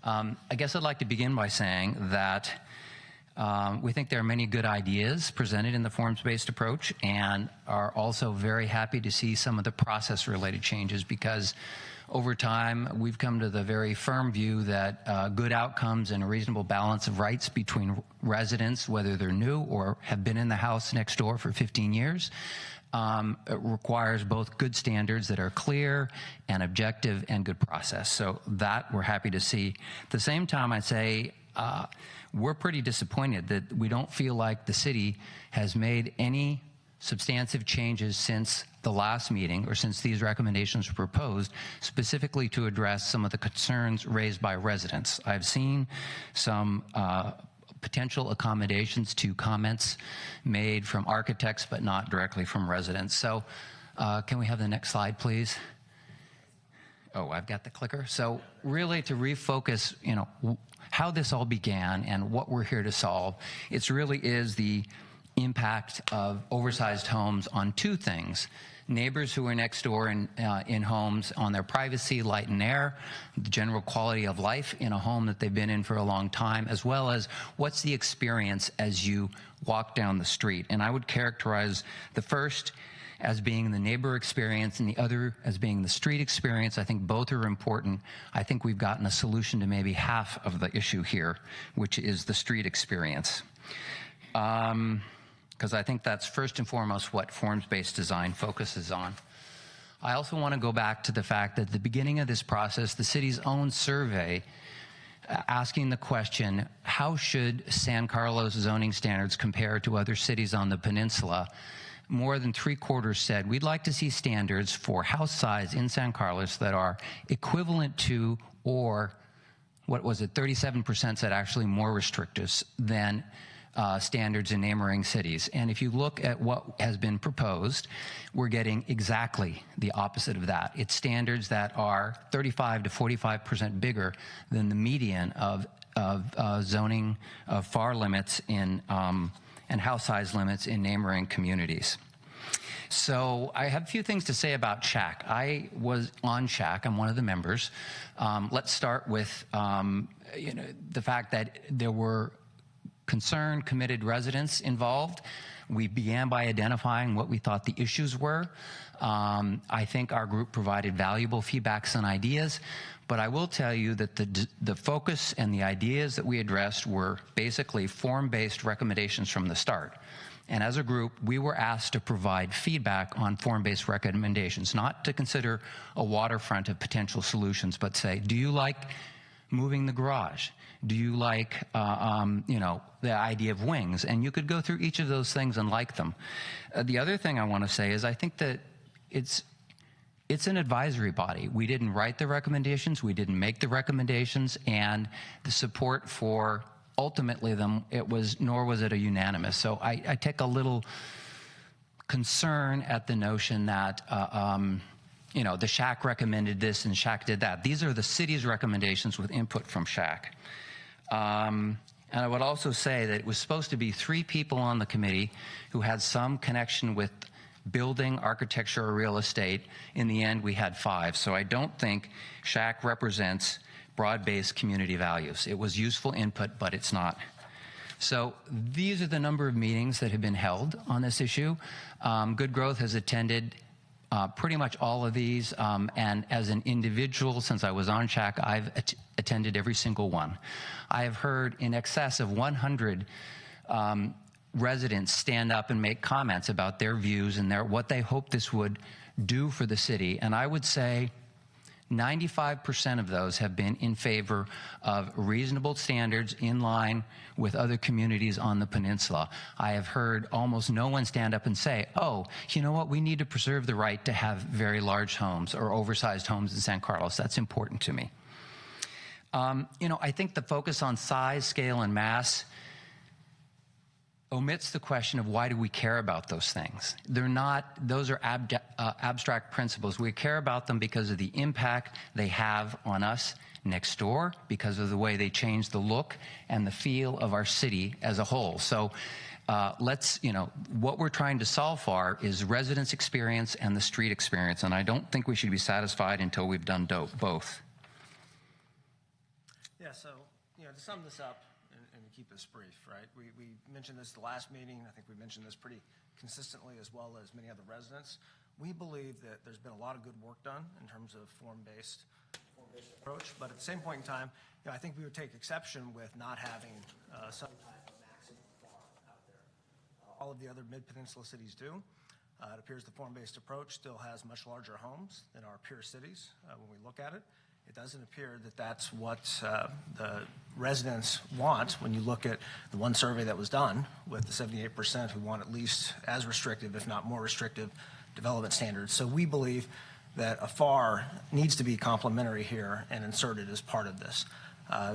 I guess I'd like to begin by saying that we think there are many good ideas presented in the forms-based approach, and are also very happy to see some of the process-related changes, because over time we've come to the very firm view that good outcomes and a reasonable balance of rights between residents, whether they're new or have been in the house next door for 15 years, it requires both good standards that are clear and objective, and good process. So that we're happy to see. At the same time, I'd say we're pretty disappointed that we don't feel like the city has made any substantive changes since the last meeting, or since these recommendations were proposed, specifically to address some of the concerns raised by residents. I've seen some potential accommodations to comments made from architects, but not directly from residents. So can we have the next slide, please? Oh, I've got the clicker. So really to refocus, how this all began and what we're here to solve, it really is the impact of oversized homes on 2 things. Neighbors who are next door in homes, on their privacy, light and air, the general quality of life in a home that they've been in for a long time, as well as what's the experience as you walk down the street. And I would characterize the first as being the neighbor experience and the other as being the street experience. I think both are important. I think we've gotten a solution to maybe half of the issue here, which is the street experience. Because I think that's first and foremost what forms-based design focuses on. I also want to go back to the fact that at the beginning of this process, the city's own survey asking the question, how should San Carlos zoning standards compare to other cities on the peninsula? More than 3/4 said, we'd like to see standards for house size in San Carlos that are equivalent to, or what was it, 37% said actually more restrictive than standards in neighboring cities. And if you look at what has been proposed, we're getting exactly the opposite of that. It's standards that are 35 to 45% bigger than the median of zoning of FAR limits in and house size limits in neighboring communities. So I have a few things to say about SHAC. I was on SHAC. I'm one of the members. Let's start with the fact that there were concerned, committed residents involved. We began by identifying what we thought the issues were. I think our group provided valuable feedbacks and ideas, but I will tell you that the focus and the ideas that we addressed were basically form-based recommendations from the start. And as a group, we were asked to provide feedback on form-based recommendations, not to consider a waterfront of potential solutions, but say, do you like moving the garage? Do you like, the idea of wings? And you could go through each of those things and like them. The other thing I want to say is I think that it's it's an advisory body. We didn't write the recommendations, we didn't make the recommendations, and the support for ultimately them, nor was it a unanimous. So I take a little concern at the notion that, the SHAC recommended this and SHAC did that. These are the city's recommendations with input from SHAC. And I would also say that it was supposed to be 3 people on the committee who had some connection with building, architecture, or real estate. In the end, we had 5. So I don't think SHAC represents broad-based community values. It was useful input, but it's not. So these are the number of meetings that have been held on this issue. Good Growth has attended pretty much all of these, and as an individual, since I was on SHAC, I've attended every single one. I have heard in excess of 100 residents stand up and make comments about their views and what they hope this would do for the city. And I would say 95% of those have been in favor of reasonable standards in line with other communities on the peninsula. I have heard almost no one stand up and say, oh, you know what, we need to preserve the right to have very large homes or oversized homes in San Carlos. That's important to me. I think the focus on size, scale, and mass omits the question of why do we care about those things. Those are abstract principles. We care about them because of the impact they have on us next door, because of the way they change the look and the feel of our city as a whole. So what we're trying to solve for is residents' experience and the street experience, and I don't think we should be satisfied until we've done both. Yeah, so, to sum this up, and keep this brief, right? We mentioned this the last meeting. I think we mentioned this pretty consistently, as well as many other residents. We believe that there's been a lot of good work done in terms of form-based approach, but at the same point in time, I think we would take exception with not having some type of maximum FAR out there. All of the other mid-peninsula cities do. It appears the form-based approach still has much larger homes than our peer cities when we look at it. It doesn't appear that that's what the residents want when you look at the one survey that was done with the 78% who want at least as restrictive, if not more restrictive, development standards. So we believe that a FAR needs to be complementary here and inserted as part of this.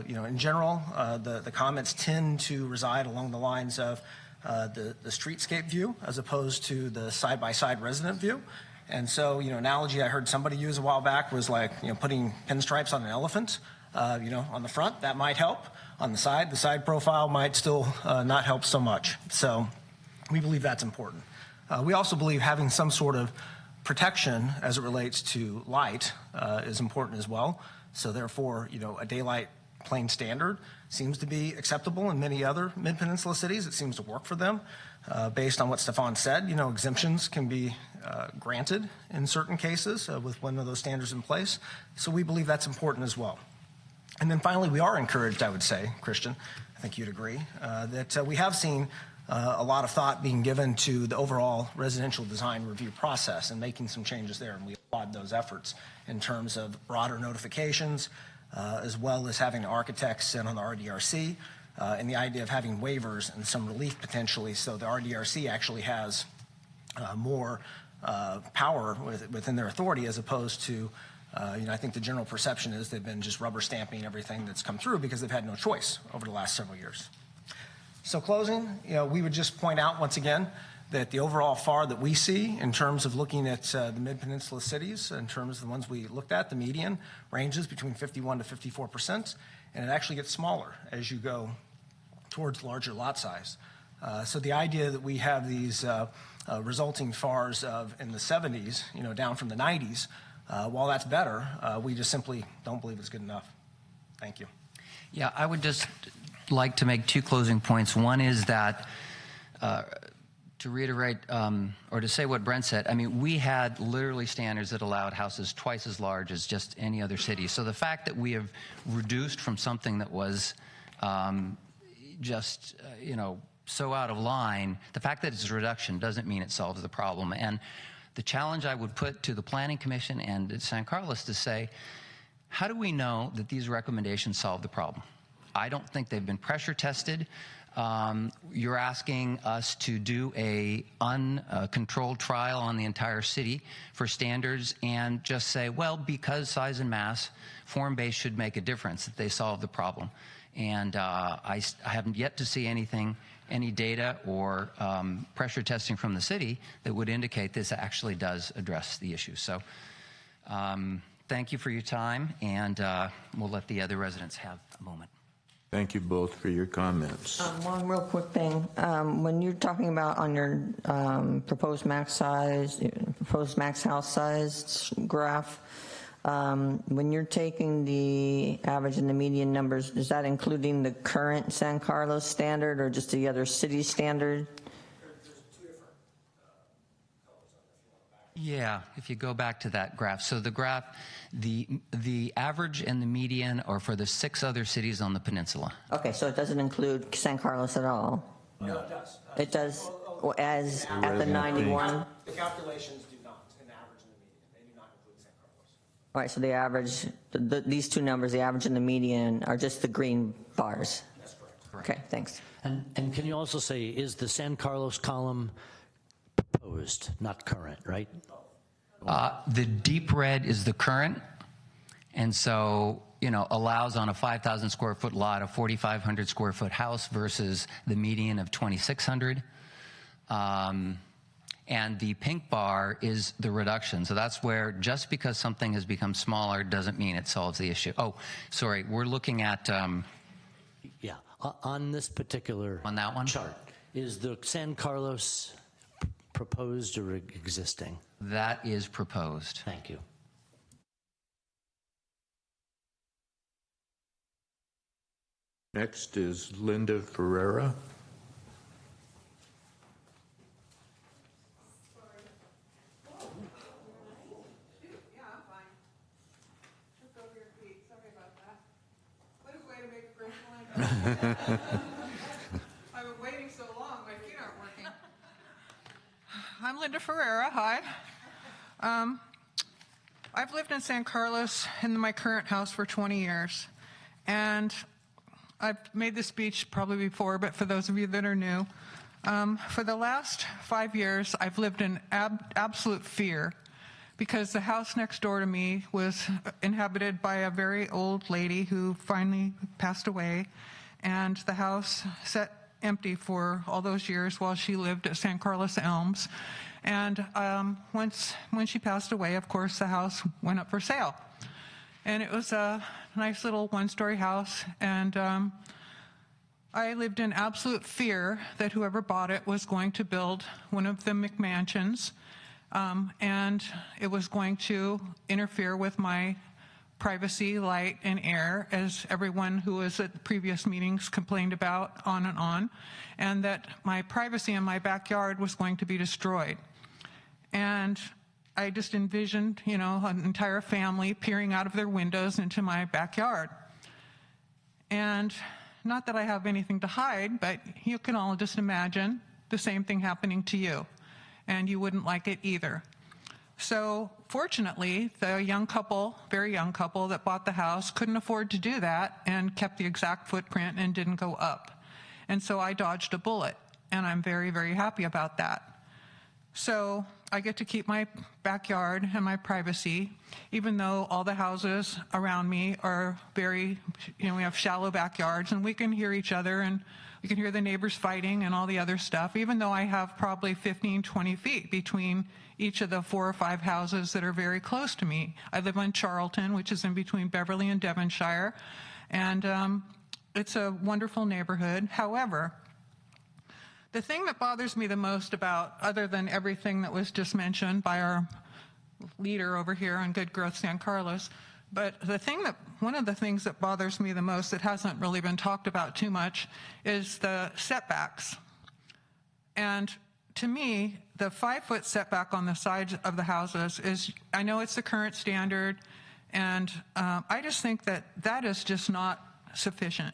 In general, the comments tend to reside along the lines of the streetscape view as opposed to the side-by-side resident view. And so, analogy I heard somebody use a while back was like, putting pinstripes on an elephant, on the front, that might help. On the side profile might still not help so much. So we believe that's important. We also believe having some sort of protection as it relates to light is important as well. So therefore, a daylight plain standard seems to be acceptable in many other mid-peninsula cities. It seems to work for them. Based on what Stefan said, exemptions can be granted in certain cases with one of those standards in place. So we believe that's important as well. And then finally, we are encouraged, I would say, Christian, I think you'd agree, that we have seen a lot of thought being given to the overall residential design review process and making some changes there. And we applaud those efforts in terms of broader notifications, as well as having architects sit on the RDRC, and the idea of having waivers and some relief potentially, so the RDRC actually has more power within their authority, as opposed to, I think the general perception is they've been just rubber stamping everything that's come through because they've had no choice over the last several years. So closing, we would just point out once again that the overall FAR that we see in terms of looking at the mid-peninsula cities, in terms of the ones we looked at, the median ranges between 51 to 54%, and it actually gets smaller as you go towards larger lot size. So the idea that we have these resulting FARs in the 70s, down from the 90s, while that's better, we just simply don't believe it's good enough. Thank you. Yeah, I would just like to make 2 closing points. One is that, to reiterate or to say what Brent said, we had literally standards that allowed houses twice as large as just any other city. So the fact that we have reduced from something that was so out of line, the fact that it's a reduction doesn't mean it solves the problem. And the challenge I would put to the Planning Commission and to San Carlos to say, how do we know that these recommendations solve the problem? I don't think they've been pressure tested. You're asking us to do a uncontrolled trial on the entire city for standards and just say, well, because size and mass, form-based should make a difference, that they solve the problem. And I haven't yet to see anything, any data or pressure testing from the city that would indicate this actually does address the issue. So thank you for your time, and we'll let the other residents have a moment. Thank you both for your comments. One real quick thing. When you're talking about on your proposed max house size graph, when you're taking the average and the median numbers, is that including the current San Carlos standard or just the other city standard? Yeah, if you go back to that graph. So the graph, the average and the median are for the 6 other cities on the peninsula. Okay, so it doesn't include San Carlos at all? No, it does. It does, as at the 91? The calculations do not, an average and the median. They do not include San Carlos. All right, so the average, these two numbers, the average and the median, are just the green bars? That's correct. Okay, thanks. And can you also say, is the San Carlos column proposed, not current, right? The deep red is the current, and so, you know, allows on a 5,000 square foot lot a 4,500 square foot house versus the median of 2,600. And the pink bar is the reduction. So that's where just because something has become smaller doesn't mean it solves the issue. Oh, sorry, we're looking at... Yeah, on this particular on that one? chart, is the San Carlos proposed or existing? That is proposed. Thank you. Next is Linda Ferreira. I've been waiting so long, my feet aren't working. I'm Linda Ferreira, hi. I've lived in San Carlos in my current house for 20 years, and I've made this speech probably before, but for those of you that are new, for the last 5 years, I've lived in absolute fear because the house next door to me was inhabited by a very old lady who finally passed away, and the house sat empty for all those years while she lived at San Carlos Elms. And when she passed away, of course, the house went up for sale. And it was a nice little one-story house, and I lived in absolute fear that whoever bought it was going to build one of the McMansions, and it was going to interfere with my privacy, light, and air, as everyone who was at the previous meetings complained about, on, and that my privacy in my backyard was going to be destroyed. And I just envisioned, you know, an entire family peering out of their windows into my backyard. And not that I have anything to hide, but you can all just imagine the same thing happening to you, and you wouldn't like it either. So fortunately, the young couple, very young couple that bought the house couldn't afford to do that and kept the exact footprint and didn't go up. And so I dodged a bullet, and I'm very, very happy about that. So I get to keep my backyard and my privacy, even though all the houses around me are very, you know, we have shallow backyards, and we can hear each other, and we can hear the neighbors fighting and all the other stuff, even though I have probably 15, 20 feet between each of the 4 or 5 houses that are very close to me. I live on Charlton, which is in between Beverly and Devonshire, and it's a wonderful neighborhood. However, the thing that bothers me the most about, other than everything that was just mentioned by our leader over here on Good Growth San Carlos, but one of the things that bothers me the most that hasn't really been talked about too much is the setbacks. And to me, the 5-foot setback on the sides of the houses is, I know it's the current standard, and I just think that that is just not sufficient.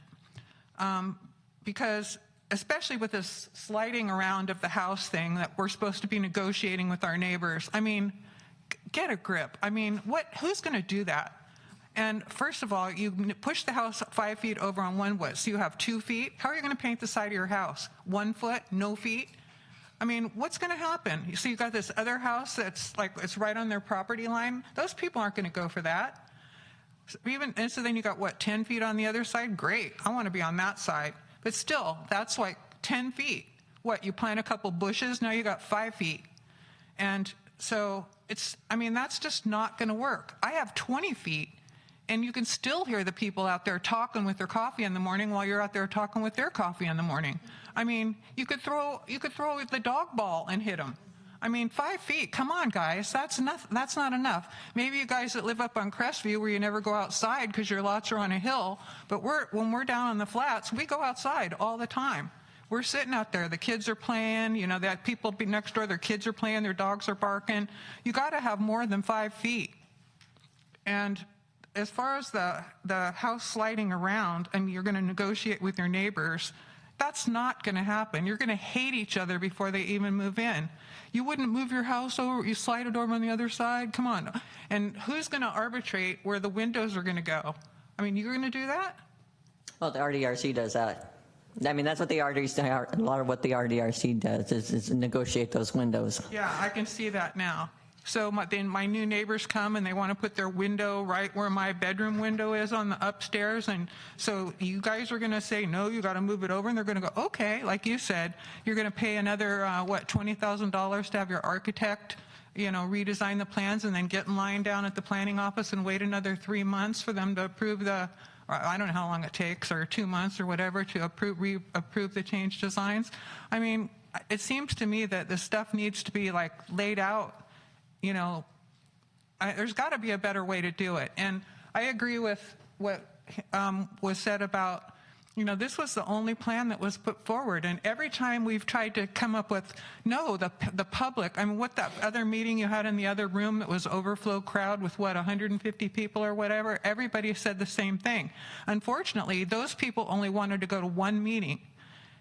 Because especially with this sliding around of the house thing that we're supposed to be negotiating with our neighbors, I mean, get a grip. I mean, who's going to do that? And first of all, you push the house 5 feet over on one foot, so you have 2 feet. How are you going to paint the side of your house? 1 foot, no feet? I mean, what's going to happen? You see, you've got this other house that's like, it's right on their property line. Those people aren't going to go for that. And so then you got, what, 10 feet on the other side? Great, I want to be on that side. But still, that's like 10 feet. What, you plant a couple bushes, now you got 5 feet. And so that's just not going to work. I have 20 feet, and you can still hear the people out there talking with their coffee in the morning while you're out there talking with their coffee in the morning. I mean, you could throw the dog ball and hit them. I mean, 5 feet, come on, guys, that's not enough. Maybe you guys that live up on Crestview where you never go outside because your lots are on a hill, but when we're down on the flats, we go outside all the time. We're sitting out there, the kids are playing, that people next door, their kids are playing, their dogs are barking. You got to have more than 5 feet. And as far as the house sliding around, and you're going to negotiate with your neighbors, that's not going to happen. You're going to hate each other before they even move in. You wouldn't move your house over, you slide it over on the other side? Come on. And who's going to arbitrate where the windows are going to go? I mean, you're going to do that? Well, the RDRC does that. I mean, that's what the RDRC, a lot of what the RDRC does is negotiate those windows. Yeah, I can see that now. So then my new neighbors come and they want to put their window right where my bedroom window is on the upstairs. And so you guys are going to say, no, you got to move it over. And they're going to go, okay, like you said, you're going to pay another, $20,000 to have your architect, redesign the plans and then get in line down at the planning office and wait another 3 months for them to approve I don't know how long it takes, or 2 months or whatever to approve the change designs. I mean, it seems to me that this stuff needs to be like laid out. There's got to be a better way to do it. And I agree with what was said about, this was the only plan that was put forward. And every time we've tried to come up with, the public, I mean, what that other meeting you had in the other room that was overflow crowd with 150 people or whatever, everybody said the same thing. Unfortunately, those people only wanted to go to one meeting.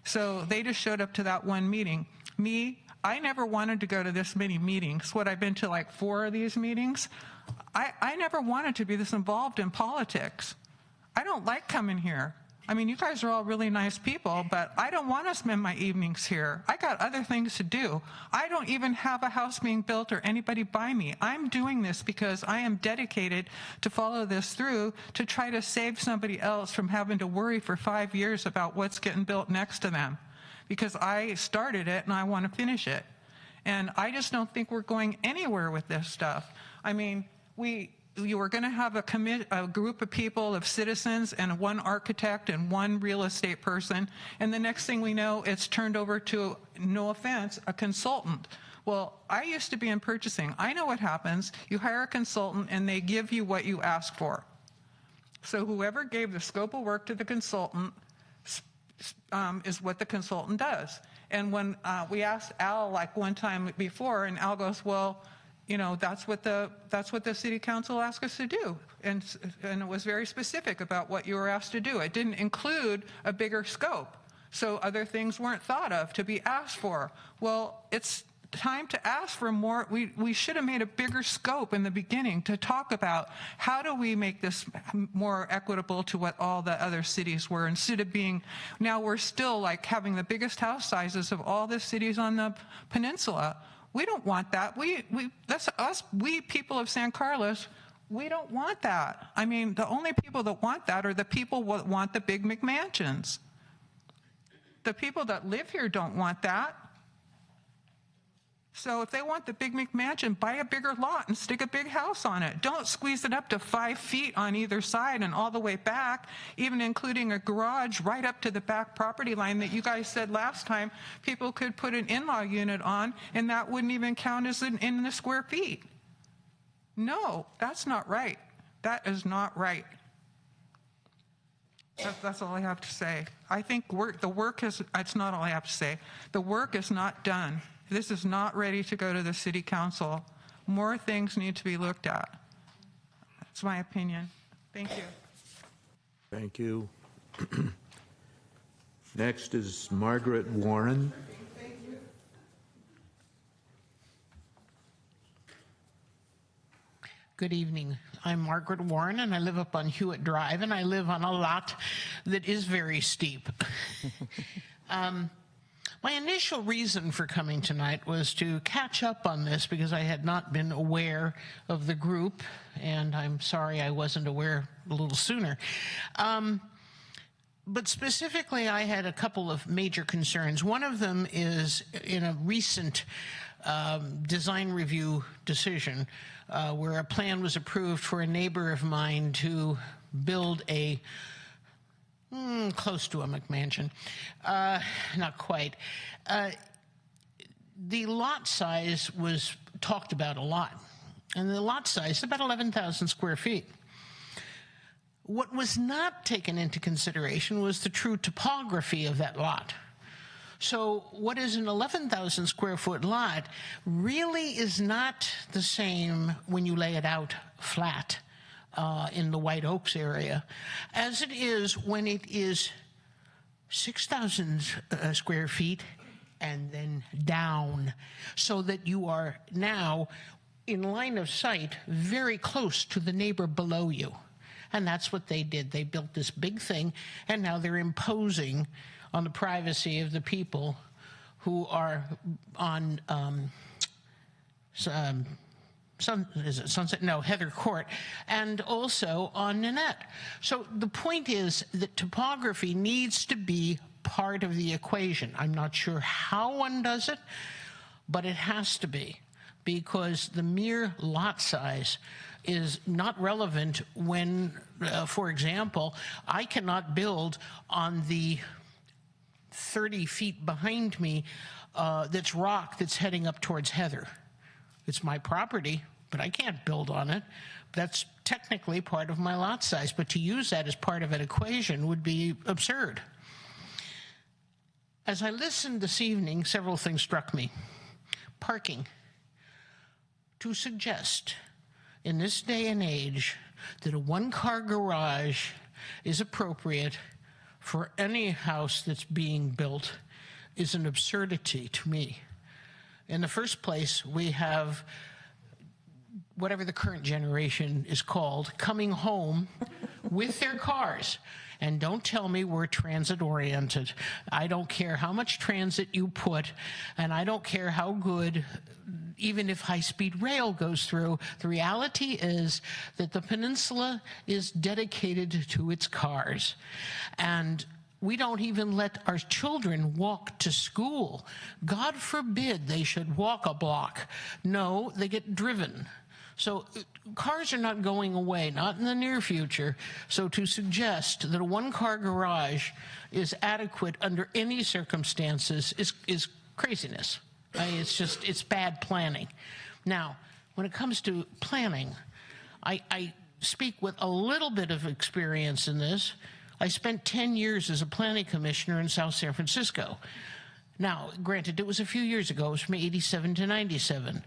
So they just showed up to that one meeting. I never wanted to go to this many meetings. I've been to like 4 of these meetings. I never wanted to be this involved in politics. I don't like coming here. I mean, you guys are all really nice people, but I don't want to spend my evenings here. I got other things to do. I don't even have a house being built or anybody by me. I'm doing this because I am dedicated to follow this through to try to save somebody else from having to worry for 5 years about what's getting built next to them. Because I started it and I want to finish it. And I just don't think we're going anywhere with this stuff. I mean, you were going to have a group of people, of citizens, and one architect and one real estate person, and the next thing we know, it's turned over to, no offense, a consultant. Well, I used to be in purchasing. I know what happens. You hire a consultant and they give you what you ask for. So whoever gave the scope of work to the consultant is what the consultant does. And when we asked Al like one time before, and Al goes, well, that's what the city council asked us to do. And it was very specific about what you were asked to do. It didn't include a bigger scope. So other things weren't thought of to be asked for. Well, it's time to ask for more. We should have made a bigger scope in the beginning to talk about how do we make this more equitable to what all the other cities were, instead of being, now we're still like having the biggest house sizes of all the cities on the peninsula. We don't want that. That's us, we people of San Carlos, we don't want that. I mean, the only people that want that are the people that want the big McMansions. The people that live here don't want that. So if they want the big McMansion, buy a bigger lot and stick a big house on it. Don't squeeze it up to 5 feet on either side and all the way back, even including a garage right up to the back property line that you guys said last time people could put an in-law unit on, and that wouldn't even count as in the square feet. No, that's not right. That is not right. That's all I have to say. I think it's not all I have to say. The work is not done. This is not ready to go to the city council. More things need to be looked at. That's my opinion. Thank you. Thank you. Next is Margaret Warren. Good evening. I'm Margaret Warren, and I live up on Hewitt Drive, and I live on a lot that is very steep. My initial reason for coming tonight was to catch up on this because I had not been aware of the group, and I'm sorry I wasn't aware a little sooner. But specifically, I had a couple of major concerns. One of them is in a recent design review decision where a plan was approved for a neighbor of mine to build a close to a McMansion, not quite. The lot size was talked about a lot, and the lot size is about 11,000 square feet. What was not taken into consideration was the true topography of that lot. So what is an 11,000 square foot lot really is not the same when you lay it out flat in the White Oaks area as it is when it is 6,000 square feet and then down, so that you are now in line of sight very close to the neighbor below you. And that's what they did. They built this big thing, and now they're imposing on the privacy of the people who are on Heather Court, and also on Nanette. So the point is that topography needs to be part of the equation. I'm not sure how one does it, but it has to be, because the mere lot size is not relevant when, for example, I cannot build on the 30 feet behind me that's rock that's heading up towards Heather. It's my property, but I can't build on it. That's technically part of my lot size, but to use that as part of an equation would be absurd. As I listened this evening, several things struck me. Parking. To suggest in this day and age that a one-car garage is appropriate for any house that's being built is an absurdity to me. In the first place, we have whatever the current generation is called coming home with their cars. And don't tell me we're transit-oriented. I don't care how much transit you put, and I don't care how good, even if high-speed rail goes through, the reality is that the peninsula is dedicated to its cars. And we don't even let our children walk to school. God forbid they should walk a block. No, they get driven. So cars are not going away, not in the near future. So to suggest that a one-car garage is adequate under any circumstances is craziness. It's bad planning. Now, when it comes to planning, I speak with a little bit of experience in this. I spent 10 years as a planning commissioner in South San Francisco. Now, granted, it was a few years ago. It was from 87 to 97.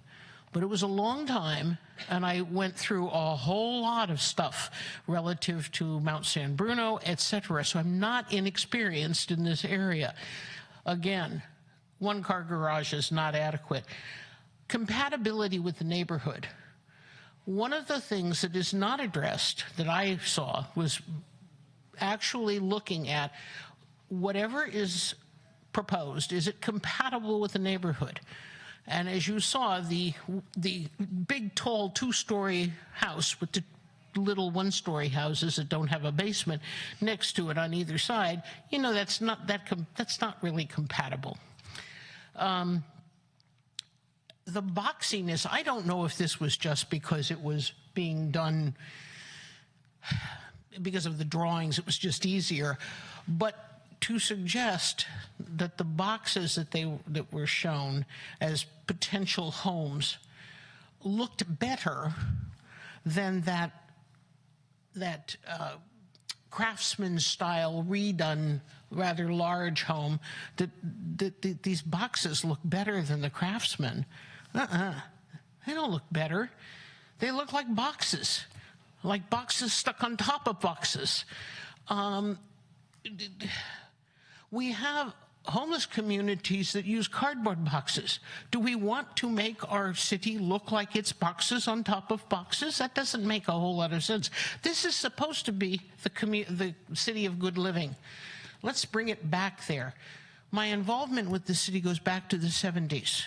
But it was a long time, and I went through a whole lot of stuff relative to Mount San Bruno, etc. So I'm not inexperienced in this area. Again, one-car garage is not adequate. Compatibility with the neighborhood. One of the things that is not addressed that I saw was actually looking at whatever is proposed, is it compatible with the neighborhood? And as you saw, the big, tall, two-story house with the little one-story houses that don't have a basement next to it on either side, you know, that's not really compatible. The boxiness, I don't know if this was just because it was being done because of the drawings, it was just easier, but to suggest that the boxes that were shown as potential homes looked better than that craftsman-style redone, rather large home, that these boxes look better than the craftsman. They don't look better. They look like boxes stuck on top of boxes. We have homeless communities that use cardboard boxes. Do we want to make our city look like it's boxes on top of boxes? That doesn't make a whole lot of sense. This is supposed to be the city of good living. Let's bring it back there. My involvement with the city goes back to the 70s.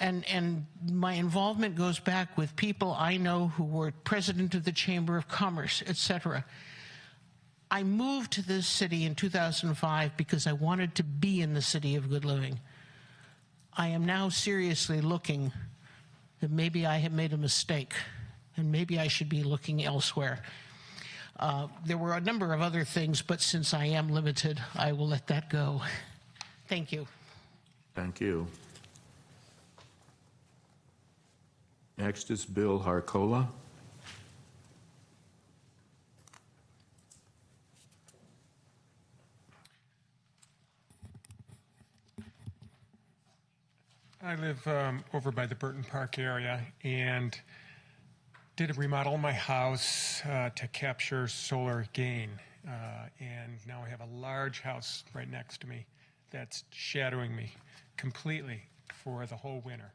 And my involvement goes back with people I know who were president of the Chamber of Commerce, etc. I moved to this city in 2005 because I wanted to be in the city of good living. I am now seriously looking that maybe I have made a mistake and maybe I should be looking elsewhere. There were a number of other things, but since I am limited, I will let that go. Thank you. Thank you. Next is Bill Harcola. I live over by the Burton Park area and did a remodel in my house to capture solar gain. And now I have a large house right next to me that's shadowing me completely for the whole winter.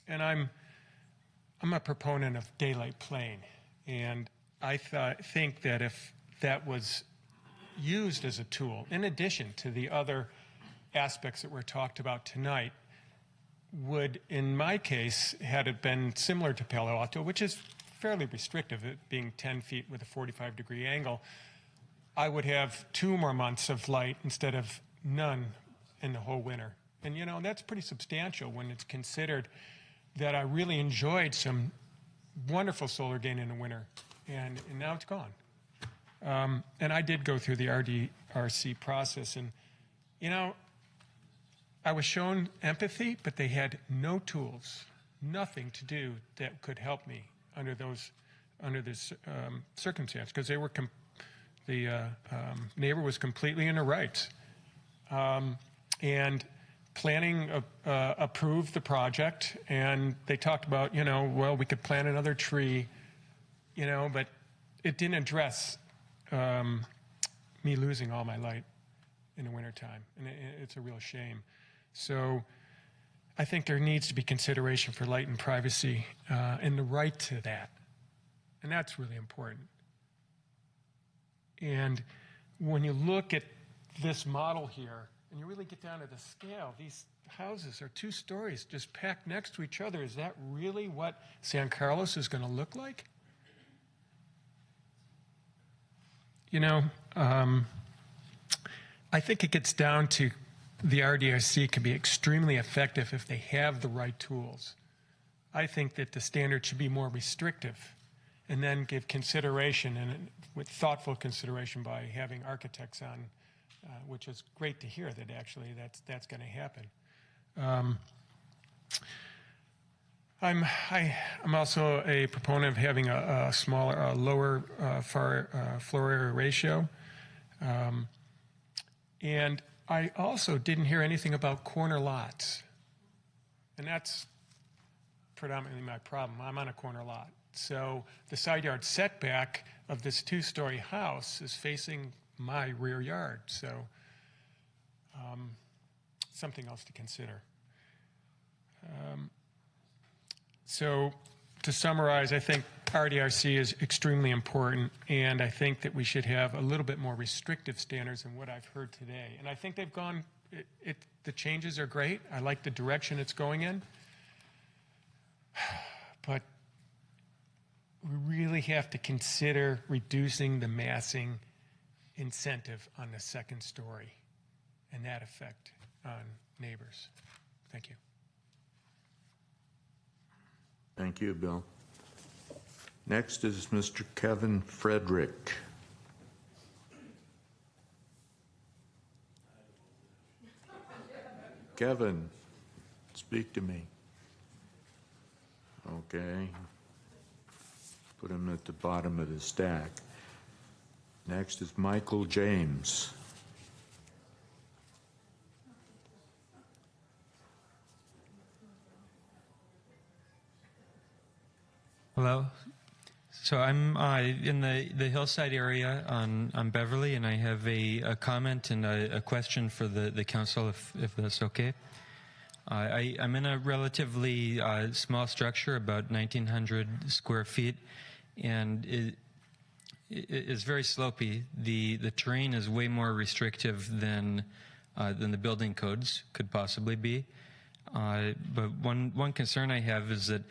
And I'm a proponent of daylight playing. And I think that if that was used as a tool, in addition to the other aspects that were talked about tonight, would, in my case, had it been similar to Palo Alto, which is fairly restrictive, it being 10 feet with a 45-degree angle, I would have 2 more months of light instead of none in the whole winter. And, you know, that's pretty substantial when it's considered that I really enjoyed some wonderful solar gain in the winter, and now it's gone. And I did go through the RDRC process, and, you know, I was shown empathy, but they had no tools, nothing to do that could help me under this circumstance, because they were the neighbor was completely in the rights. And planning approved the project, and they talked about, you know, well, we could plant another tree, you know, but it didn't address me losing all my light in the wintertime, and it's a real shame. So I think there needs to be consideration for light and privacy and the right to that, and that's really important. And when you look at this model here, and you really get down to the scale, these houses are 2 stories just packed next to each other. Is that really what San Carlos is going to look like? You know, I think it gets down to the RDRC can be extremely effective if they have the right tools. I think that the standard should be more restrictive and then give consideration, and with thoughtful consideration by having architects on, which is great to hear that actually that's going to happen. I'm also a proponent of having a smaller, lower floor area ratio. And I also didn't hear anything about corner lots. And that's predominantly my problem. I'm on a corner lot. So the side yard setback of this 2-story house is facing my rear yard. So something else to consider. So to summarize, I think RDRC is extremely important, and I think that we should have a little bit more restrictive standards than what I've heard today. And I think they've gone, the changes are great. I like the direction it's going in. But we really have to consider reducing the massing incentive on the 2nd story and that effect on neighbors. Thank you. Thank you, Bill. Next is Mr. Kevin Frederick. Kevin, speak to me. Okay. Put him at the bottom of the stack. Next is Michael James. Hello. So I'm in the hillside area on Beverly, and I have a comment and a question for the council, if that's okay. I'm in a relatively small structure, about 1,900 square feet, and it's very slopey. The terrain is way more restrictive than the building codes could possibly be. But one concern I have is that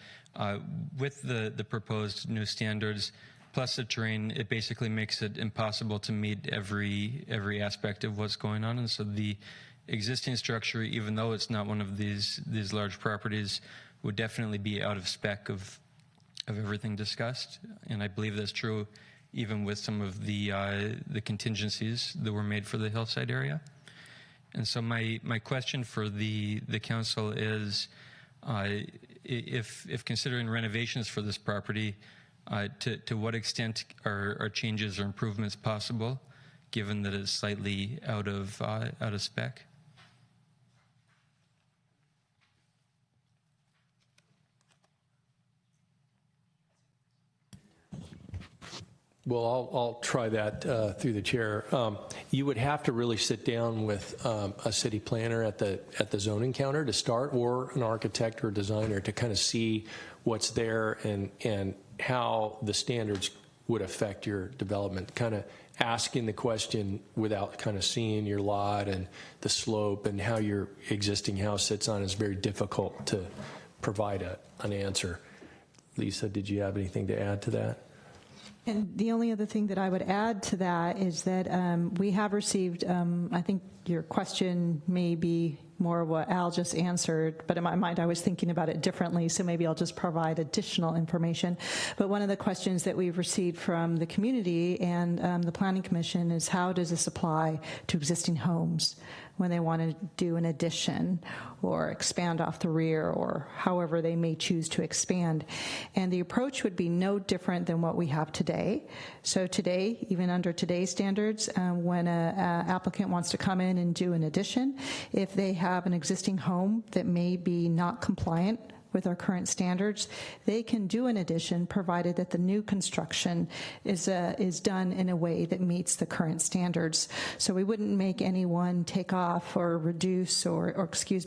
with the proposed new standards, plus the terrain, it basically makes it impossible to meet every aspect of what's going on. And so the existing structure, even though it's not one of these large properties, would definitely be out of spec of everything discussed. And I believe that's true even with some of the contingencies that were made for the hillside area. And so my question for the council is, if considering renovations for this property, to what extent are changes or improvements possible, given that it's slightly out of spec? Well, I'll try that through the chair. You would have to really sit down with a city planner at the zoning counter to start, or an architect or designer to kind of see what's there and how the standards would affect your development. Kind of asking the question without kind of seeing your lot and the slope and how your existing house sits on is very difficult to provide an answer. Lisa, did you have anything to add to that? And the only other thing that I would add to that is that we have received, I think your question may be more of what Al just answered, but in my mind I was thinking about it differently, so maybe I'll just provide additional information. But one of the questions that we've received from the community and the Planning Commission is, how does this apply to existing homes when they want to do an addition or expand off the rear, or however they may choose to expand? And the approach would be no different than what we have today. So today, even under today's standards, when an applicant wants to come in and do an addition, if they have an existing home that may be not compliant with our current standards, they can do an addition provided that the new construction is done in a way that meets the current standards. So we wouldn't make anyone take off or reduce or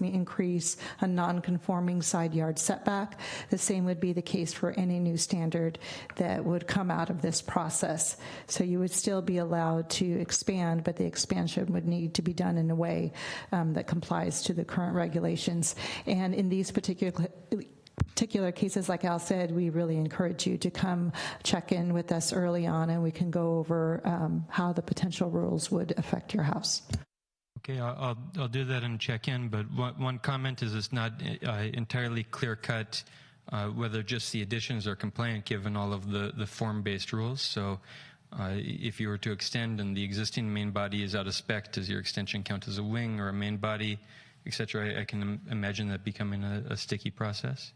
increase a non-conforming side yard setback. The same would be the case for any new standard that would come out of this process. So you would still be allowed to expand, but the expansion would need to be done in a way that complies to the current regulations. And in these particular cases, like Al said, we really encourage you to come check in with us early on, and we can go over how the potential rules would affect your house. Okay, I'll do that and check in, but one comment is it's not entirely clear-cut whether just the additions are compliant given all of the form-based rules. So if you were to extend and the existing main body is out of spec, does your extension count as a wing or a main body, et cetera? I can imagine that becoming a sticky process.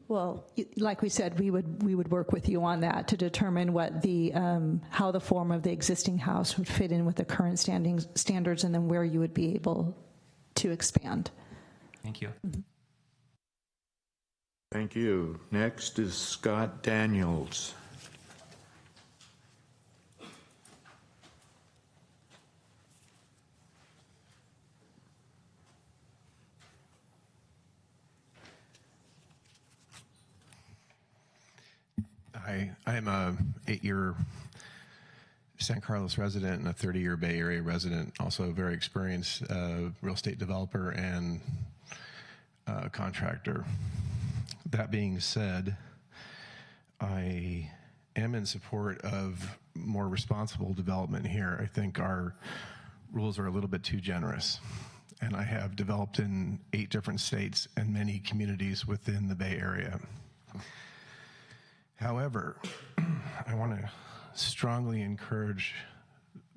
Well, like we said, we would work with you on that to determine what the how the form of the existing house would fit in with the current standards, and then where you would be able to expand. Thank you. Mm-hmm. Thank you. Next is Scott Daniels. I'm a 8-year San Carlos resident and a 30-year Bay Area resident, also a very experienced real estate developer and contractor. That being said, I am in support of more responsible development here. I think our rules are a little bit too generous. And I have developed in 8 different states and many communities within the Bay Area. However, I want to strongly encourage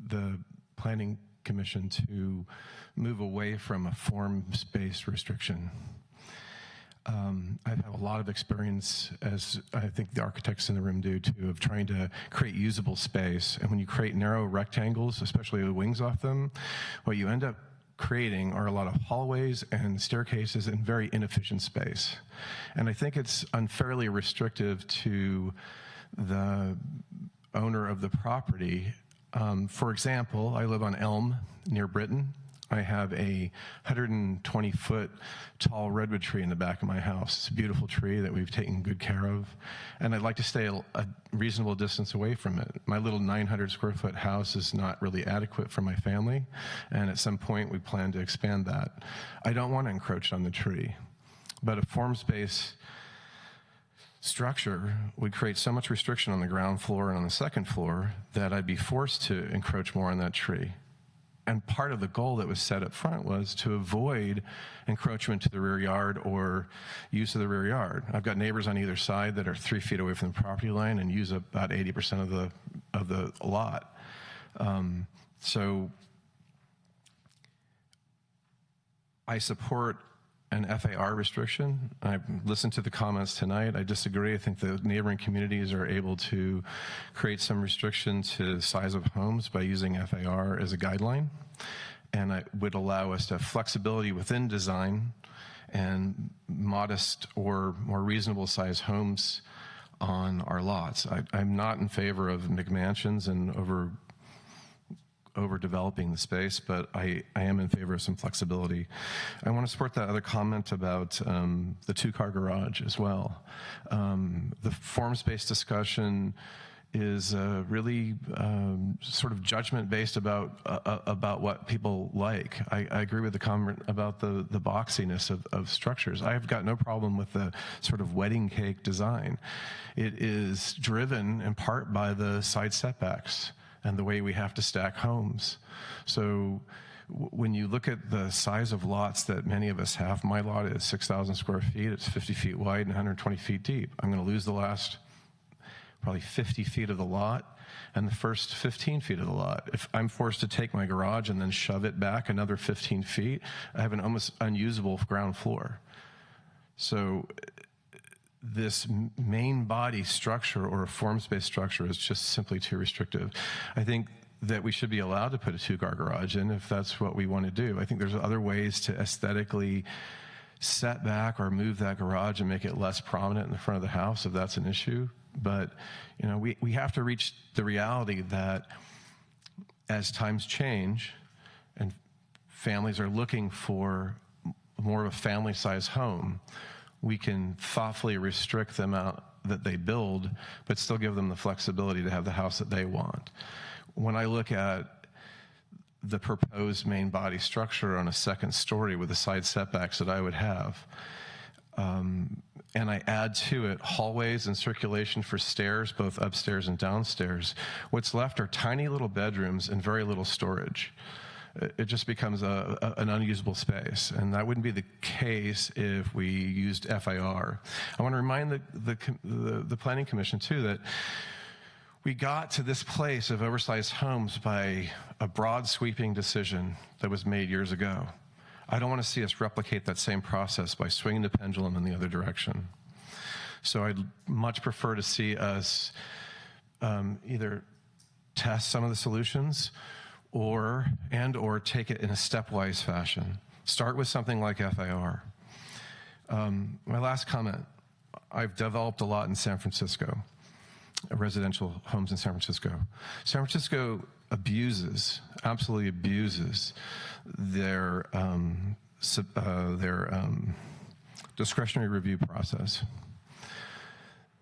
the Planning Commission to move away from a form-based restriction. I've had a lot of experience, as I think the architects in the room do too, of trying to create usable space. And when you create narrow rectangles, especially with wings off them, what you end up creating are a lot of hallways and staircases in very inefficient space. And I think it's unfairly restrictive to the owner of the property. For example, I live on Elm near Britain. I have a 120-foot tall redwood tree in the back of my house. It's a beautiful tree that we've taken good care of, and I'd like to stay a reasonable distance away from it. My little 900-square-foot house is not really adequate for my family, and at some point we plan to expand that. I don't want to encroach on the tree, but a forms-based structure would create so much restriction on the ground floor and on the second floor that I'd be forced to encroach more on that tree. And part of the goal that was set up front was to avoid encroachment to the rear yard or use of the rear yard. I've got neighbors on either side that are 3 feet away from the property line and use about 80% of the lot. So I support an FAR restriction. I've listened to the comments tonight. I disagree. I think the neighboring communities are able to create some restriction to the size of homes by using FAR as a guideline, and it would allow us to have flexibility within design and modest or more reasonable size homes on our lots. I'm not in favor of McMansions and overdeveloping the space, but I am in favor of some flexibility. I want to support that other comment about the two-car garage as well. The forms-based discussion is really sort of judgment-based about what people like. I agree with the comment about the boxiness of structures. I've got no problem with the sort of wedding cake design. It is driven in part by the side setbacks and the way we have to stack homes. So when you look at the size of lots that many of us have, my lot is 6,000 square feet, it's 50 feet wide and 120 feet deep. I'm gonna lose the last probably 50 feet of the lot and the first 15 feet of the lot. If I'm forced to take my garage and then shove it back another 15 feet, I have an almost unusable ground floor. So this main body structure or a forms-based structure is just simply too restrictive. I think that we should be allowed to put a two-car garage in if that's what we want to do. I think there's other ways to aesthetically set back or move that garage and make it less prominent in the front of the house if that's an issue. But you know, we have to reach the reality that as times change and families are looking for more of a family-size home, we can thoughtfully restrict the amount that they build, but still give them the flexibility to have the house that they want. When I look at the proposed main body structure on a second story with the side setbacks that I would have, and I add to it hallways and circulation for stairs, both upstairs and downstairs, what's left are tiny little bedrooms and very little storage. It just becomes an unusable space, and that wouldn't be the case if we used FAR. I want to remind the Planning Commission too that we got to this place of oversized homes by a broad sweeping decision that was made years ago. I don't want to see us replicate that same process by swinging the pendulum in the other direction. So I'd much prefer to see us either test some of the solutions or take it in a stepwise fashion. Start with something like FAR. My last comment, I've developed a lot in San Francisco, residential homes in San Francisco. San Francisco absolutely abuses their discretionary review process.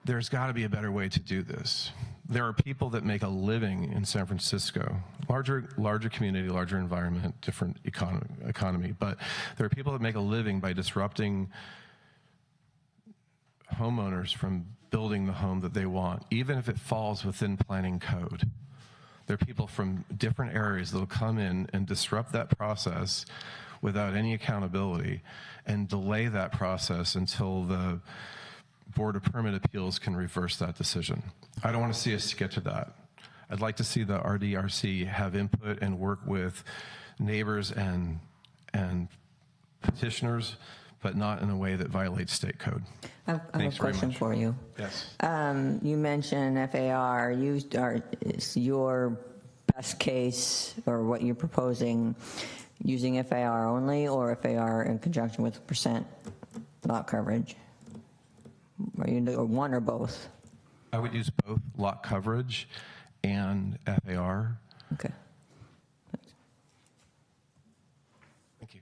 There's got to be a better way to do this. There are people that make a living in San Francisco, larger community, larger environment, different economy, but there are people that make a living by disrupting homeowners from building the home that they want, even if it falls within planning code. There are people from different areas that will come in and disrupt that process without any accountability and delay that process until the Board of Permit Appeals can reverse that decision. I don't want to see us get to that. I'd like to see the RDRC have input and work with neighbors and petitioners, but not in a way that violates state code. I have a question for you. Yes. You mentioned FAR. Is your best case, or what you're proposing, using FAR only or FAR in conjunction with % lot coverage? Or one or both? I would use both lot coverage and FAR. Okay. Thank you.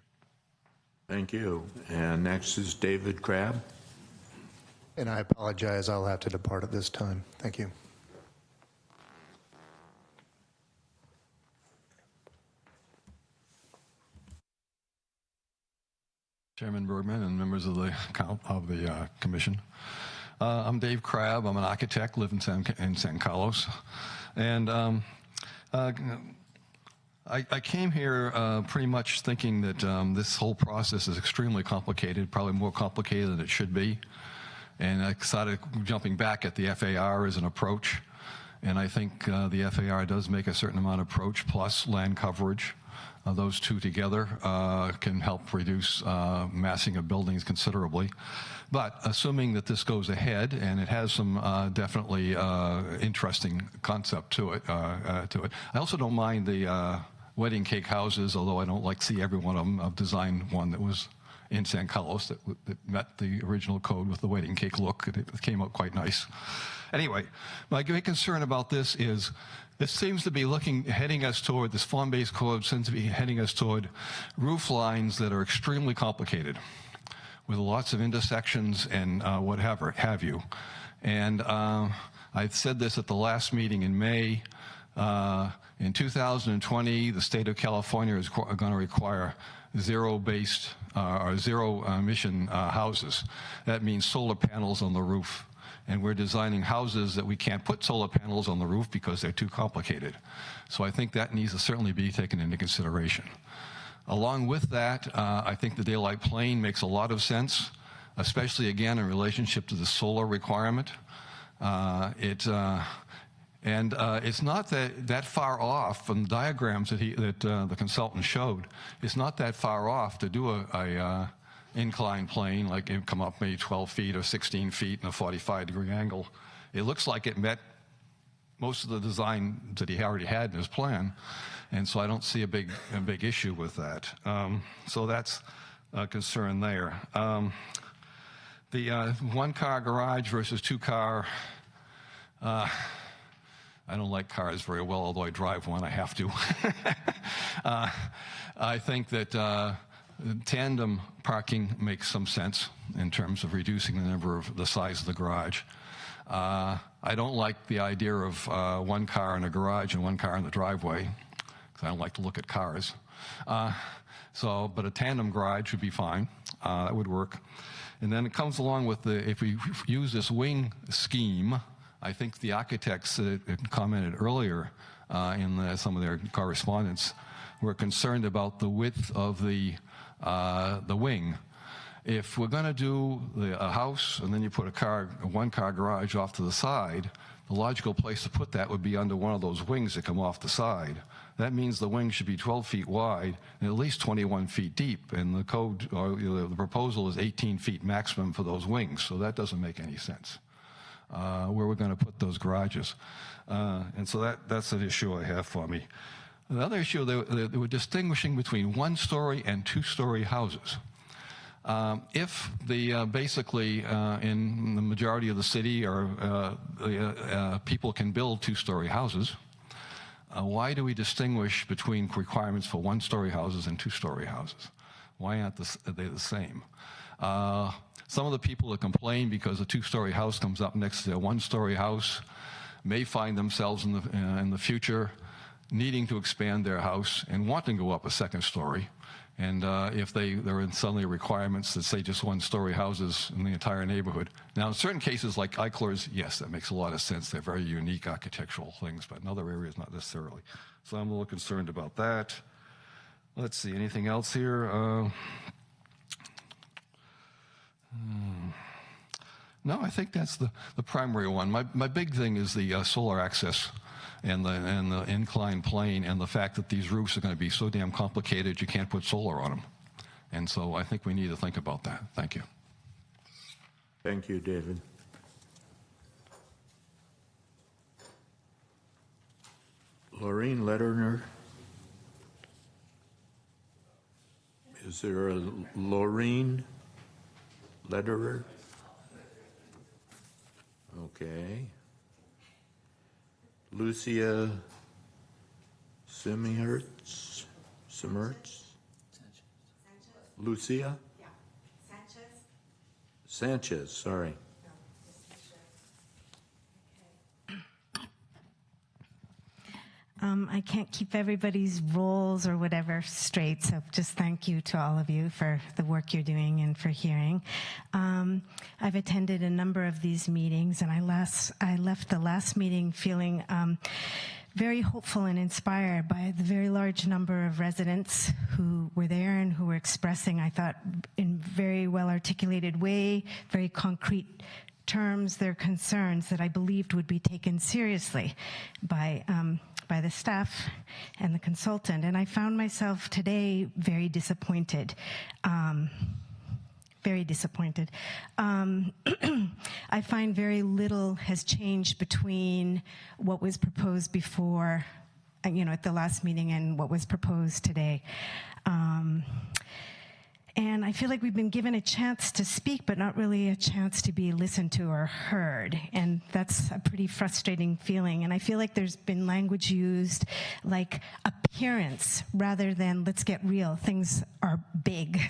Thank you. And next is David Crabb. And I apologize, I'll have to depart at this time. Thank you. Chairman Bergman and members of the commission. I'm Dave Crabb. I'm an architect, live in San Carlos. And I came here pretty much thinking that this whole process is extremely complicated, probably more complicated than it should be. And I started jumping back at the FAR as an approach. And I think the FAR does make a certain amount of approach plus land coverage. Those two together can help reduce massing of buildings considerably. But assuming that this goes ahead, and it has some definitely interesting concept to it, I also don't mind the wedding cake houses, although I don't like to see every one of them. I've designed one that was in San Carlos that met the original code with the wedding cake look. It came out quite nice. Anyway, my big concern about this is this seems to be heading us toward, this form-based code seems to be heading us toward roof lines that are extremely complicated with lots of intersections and whatever have you. And I said this at the last meeting in May. In 2020, the state of California is going to require zero-based or zero-emission houses. That means solar panels on the roof. And we're designing houses that we can't put solar panels on the roof because they're too complicated. So I think that needs to certainly be taken into consideration. Along with that, I think the daylight plane makes a lot of sense, especially again in relationship to the solar requirement. It's not that far off from the diagrams that the consultant showed. It's not that far off to do a inclined plane, like it come up maybe 12 feet or 16 feet in a 45-degree angle. It looks like it met most of the design that he already had in his plan, and so I don't see a big issue with that. So that's a concern there. The one-car garage versus two-car, I don't like cars very well, although I drive one, I have to. I think that tandem parking makes some sense in terms of reducing the size of the garage. I don't like the idea of one car in a garage and one car in the driveway, because I don't like to look at cars. But a tandem garage would be fine. That would work. And then it comes along with if we use this wing scheme, I think the architects commented earlier in some of their correspondence were concerned about the width of the wing. If we're going to do a house and then you put a one-car garage off to the side, the logical place to put that would be under one of those wings that come off the side. That means the wing should be 12 feet wide and at least 21 feet deep, and the code, or the proposal is 18 feet maximum for those wings, so that doesn't make any sense. Where we're going to put those garages. And so that's an issue I have for me. Another issue, they were distinguishing between one-story and two-story houses. If basically in the majority of the city people can build two-story houses, why do we distinguish between requirements for one-story houses and two-story houses? Why aren't they the same? Some of the people that complain because a two-story house comes up next to their one-story house may find themselves in the future needing to expand their house and wanting to go up a second story. And if there are suddenly requirements that say just one-story houses in the entire neighborhood. Now, in certain cases like Eichler's, yes, that makes a lot of sense. They're very unique architectural things, but in other areas, not necessarily. So I'm a little concerned about that. Let's see, anything else here? No, I think that's the primary one. My big thing is the solar access and the inclined plane, and the fact that these roofs are going to be so damn complicated you can't put solar on them. And so I think we need to think about that. Thank you. Thank you, David. Laureen Lederner. Is there a Laureen Lederer? Okay. Lucia Simmertz? Lucia? Yeah. Sanchez, sorry. I can't keep everybody's roles or whatever straight, so just thank you to all of you for the work you're doing and for hearing. I've attended a number of these meetings, and I left the last meeting feeling very hopeful and inspired by the very large number of residents who were there and who were expressing, I thought, in very well articulated way, very concrete terms, their concerns that I believed would be taken seriously by the staff and the consultant. And I found myself today very disappointed. Very disappointed. I find very little has changed between what was proposed before, at the last meeting, and what was proposed today. And I feel like we've been given a chance to speak, but not really a chance to be listened to or heard. And that's a pretty frustrating feeling. And I feel like there's been language used like appearance rather than let's get real. Things are big.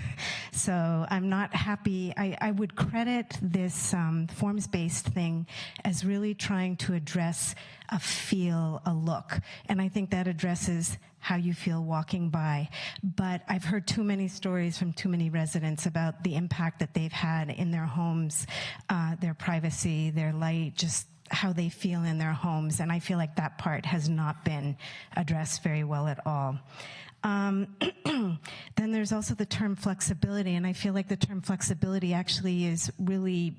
So I'm not happy. I would credit this forms-based thing as really trying to address a feel, a look. And I think that addresses how you feel walking by. But I've heard too many stories from too many residents about the impact that they've had in their homes, their privacy, their light, just how they feel in their homes. And I feel like that part has not been addressed very well at all. Then there's also the term flexibility, and I feel like the term flexibility actually is really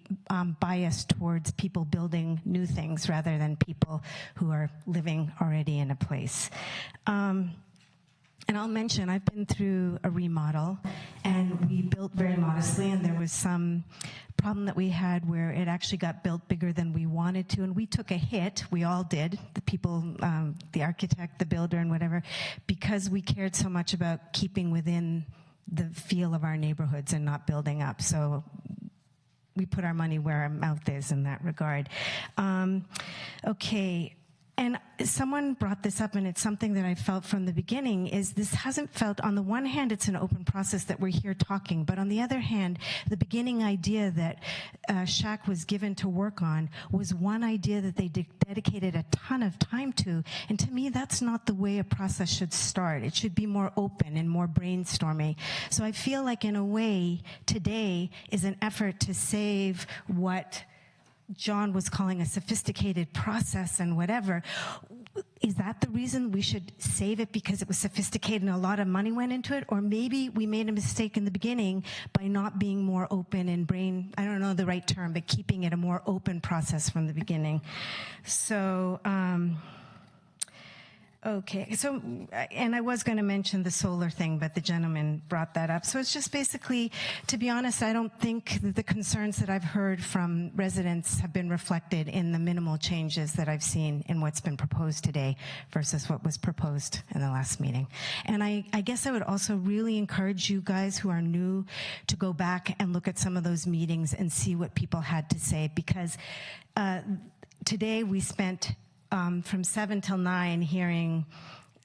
biased towards people building new things rather than people who are living already in a place. And I'll mention, I've been through a remodel, and we built very modestly, and there was some problem that we had where it actually got built bigger than we wanted to, and we took a hit, we all did, the people, the architect, the builder, and whatever, because we cared so much about keeping within the feel of our neighborhoods and not building up. So we put our money where our mouth is in that regard. Okay. And someone brought this up, and it's something that I felt from the beginning, is this hasn't felt, on the one hand, it's an open process that we're here talking, but on the other hand, the beginning idea that SHAC was given to work on was one idea that they dedicated a ton of time to, and to me, that's not the way a process should start. It should be more open and more brainstorming. So I feel like, in a way, today is an effort to save what John was calling a sophisticated process and whatever. Is that the reason we should save it, because it was sophisticated and a lot of money went into it? Or maybe we made a mistake in the beginning by not being more open and I don't know the right term, but keeping it a more open process from the beginning. So, okay, so, and I was going to mention the solar thing, but the gentleman brought that up. So it's just basically, to be honest, I don't think that the concerns that I've heard from residents have been reflected in the minimal changes that I've seen in what's been proposed today versus what was proposed in the last meeting. And I guess I would also really encourage you guys who are new to go back and look at some of those meetings and see what people had to say, because today we spent from 7 till 9 hearing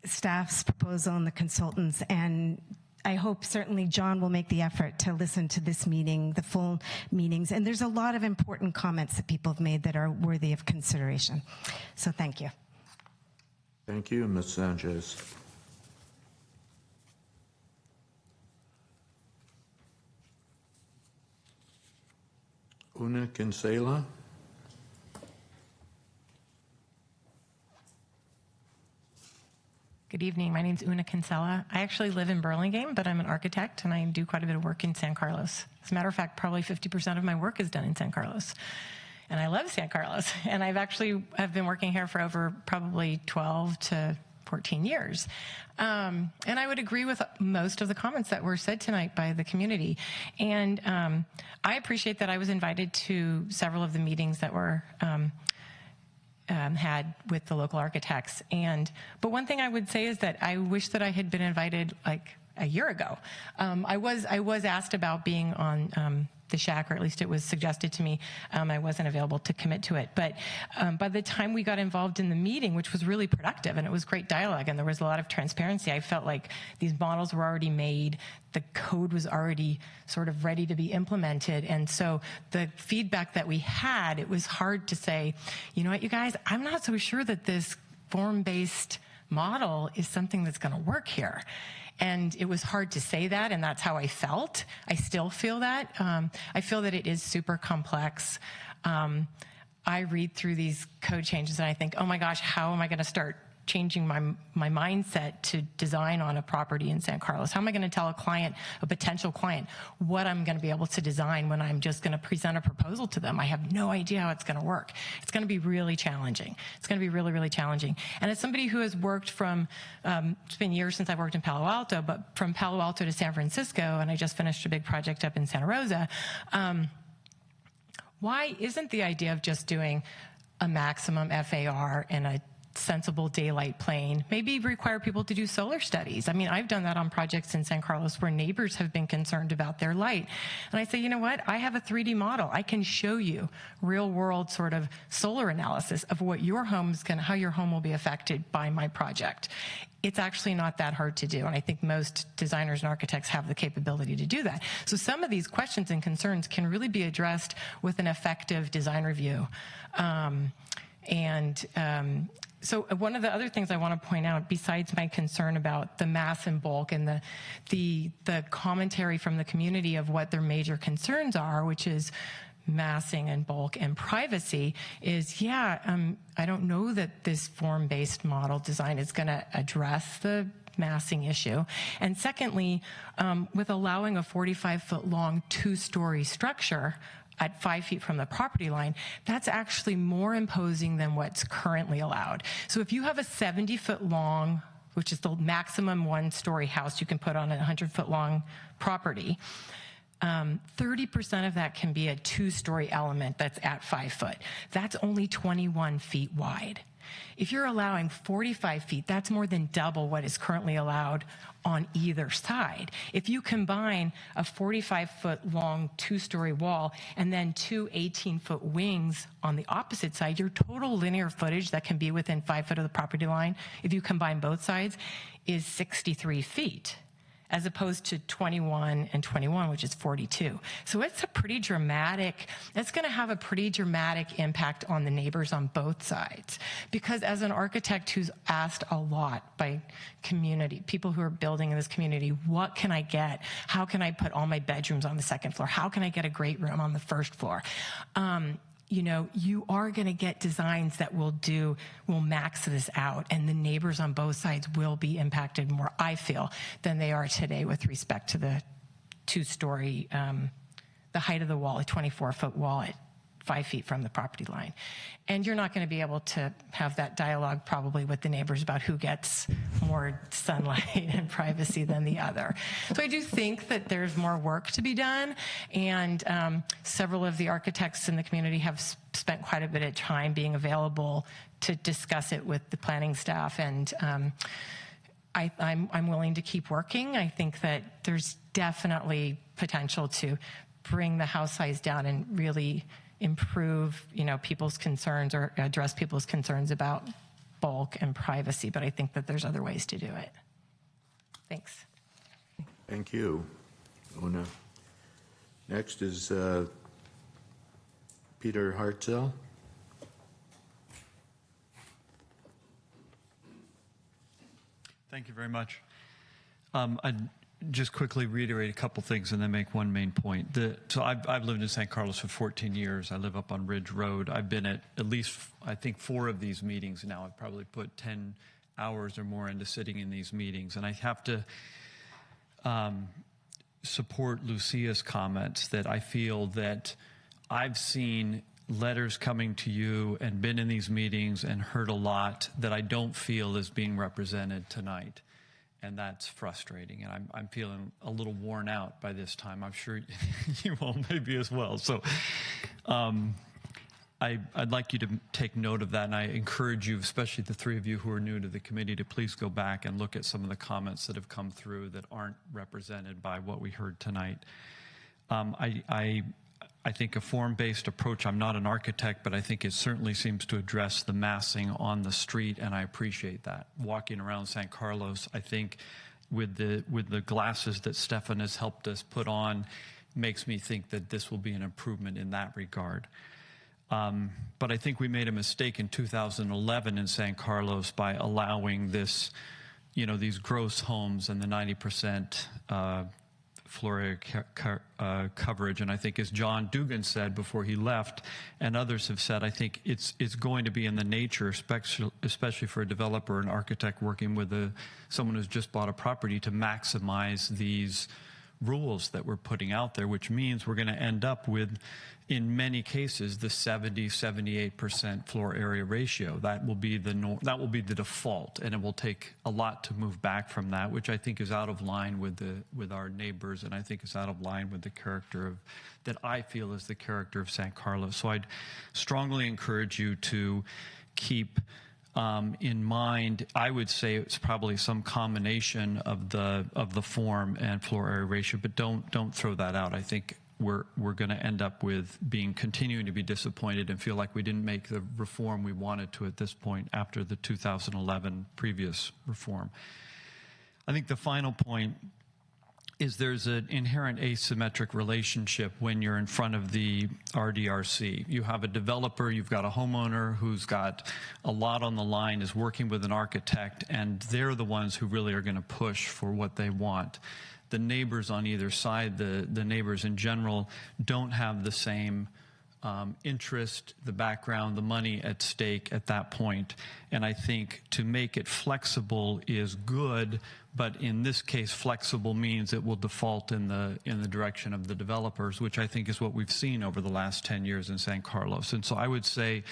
staff's proposal and the consultants, and I hope certainly John will make the effort to listen to this meeting, the full meetings, and there's a lot of important comments that people have made that are worthy of consideration. So thank you. Thank you, Ms. Sanchez. Una Kinsella. Good evening. My name is Una Kinsella. I actually live in Burlingame, but I'm an architect, and I do quite a bit of work in San Carlos. As a matter of fact, probably 50% of my work is done in San Carlos. And I love San Carlos. And I've been working here for over probably 12 to 14 years. And I would agree with most of the comments that were said tonight by the community. And I appreciate that I was invited to several of the meetings that were had with the local architects. But one thing I would say is that I wish that I had been invited like a year ago. I was asked about being on the shack, or at least it was suggested to me. I wasn't available to commit to it. But by the time we got involved in the meeting, which was really productive, and it was great dialogue, and there was a lot of transparency, I felt like these models were already made, the code was already sort of ready to be implemented. And so the feedback that we had, it was hard to say, you know what, you guys, I'm not so sure that this form-based model is something that's going to work here. And it was hard to say that, and that's how I felt. I still feel that. I feel that it is super complex. I read through these code changes and I think, oh my gosh, how am I going to start changing my mindset to design on a property in San Carlos? How am I going to tell a client, a potential client, what I'm going to be able to design when I'm just going to present a proposal to them? I have no idea how it's going to work. It's going to be really challenging. It's going to be really, really challenging. And as somebody who has worked from, it's been years since I've worked in Palo Alto, but from Palo Alto to San Francisco, and I just finished a big project up in Santa Rosa, why isn't the idea of just doing a maximum FAR and a sensible daylight plane, maybe require people to do solar studies? I mean, I've done that on projects in San Carlos where neighbors have been concerned about their light. And I say, you know what? I have a 3D model. I can show you real world sort of solar analysis of what your home's going to, how your home will be affected by my project. It's actually not that hard to do. And I think most designers and architects have the capability to do that. So some of these questions and concerns can really be addressed with an effective design review. So one of the other things I want to point out, besides my concern about the mass and bulk and the commentary from the community of what their major concerns are, which is massing and bulk and privacy, is, I don't know that this form-based model design is going to address the massing issue. And secondly, with allowing a 45-foot long two-story structure at 5 feet from the property line, that's actually more imposing than what's currently allowed. So if you have a 70-foot long, which is the maximum one-story house you can put on a 100-foot long property, 30% of that can be a two-story element that's at 5 foot. That's only 21 feet wide. If you're allowing 45 feet, that's more than double what is currently allowed on either side. If you combine a 45-foot long two-story wall and then two 18-foot wings on the opposite side, your total linear footage that can be within 5 foot of the property line, if you combine both sides, is 63 feet. As opposed to 21 and 21, which is 42. So it's a pretty dramatic, it's going to have a pretty dramatic impact on the neighbors on both sides. Because as an architect who's asked a lot by community, people who are building in this community, what can I get? How can I put all my bedrooms on the second floor? How can I get a great room on the first floor? You know, you are going to get designs that will max this out, and the neighbors on both sides will be impacted more, I feel, than they are today with respect to the two-story, the height of the wall, a 24-foot wall at 5 feet from the property line. And you're not going to be able to have that dialogue probably with the neighbors about who gets more sunlight and privacy than the other. So I do think that there's more work to be done, and several of the architects in the community have spent quite a bit of time being available to discuss it with the planning staff, and I'm willing to keep working. I think that there's definitely potential to bring the house size down and really improve, people's concerns or address people's concerns about bulk and privacy, but I think that there's other ways to do it. Thanks. Thank you, Una. Next is Peter Hartzell. Thank you very much. I'd just quickly reiterate a couple things and then make one main point. So I've lived in San Carlos for 14 years. I live up on Ridge Road. I've been at least, I think, 4 of these meetings now. I've probably put 10 hours or more into sitting in these meetings. And I have to support Lucia's comments that I feel that I've seen letters coming to you and been in these meetings and heard a lot that I don't feel is being represented tonight. And that's frustrating, and I'm feeling a little worn out by this time. I'm sure you all maybe as well. So I'd like you to take note of that, and I encourage you, especially the 3 of you who are new to the committee, to please go back and look at some of the comments that have come through that aren't represented by what we heard tonight. I I think a form-based approach, I'm not an architect, but I think it certainly seems to address the massing on the street, and I appreciate that. Walking around San Carlos, I think with the glasses that Stefan has helped us put on, makes me think that this will be an improvement in that regard. But I think we made a mistake in 2011 in San Carlos by allowing this, these gross homes and the 90% floor area coverage. And I think, as John Dugan said before he left, and others have said, I think it's going to be in the nature, especially for a developer, an architect working with someone who's just bought a property, to maximize these rules that we're putting out there, which means we're going to end up with, in many cases, the 70-78% floor area ratio. That will be the default, and it will take a lot to move back from that, which I think is out of line with our neighbors, and I think is out of line with the character that I feel is the character of San Carlos. So I'd strongly encourage you to keep in mind, I would say it's probably some combination of the form and floor area ratio, but don't throw that out. I think we're going to end up with continuing to be disappointed and feel like we didn't make the reform we wanted to at this point after the 2011 previous reform. I think the final point is there's an inherent asymmetric relationship when you're in front of the RDRC. You have a developer, you've got a homeowner who's got a lot on the line, is working with an architect, and they're the ones who really are going to push for what they want. The neighbors on either side, the neighbors in general, don't have the same interest, the background, the money at stake at that point. And I think to make it flexible is good, but in this case, flexible means it will default in the direction of the developers, which I think is what we've seen over the last 10 years in San Carlos. And so I would say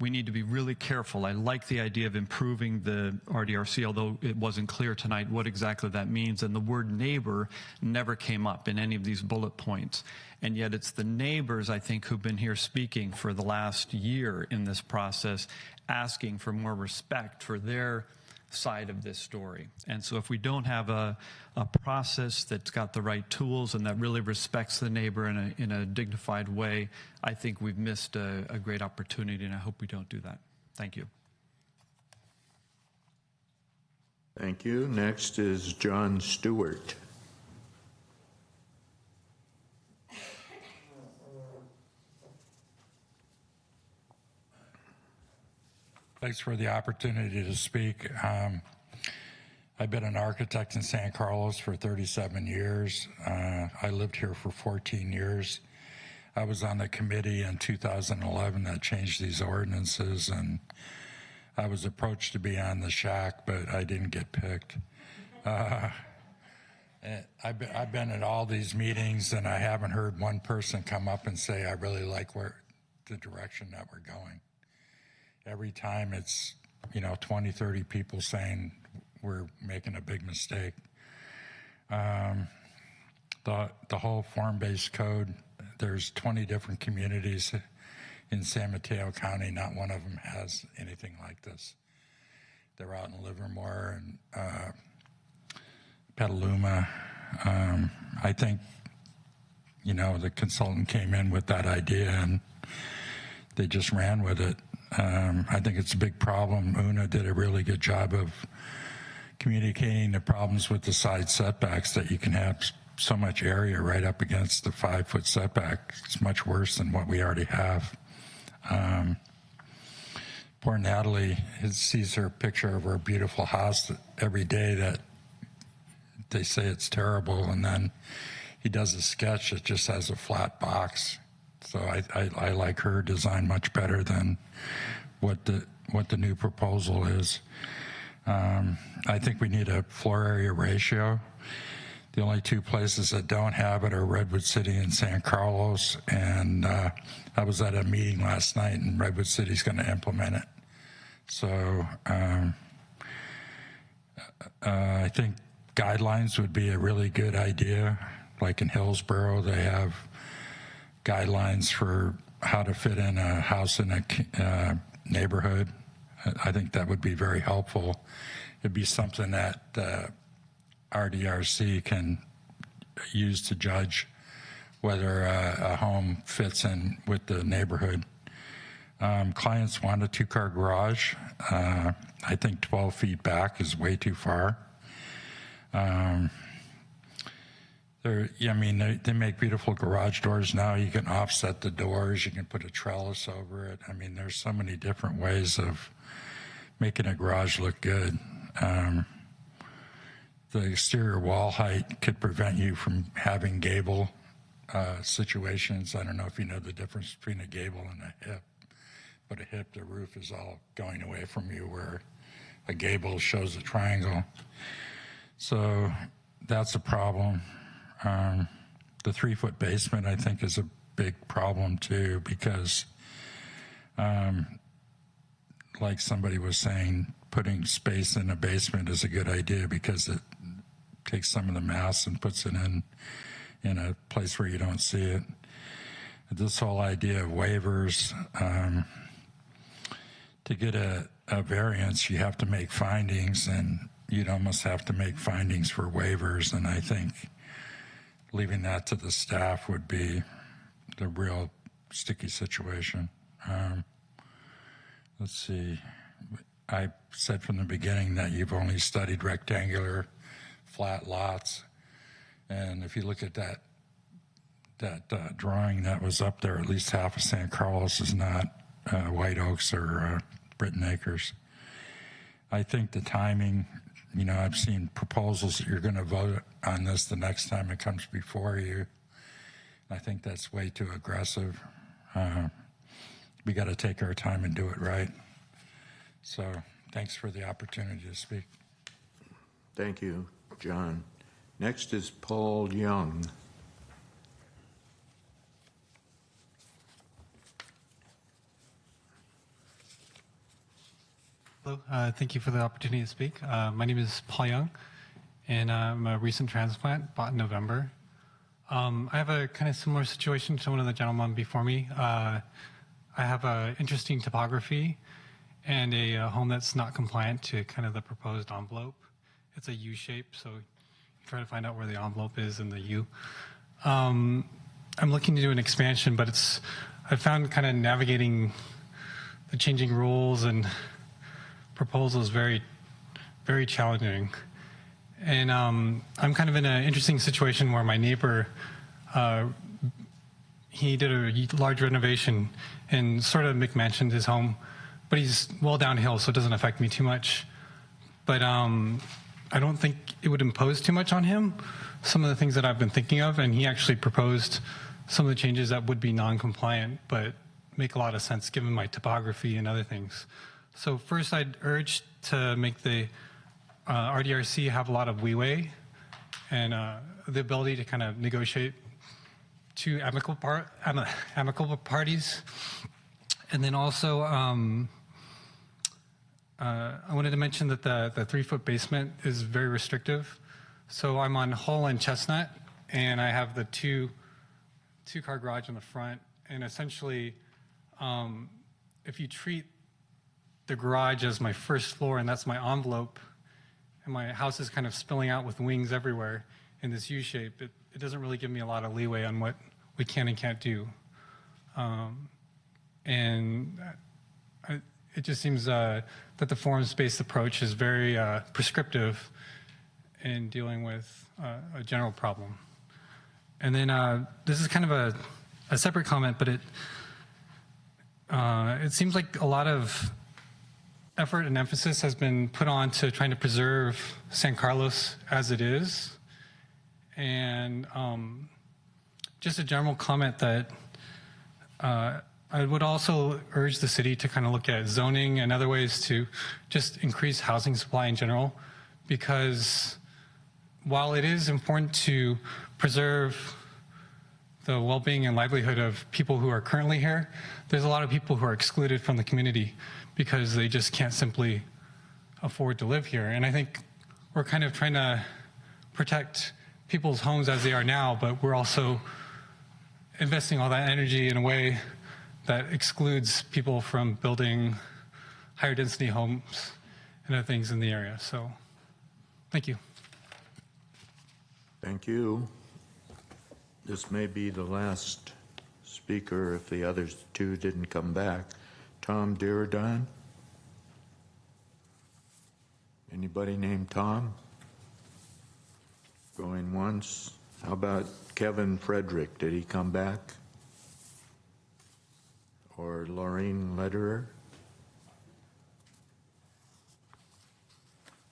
we need to be really careful. I like the idea of improving the RDRC, although it wasn't clear tonight what exactly that means. And the word neighbor never came up in any of these bullet points. And yet it's the neighbors, I think, who've been here speaking for the last year in this process, asking for more respect for their side of this story. And so if we don't have a process that's got the right tools and that really respects the neighbor in a dignified way, I think we've missed a great opportunity, and I hope we don't do that. Thank you. Thank you. Next is John Stewart. Thanks for the opportunity to speak. I've been an architect in San Carlos for 37 years. I lived here for 14 years. I was on the committee in 2011 that changed these ordinances, and I was approached to be on the SHAC, but I didn't get picked. I've been at all these meetings, and I haven't heard one person come up and say, I really like the direction that we're going. Every time it's, 20, 30 people saying we're making a big mistake. The whole form-based code, there's 20 different communities in San Mateo County. Not one of them has anything like this. They're out in Livermore and Petaluma. I think, the consultant came in with that idea and they just ran with it. I think it's a big problem. Una did a really good job of communicating the problems with the side setbacks, that you can have so much area right up against the 5-foot setback. It's much worse than what we already have. Poor Natalie sees her picture of her beautiful house every day that they say it's terrible, and then he does a sketch that just has a flat box. So I like her design much better than what the new proposal is. I think we need a floor area ratio. The only two places that don't have it are Redwood City and San Carlos, and I was at a meeting last night, and Redwood City's going to implement it. So I think guidelines would be a really good idea. Like in Hillsborough, they have guidelines for how to fit in a house in a neighborhood. I think that would be very helpful. It'd be something that RDRC can use to judge whether a home fits in with the neighborhood. Clients want a 2-car garage. I think 12 feet back is way too far. They make beautiful garage doors now. You can offset the doors. You can put a trellis over it. I mean, there's so many different ways of making a garage look good. The exterior wall height could prevent you from having gable situations. I don't know if you know the difference between a gable and a hip, but a hip, the roof is all going away from you, where a gable shows a triangle. So that's a problem. The 3-foot basement, I think, is a big problem too, because like somebody was saying, putting space in a basement is a good idea because it takes some of the mass and puts it in a place where you don't see it. This whole idea of waivers, to get a variance, you have to make findings, and you'd almost have to make findings for waivers, and I think leaving that to the staff would be the real sticky situation. Let's see. I said from the beginning that you've only studied rectangular flat lots, and if you look at that drawing that was up there, at least half of San Carlos is not White Oaks or Britton Acres. I think the timing, I've seen proposals that you're going to vote on this the next time it comes before you. I think that's way too aggressive. We got to take our time and do it right. So thanks for the opportunity to speak. Thank you, John. Next is Paul Young. Hello, thank you for the opportunity to speak. My name is Paul Young, and I'm a recent transplant, bought in November. I have a kind of similar situation to one of the gentlemen before me. I have an interesting topography and a home that's not compliant to kind of the proposed envelope. It's a U shape, so you try to find out where the envelope is in the U. I'm looking to do an expansion, but I found kind of navigating the changing rules and proposals very, very challenging. And I'm kind of in an interesting situation where my neighbor, he did a large renovation and sort of McMansioned his home, but he's well downhill, so it doesn't affect me too much. But I don't think it would impose too much on him, some of the things that I've been thinking of, and he actually proposed some of the changes that would be non-compliant, but make a lot of sense given my topography and other things. So first, I'd urge to make the RDRC have a lot of leeway and the ability to kind of negotiate to amicable parties. And then also, I wanted to mention that the 3-foot basement is very restrictive. So I'm on Hull and Chestnut, and I have the two-car garage in the front. And essentially, if you treat the garage as my first floor, and that's my envelope, and my house is kind of spilling out with wings everywhere in this U shape, it doesn't really give me a lot of leeway on what we can and can't do. It just seems that the forms-based approach is very prescriptive in dealing with a general problem. And then this is kind of a separate comment, but it seems like a lot of effort and emphasis has been put on to trying to preserve San Carlos as it is. And just a general comment that I would also urge the city to kind of look at zoning and other ways to just increase housing supply in general, because while it is important to preserve the well-being and livelihood of people who are currently here, there's a lot of people who are excluded from the community because they just can't simply afford to live here. And I think we're kind of trying to protect people's homes as they are now, but we're also investing all that energy in a way that excludes people from building higher density homes and other things in the area. So, thank you. Thank you. This may be the last speaker if the others two didn't come back. Tom Diridon? Anybody named Tom? Going once. How about Kevin Frederick? Did he come back? Or Laureen Lederer?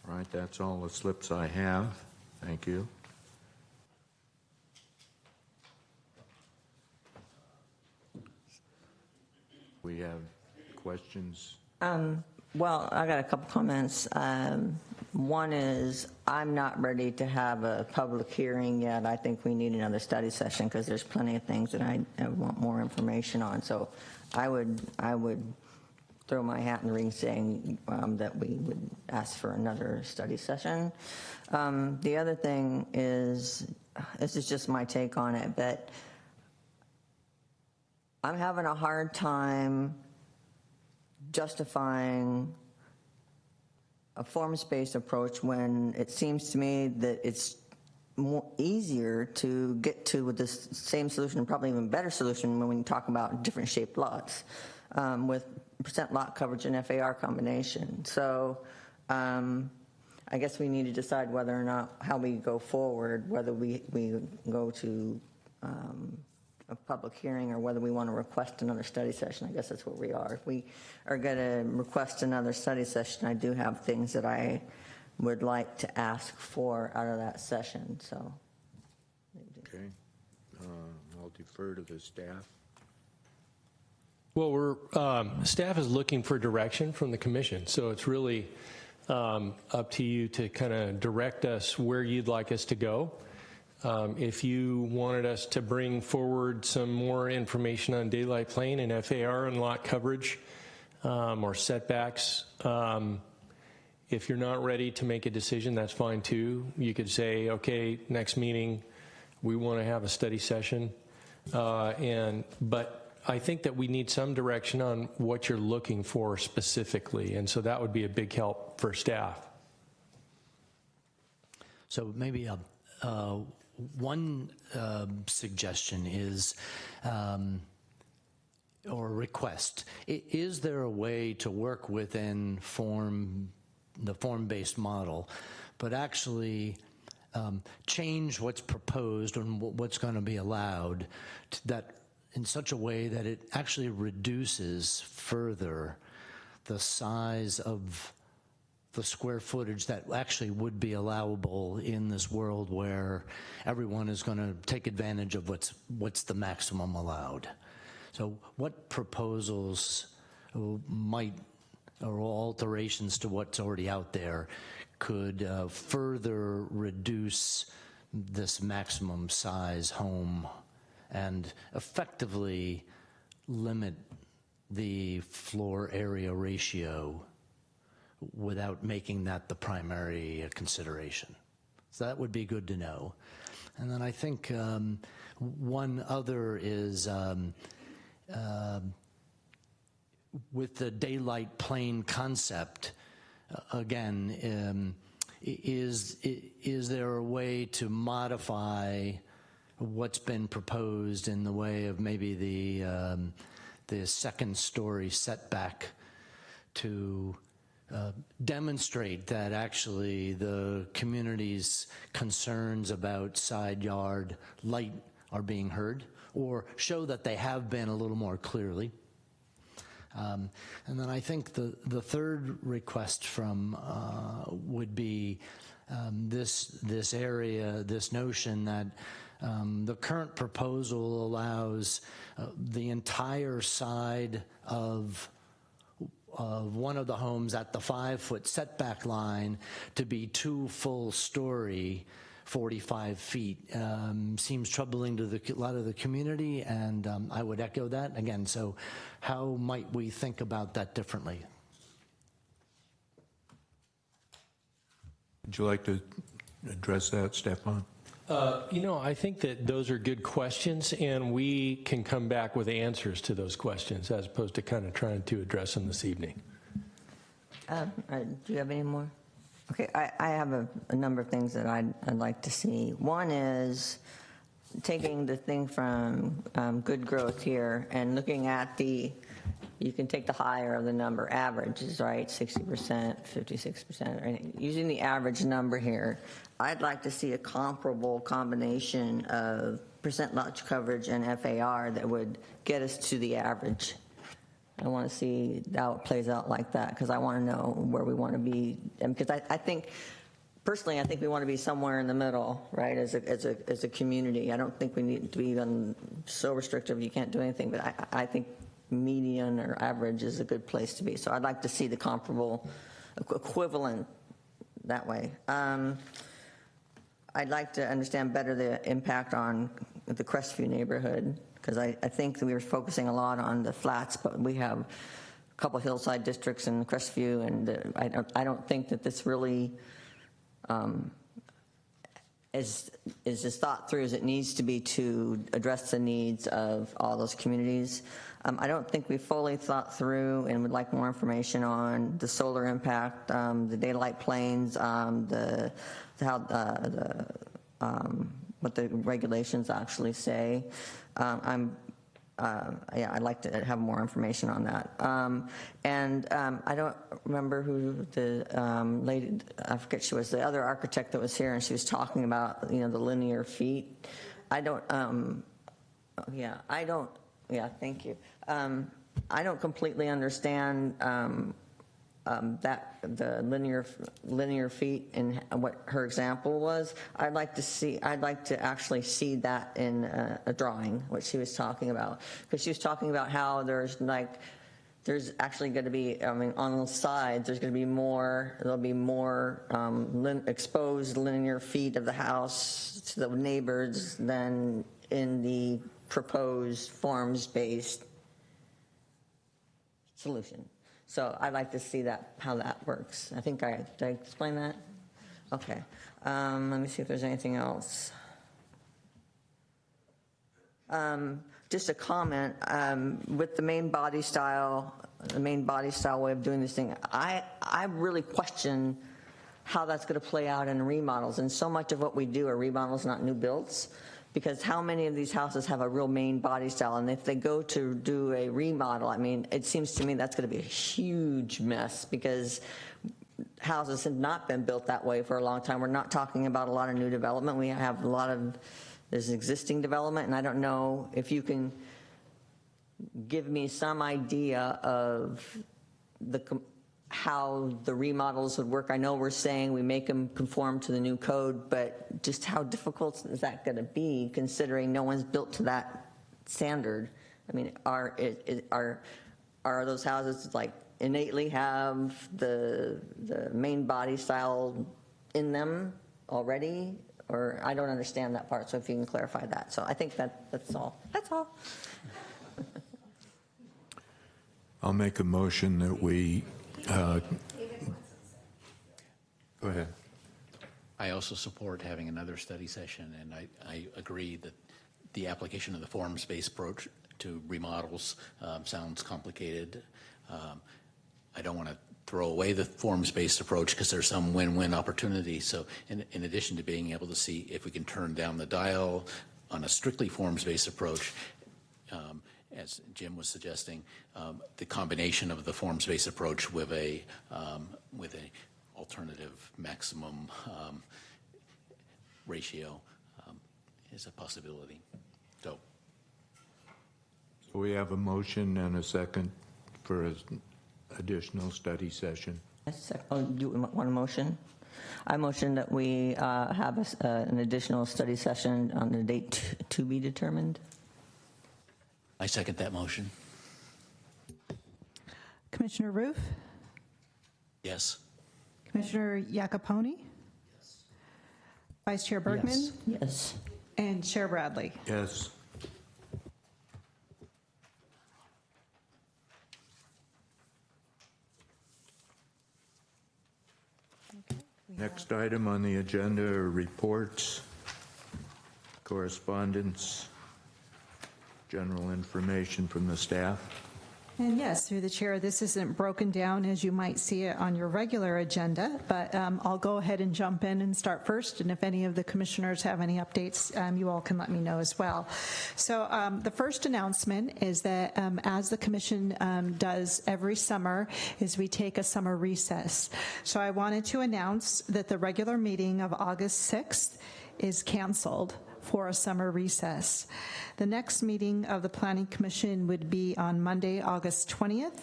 All right, that's all the slips I have. Thank you. We have questions. Well, I got a couple comments. One is I'm not ready to have a public hearing yet. I think we need another study session because there's plenty of things that I want more information on. So I would throw my hat in the ring saying that we would ask for another study session. The other thing is, this is just my take on it, but I'm having a hard time justifying a forms-based approach when it seems to me that it's easier to get to with this same solution, probably even better solution when we talk about different shaped lots with percent lot coverage and FAR combination. So I guess we need to decide whether or not how we go forward, whether we go to a public hearing or whether we want to request another study session. I guess that's where we are. If we are going to request another study session, I do have things that I would like to ask for out of that session. So, okay, I'll defer to the staff. Well, staff is looking for direction from the commission, so it's really up to you to kind of direct us where you'd like us to go. If you wanted us to bring forward some more information on daylight plane and FAR and lot coverage or setbacks, if you're not ready to make a decision, that's fine too. You could say, okay, next meeting, we want to have a study session. But I think that we need some direction on what you're looking for specifically, and so that would be a big help for staff. So maybe one suggestion is, or request, is there a way to work within the form-based model, but actually change what's proposed and what's going to be allowed that in such a way that it actually reduces further the size of the square footage that actually would be allowable in this world where everyone is going to take advantage of what's the maximum allowed. So what proposals might, or alterations to what's already out there, could further reduce this maximum size home and effectively limit the floor area ratio without making that the primary consideration? So that would be good to know. And then I think one other is with the daylight plane concept, again, is there a way to modify what's been proposed in the way of maybe the second story setback to demonstrate that actually the community's concerns about side yard light are being heard, or show that they have been a little more clearly. And then I think the third request from would be this area, this notion that the current proposal allows the entire side of one of the homes at the 5-foot setback line to be 2 full story, 45 feet. Seems troubling to a lot of the community, and I would echo that. Again, so how might we think about that differently? Would you like to address that, Stefan? I think that those are good questions, and we can come back with answers to those questions as opposed to kind of trying to address them this evening. Do you have any more? Okay, I have a number of things that I'd like to see. One is taking the thing from good growth here and looking at you can take the higher of the number, averages, right? 60%, 56%, right? Using the average number here, I'd like to see a comparable combination of percent lot coverage and FAR that would get us to the average. I want to see how it plays out like that, because I want to know where we want to be. And because I think, personally, I think we want to be somewhere in the middle, right, as a community. I don't think we need to be even so restrictive you can't do anything, but I think median or average is a good place to be. So I'd like to see the comparable equivalent that way. I'd like to understand better the impact on the Crestview neighborhood, because I think that we were focusing a lot on the flats, but we have a couple hillside districts in Crestview, and I don't think that this really is as thought through as it needs to be to address the needs of all those communities. I don't think we fully thought through and would like more information on the solar impact, the daylight planes, what the regulations actually say. I'd like to have more information on that. I don't remember who the lady, I forget, she was the other architect that was here, and she was talking about, the linear feet. Thank you. I don't completely understand that the linear feet and what her example was. I'd like to actually see that in a drawing, what she was talking about, because she was talking about how there's actually going to be, on the sides, there'll be more exposed linear feet of the house to the neighbors than in the proposed forms-based solution. So I'd like to see how that works. Did I explain that? Okay. Let me see if there's anything else. Just a comment, with the main body style way of doing this thing, I really question how that's going to play out in remodels. And so much of what we do are remodels, not new builds. Because how many of these houses have a real main body style? And if they go to do a remodel, it seems to me that's going to be a huge mess, because houses have not been built that way for a long time. We're not talking about a lot of new development. We have there's existing development, and I don't know if you can give me some idea of how the remodels would work. I know we're saying we make them conform to the new code, but just how difficult is that going to be, considering no one's built to that standard? Are those houses innately have the main body style in them already? Or I don't understand that part, so if you can clarify that. So I think that's all. That's all. I'll make a motion that we go ahead. I also support having another study session, and I agree that the application of the forms-based approach to remodels sounds complicated. I don't want to throw away the forms-based approach, because there's some win-win opportunity. So in addition to being able to see if we can turn down the dial on a strictly forms-based approach, as Jim was suggesting, the combination of the forms-based approach with a alternative maximum ratio is a possibility. So we have a motion and a second for an additional study session. Oh, do you want a motion? I motion that we have an additional study session on the date to be determined. I second that motion. Commissioner Roof? Yes. Commissioner Iacopone? Yes. Vice Chair Bergman? Yes. And Chair Bradley? Yes. Next item on the agenda are reports, correspondence, general information from the staff. And yes, through the chair, this isn't broken down as you might see it on your regular agenda, but I'll go ahead and jump in and start first. And if any of the commissioners have any updates, you all can let me know as well. So the first announcement is that as the commission does every summer, is we take a summer recess. So I wanted to announce that the regular meeting of August 6th is canceled for a summer recess. The next meeting of the Planning Commission would be on Monday, August 20th,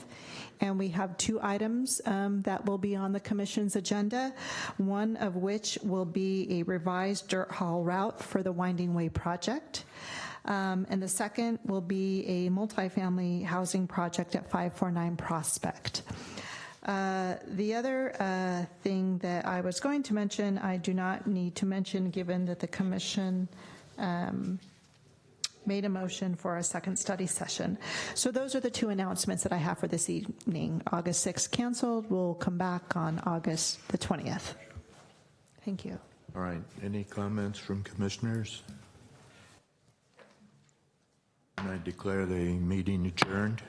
and we have 2 items that will be on the Commission's agenda, one of which will be a revised dirt haul route for the Winding Way project. And the second will be a multifamily housing project at 549 Prospect. The other thing that I was going to mention, I do not need to mention given that the Commission made a motion for a second study session. So those are the 2 announcements that I have for this evening. August 6th canceled. We'll come back on August the 20th. Thank you. All right. Any comments from commissioners? And I declare the meeting adjourned.